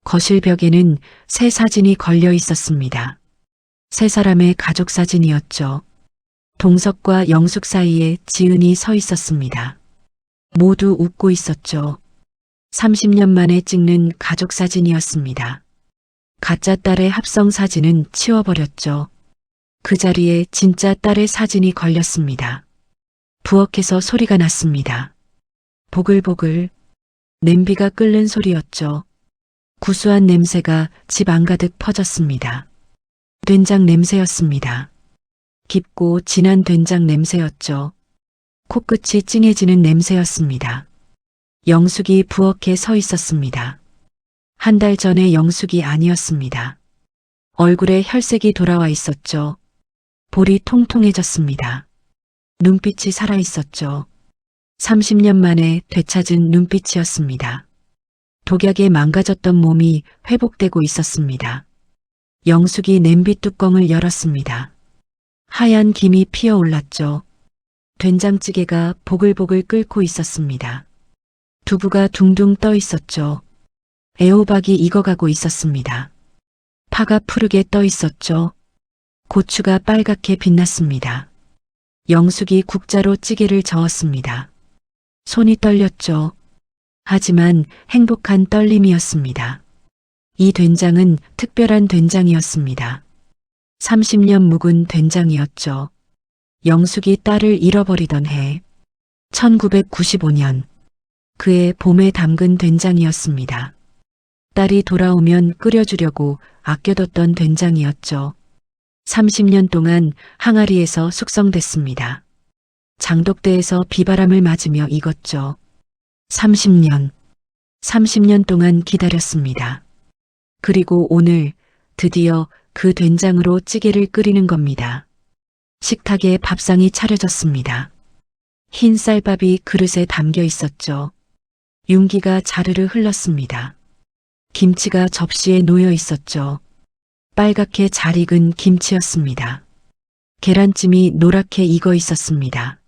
거실 벽에는 새 사진이 걸려 있었습니다. 세 사람의 가족 사진이었죠. 동석과 영숙 사이에 지은이 서 있었습니다. 모두 웃고 있었죠. 30년 만에 찍는 가족 사진이었습니다. 가짜 딸의 합성 사진은 치워버렸죠. 그 자리에 진짜 딸의 사진이 걸렸습니다. 부엌에서 소리가 났습니다. 보글보글. 냄비가 끓는 소리였죠. 구수한 냄새가 집 안가득 퍼졌습니다. 된장 냄새였습니다. 깊고 진한 된장 냄새였죠. 코끝이 찡해지는 냄새였습니다. 영숙이 부엌에 서 있었습니다. 한 달 전에 영숙이 아니었습니다. 얼굴에 혈색이 돌아와 있었죠. 볼이 통통해졌습니다. 눈빛이 살아 있었죠. 30년 만에 되찾은 눈빛이었습니다. 독약에 망가졌던 몸이 회복되고 있었습니다. 영숙이 냄비 뚜껑을 열었습니다. 하얀 김이 피어올랐죠. 된장찌개가 보글보글 끓고 있었습니다. 두부가 둥둥 떠 있었죠. 애호박이 익어가고 있었습니다. 파가 푸르게 떠 있었죠. 고추가 빨갛게 빛났습니다. 영숙이 국자로 찌개를 저었습니다. 손이 떨렸죠. 하지만 행복한 떨림이었습니다. 이 된장은 특별한 된장이었습니다. 30년 묵은 된장이었죠. 영숙이 딸을 잃어버리던 해, 1995년, 그의 봄에 담근 된장이었습니다. 딸이 돌아오면 끓여주려고 아껴뒀던 된장이었죠. 30년 동안 항아리에서 숙성됐습니다. 장독대에서 비바람을 맞으며 익었죠. 30년 동안 기다렸습니다. 그리고 오늘 드디어 그 된장으로 찌개를 끓이는 겁니다. 식탁에 밥상이 차려졌습니다. 흰 쌀밥이 그릇에 담겨 있었죠. 윤기가 자르르 흘렀습니다. 김치가 접시에 놓여 있었죠. 빨갛게 잘 익은 김치였습니다. 계란찜이 노랗게 익어 있었습니다.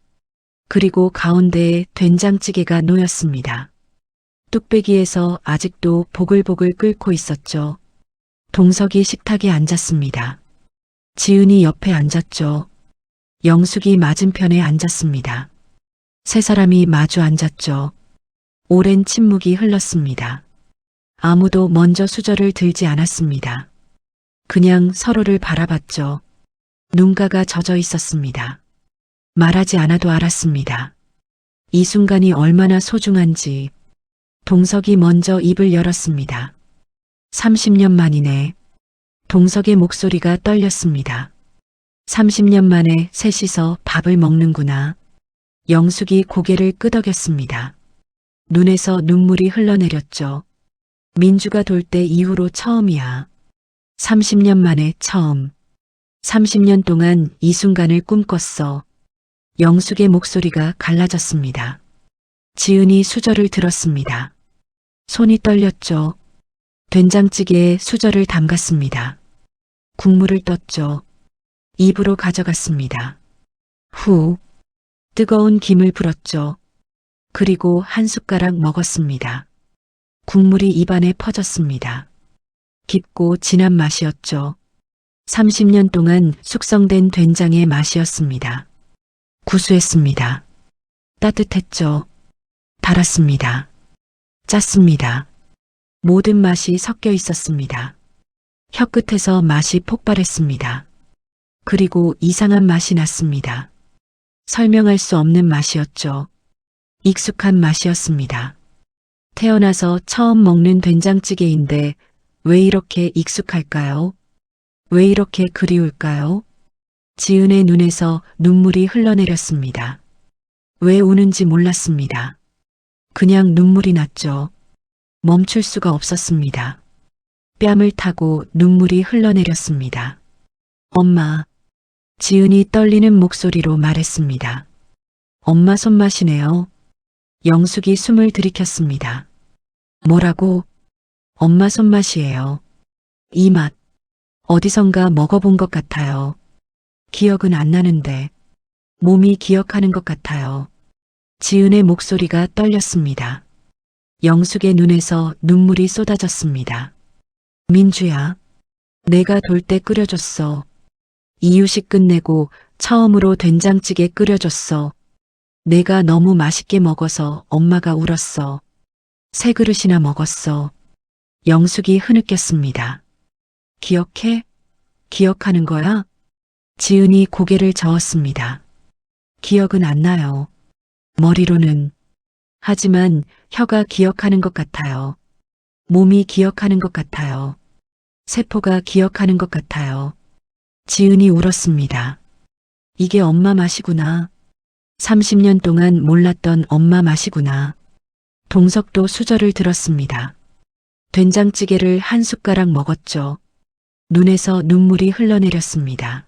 그리고 가운데에 된장찌개가 놓였습니다. 뚝배기에서 아직도 보글보글 끓고 있었죠. 동석이 식탁에 앉았습니다. 지은이 옆에 앉았죠. 영숙이 맞은편에 앉았습니다. 세 사람이 마주 앉았죠. 오랜 침묵이 흘렀습니다. 아무도 먼저 수저를 들지 않았습니다. 그냥 서로를 바라봤죠. 눈가가 젖어 있었습니다. 말하지 않아도 알았습니다. 이 순간이 얼마나 소중한지. 동석이 먼저 입을 열었습니다. 30년 만이네. 동석의 목소리가 떨렸습니다. 30년 만에 셋이서 밥을 먹는구나. 영숙이 고개를 끄덕였습니다. 눈에서 눈물이 흘러내렸죠. 민주가 돌 때 이후로 처음이야. 30년 만에 처음. 30년 동안 이 순간을 꿈꿨어. 영숙의 목소리가 갈라졌습니다. 지은이 수저를 들었습니다. 손이 떨렸죠. 된장찌개에 수저를 담갔습니다. 국물을 떴죠. 입으로 가져갔습니다. 후, 뜨거운 김을 불었죠. 그리고 한 숟가락 먹었습니다. 국물이 입안에 퍼졌습니다. 깊고 진한 맛이었죠. 30년 동안 숙성된 된장의 맛이었습니다. 구수했습니다. 따뜻했죠. 달았습니다. 짰습니다. 모든 맛이 섞여 있었습니다. 혀끝에서 맛이 폭발했습니다. 그리고 이상한 맛이 났습니다. 설명할 수 없는 맛이었죠. 익숙한 맛이었습니다. 태어나서 처음 먹는 된장찌개인데 왜 이렇게 익숙할까요? 왜 이렇게 그리울까요? 지은의 눈에서 눈물이 흘러내렸습니다. 왜 우는지 몰랐습니다. 그냥 눈물이 났죠. 멈출 수가 없었습니다. 뺨을 타고 눈물이 흘러내렸습니다. 엄마. 지은이 떨리는 목소리로 말했습니다. 엄마 손맛이네요. 영숙이 숨을 들이켰습니다. 뭐라고? 엄마 손맛이에요. 이 맛. 어디선가 먹어본 것 같아요. 기억은 안 나는데 몸이 기억하는 것 같아요. 지은의 목소리가 떨렸습니다. 영숙의 눈에서 눈물이 쏟아졌습니다. 민주야, 내가 돌 때 끓여줬어. 이유식 끝내고 처음으로 된장찌개 끓여줬어. 내가 너무 맛있게 먹어서 엄마가 울었어. 세 그릇이나 먹었어. 영숙이 흐느꼈습니다. 기억해? 기억하는 거야? 지은이 고개를 저었습니다. 기억은 안 나요. 머리로는. 하지만 혀가 기억하는 것 같아요. 몸이 기억하는 것 같아요. 세포가 기억하는 것 같아요. 지은이 울었습니다. 이게 엄마 맛이구나. 30년 동안 몰랐던 엄마 맛이구나. 동석도 수저를 들었습니다. 된장찌개를 한 숟가락 먹었죠. 눈에서 눈물이 흘러내렸습니다.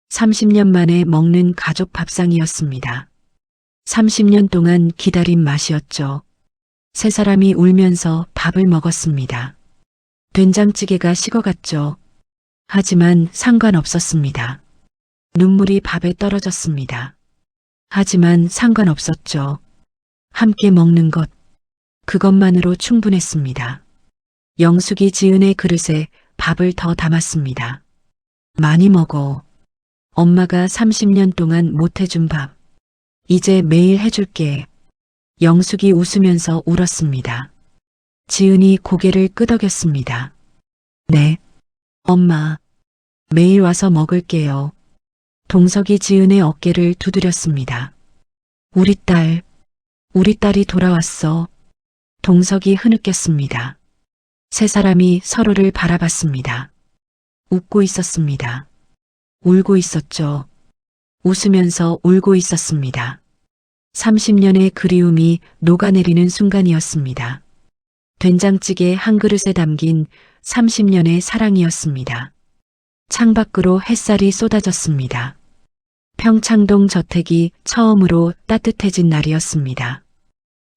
30년 만에 먹는 가족 밥상이었습니다. 30년 동안 기다린 맛이었죠. 세 사람이 울면서 밥을 먹었습니다. 된장찌개가 식어갔죠. 하지만 상관없었습니다. 눈물이 밥에 떨어졌습니다. 하지만 상관없었죠. 함께 먹는 것, 그것만으로 충분했습니다. 영숙이 지은의 그릇에 밥을 더 담았습니다. 많이 먹어. 엄마가 30년 동안 못 해준 밥. 이제 매일 해줄게. 영숙이 웃으면서 울었습니다. 지은이 고개를 끄덕였습니다. 네. 엄마. 매일 와서 먹을게요. 동석이 지은의 어깨를 두드렸습니다. 우리 딸이 돌아왔어. 동석이 흐느꼈습니다. 세 사람이 서로를 바라봤습니다. 웃고 있었습니다. 울고 있었죠. 웃으면서 울고 있었습니다. 30년의 그리움이 녹아내리는 순간이었습니다. 된장찌개 한 그릇에 담긴 30년의 사랑이었습니다. 창밖으로 햇살이 쏟아졌습니다. 평창동 저택이 처음으로 따뜻해진 날이었습니다.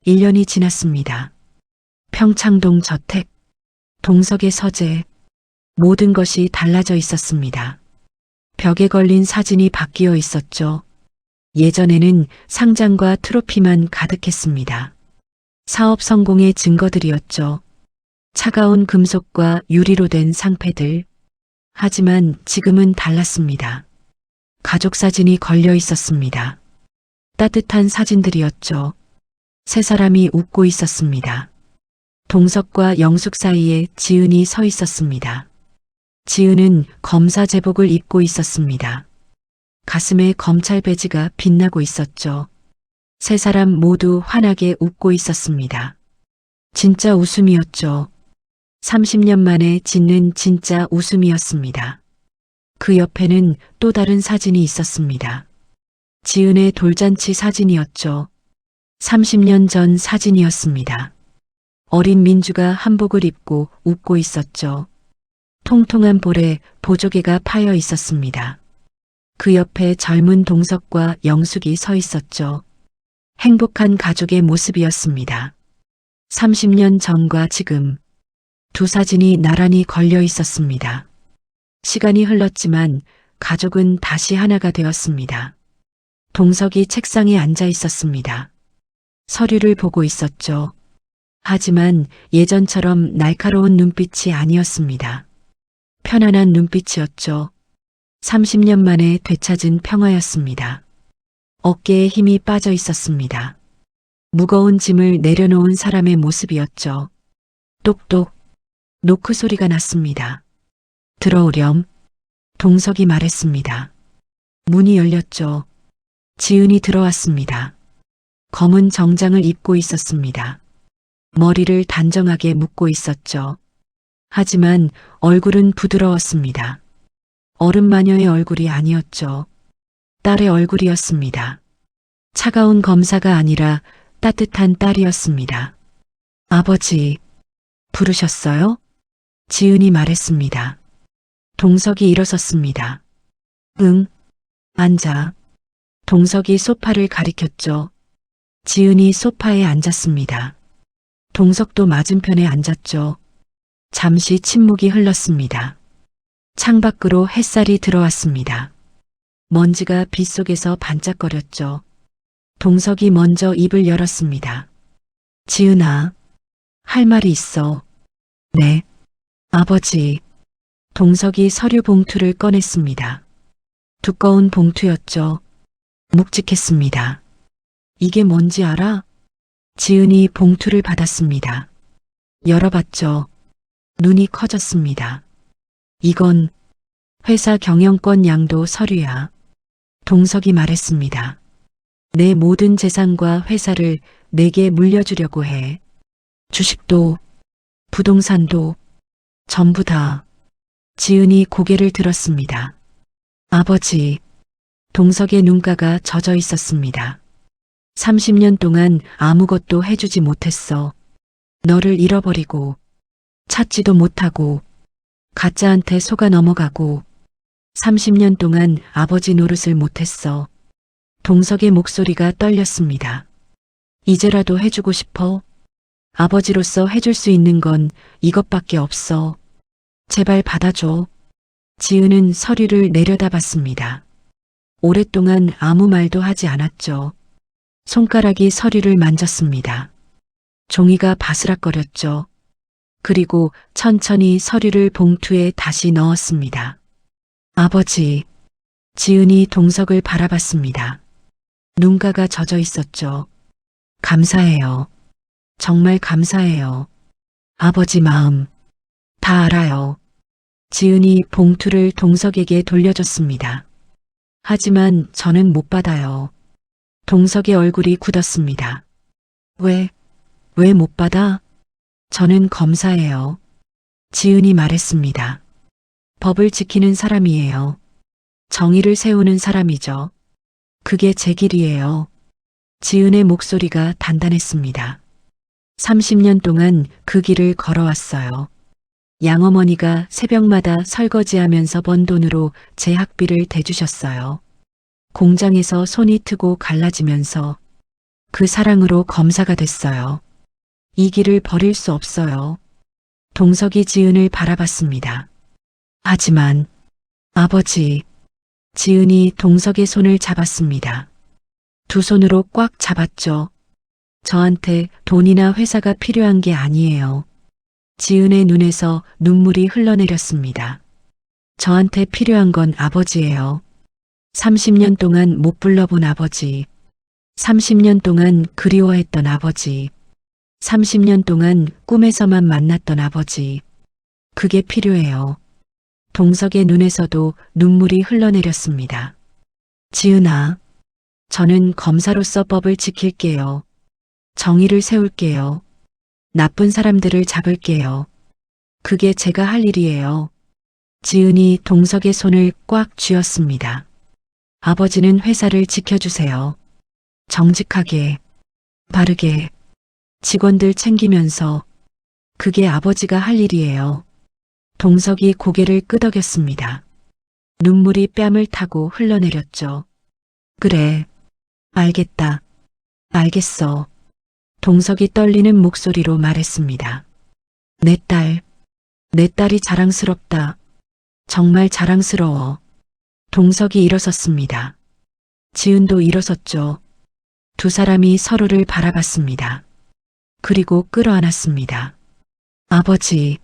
1년이 지났습니다. 평창동 저택, 동석의 서재, 모든 것이 달라져 있었습니다. 벽에 걸린 사진이 바뀌어 있었죠. 예전에는 상장과 트로피만 가득했습니다. 사업 성공의 증거들이었죠. 차가운 금속과 유리로 된 상패들. 하지만 지금은 달랐습니다. 가족 사진이 걸려 있었습니다. 따뜻한 사진들이었죠. 세 사람이 웃고 있었습니다. 동석과 영숙 사이에 지은이 서 있었습니다. 지은은 검사 제복을 입고 있었습니다. 가슴에 검찰 배지가 빛나고 있었죠. 세 사람 모두 환하게 웃고 있었습니다. 진짜 웃음이었죠. 30년 만에 짓는 진짜 웃음이었습니다. 그 옆에는 또 다른 사진이 있었습니다. 지은의 돌잔치 사진이었죠. 30년 전 사진이었습니다. 어린 민주가 한복을 입고 웃고 있었죠. 통통한 볼에 보조개가 파여 있었습니다. 그 옆에 젊은 동석과 영숙이 서 있었죠. 행복한 가족의 모습이었습니다. 30년 전과 지금 두 사진이 나란히 걸려 있었습니다. 시간이 흘렀지만 가족은 다시 하나가 되었습니다. 동석이 책상에 앉아 있었습니다. 서류를 보고 있었죠. 하지만 예전처럼 날카로운 눈빛이 아니었습니다. 편안한 눈빛이었죠. 30년 만에 되찾은 평화였습니다. 어깨에 힘이 빠져 있었습니다. 무거운 짐을 내려놓은 사람의 모습이었죠. 똑똑 노크 소리가 났습니다. 들어오렴. 동석이 말했습니다. 문이 열렸죠. 지은이 들어왔습니다. 검은 정장을 입고 있었습니다. 머리를 단정하게 묶고 있었죠. 하지만 얼굴은 부드러웠습니다. 어른 마녀의 얼굴이 아니었죠. 딸의 얼굴이었습니다. 차가운 검사가 아니라 따뜻한 딸이었습니다. 아버지, 부르셨어요? 지은이 말했습니다. 동석이 일어섰습니다. 응, 앉아. 동석이 소파를 가리켰죠. 지은이 소파에 앉았습니다. 동석도 맞은편에 앉았죠. 잠시 침묵이 흘렀습니다. 창밖으로 햇살이 들어왔습니다. 먼지가 빗속에서 반짝거렸죠. 동석이 먼저 입을 열었습니다. 지은아, 할 말이 있어. 네, 아버지. 동석이 서류 봉투를 꺼냈습니다. 두꺼운 봉투였죠. 묵직했습니다. 이게 뭔지 알아? 지은이 봉투를 받았습니다. 열어봤죠. 눈이 커졌습니다. 이건 회사 경영권 양도 서류야. 동석이 말했습니다. 내 모든 재산과 회사를 내게 물려주려고 해. 주식도, 부동산도, 전부 다. 지은이 고개를 들었습니다. 아버지, 동석의 눈가가 젖어 있었습니다. 30년 동안 아무것도 해주지 못했어. 너를 잃어버리고, 찾지도 못하고, 가짜한테 속아 넘어가고, 30년 동안 아버지 노릇을 못했어. 동석의 목소리가 떨렸습니다. 이제라도 해주고 싶어? 아버지로서 해줄 수 있는 건 이것밖에 없어. 제발 받아줘. 지은은 서류를 내려다봤습니다. 오랫동안 아무 말도 하지 않았죠. 손가락이 서류를 만졌습니다. 종이가 바스락거렸죠. 그리고 천천히 서류를 봉투에 다시 넣었습니다. 아버지, 지은이 동석을 바라봤습니다. 눈가가 젖어 있었죠. 감사해요. 정말 감사해요. 아버지 마음 다 알아요. 지은이 봉투를 동석에게 돌려줬습니다. 하지만 저는 못 받아요. 동석의 얼굴이 굳었습니다. 왜 못 받아? 저는 검사예요. 지은이 말했습니다. 법을 지키는 사람이에요. 정의를 세우는 사람이죠. 그게 제 길이에요. 지은의 목소리가 단단했습니다. 30년 동안 그 길을 걸어왔어요. 양어머니가 새벽마다 설거지하면서 번 돈으로 제 학비를 대주셨어요. 공장에서 손이 트고 갈라지면서 그 사랑으로 검사가 됐어요. 이 길을 버릴 수 없어요. 동석이 지은을 바라봤습니다. 하지만 아버지, 지은이 동석의 손을 잡았습니다. 두 손으로 꽉 잡았죠. 저한테 돈이나 회사가 필요한 게 아니에요. 지은의 눈에서 눈물이 흘러내렸습니다. 저한테 필요한 건 아버지예요. 30년 동안 못 불러본 아버지. 30년 동안 그리워했던 아버지. 30년 동안 꿈에서만 만났던 아버지. 그게 필요해요. 동석의 눈에서도 눈물이 흘러내렸습니다. 지은아, 저는 검사로서 법을 지킬게요. 정의를 세울게요. 나쁜 사람들을 잡을게요. 그게 제가 할 일이에요. 지은이 동석의 손을 꽉 쥐었습니다. 아버지는 회사를 지켜주세요. 정직하게, 바르게, 직원들 챙기면서 그게 아버지가 할 일이에요. 동석이 고개를 끄덕였습니다. 눈물이 뺨을 타고 흘러내렸죠. 그래, 알겠다. 알겠어. 동석이 떨리는 목소리로 말했습니다. 내 딸이 자랑스럽다. 정말 자랑스러워. 동석이 일어섰습니다. 지은도 일어섰죠. 두 사람이 서로를 바라봤습니다. 그리고 끌어안았습니다. 아버지,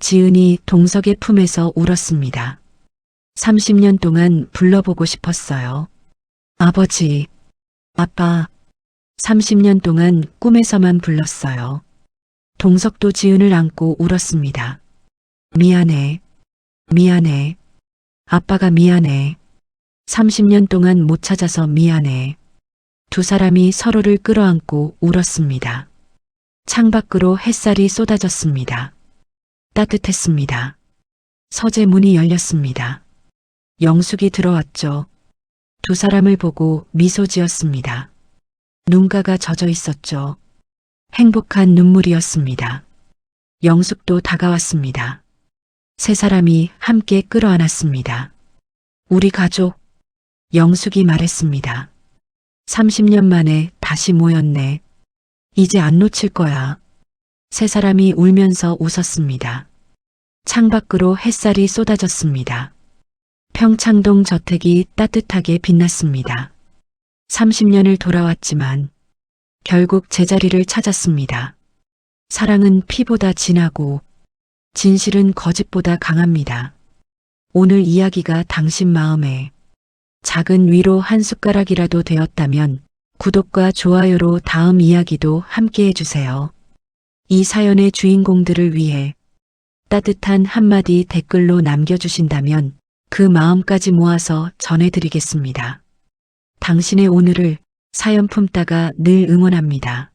지은이 동석의 품에서 울었습니다. 30년 동안 불러보고 싶었어요. 아버지, 아빠, 30년 동안 꿈에서만 불렀어요. 동석도 지은을 안고 울었습니다. 미안해. 미안해. 아빠가 미안해. 30년 동안 못 찾아서 미안해. 두 사람이 서로를 끌어안고 울었습니다. 창밖으로 햇살이 쏟아졌습니다. 따뜻했습니다. 서재 문이 열렸습니다. 영숙이 들어왔죠. 두 사람을 보고 미소 지었습니다. 눈가가 젖어 있었죠. 행복한 눈물이었습니다. 영숙도 다가왔습니다. 세 사람이 함께 끌어안았습니다. 우리 가족, 영숙이 말했습니다. 30년 만에 다시 모였네. 이제 안 놓칠 거야. 세 사람이 울면서 웃었습니다. 창밖으로 햇살이 쏟아졌습니다. 평창동 저택이 따뜻하게 빛났습니다. 30년을 돌아왔지만 결국 제자리를 찾았습니다. 사랑은 피보다 진하고 진실은 거짓보다 강합니다. 오늘 이야기가 당신 마음에 작은 위로 한 숟가락이라도 되었다면 구독과 좋아요로 다음 이야기도 함께 해주세요. 이 사연의 주인공들을 위해 따뜻한 한마디 댓글로 남겨주신다면 그 마음까지 모아서 전해드리겠습니다. 당신의 오늘을 사연 품다가 늘 응원합니다.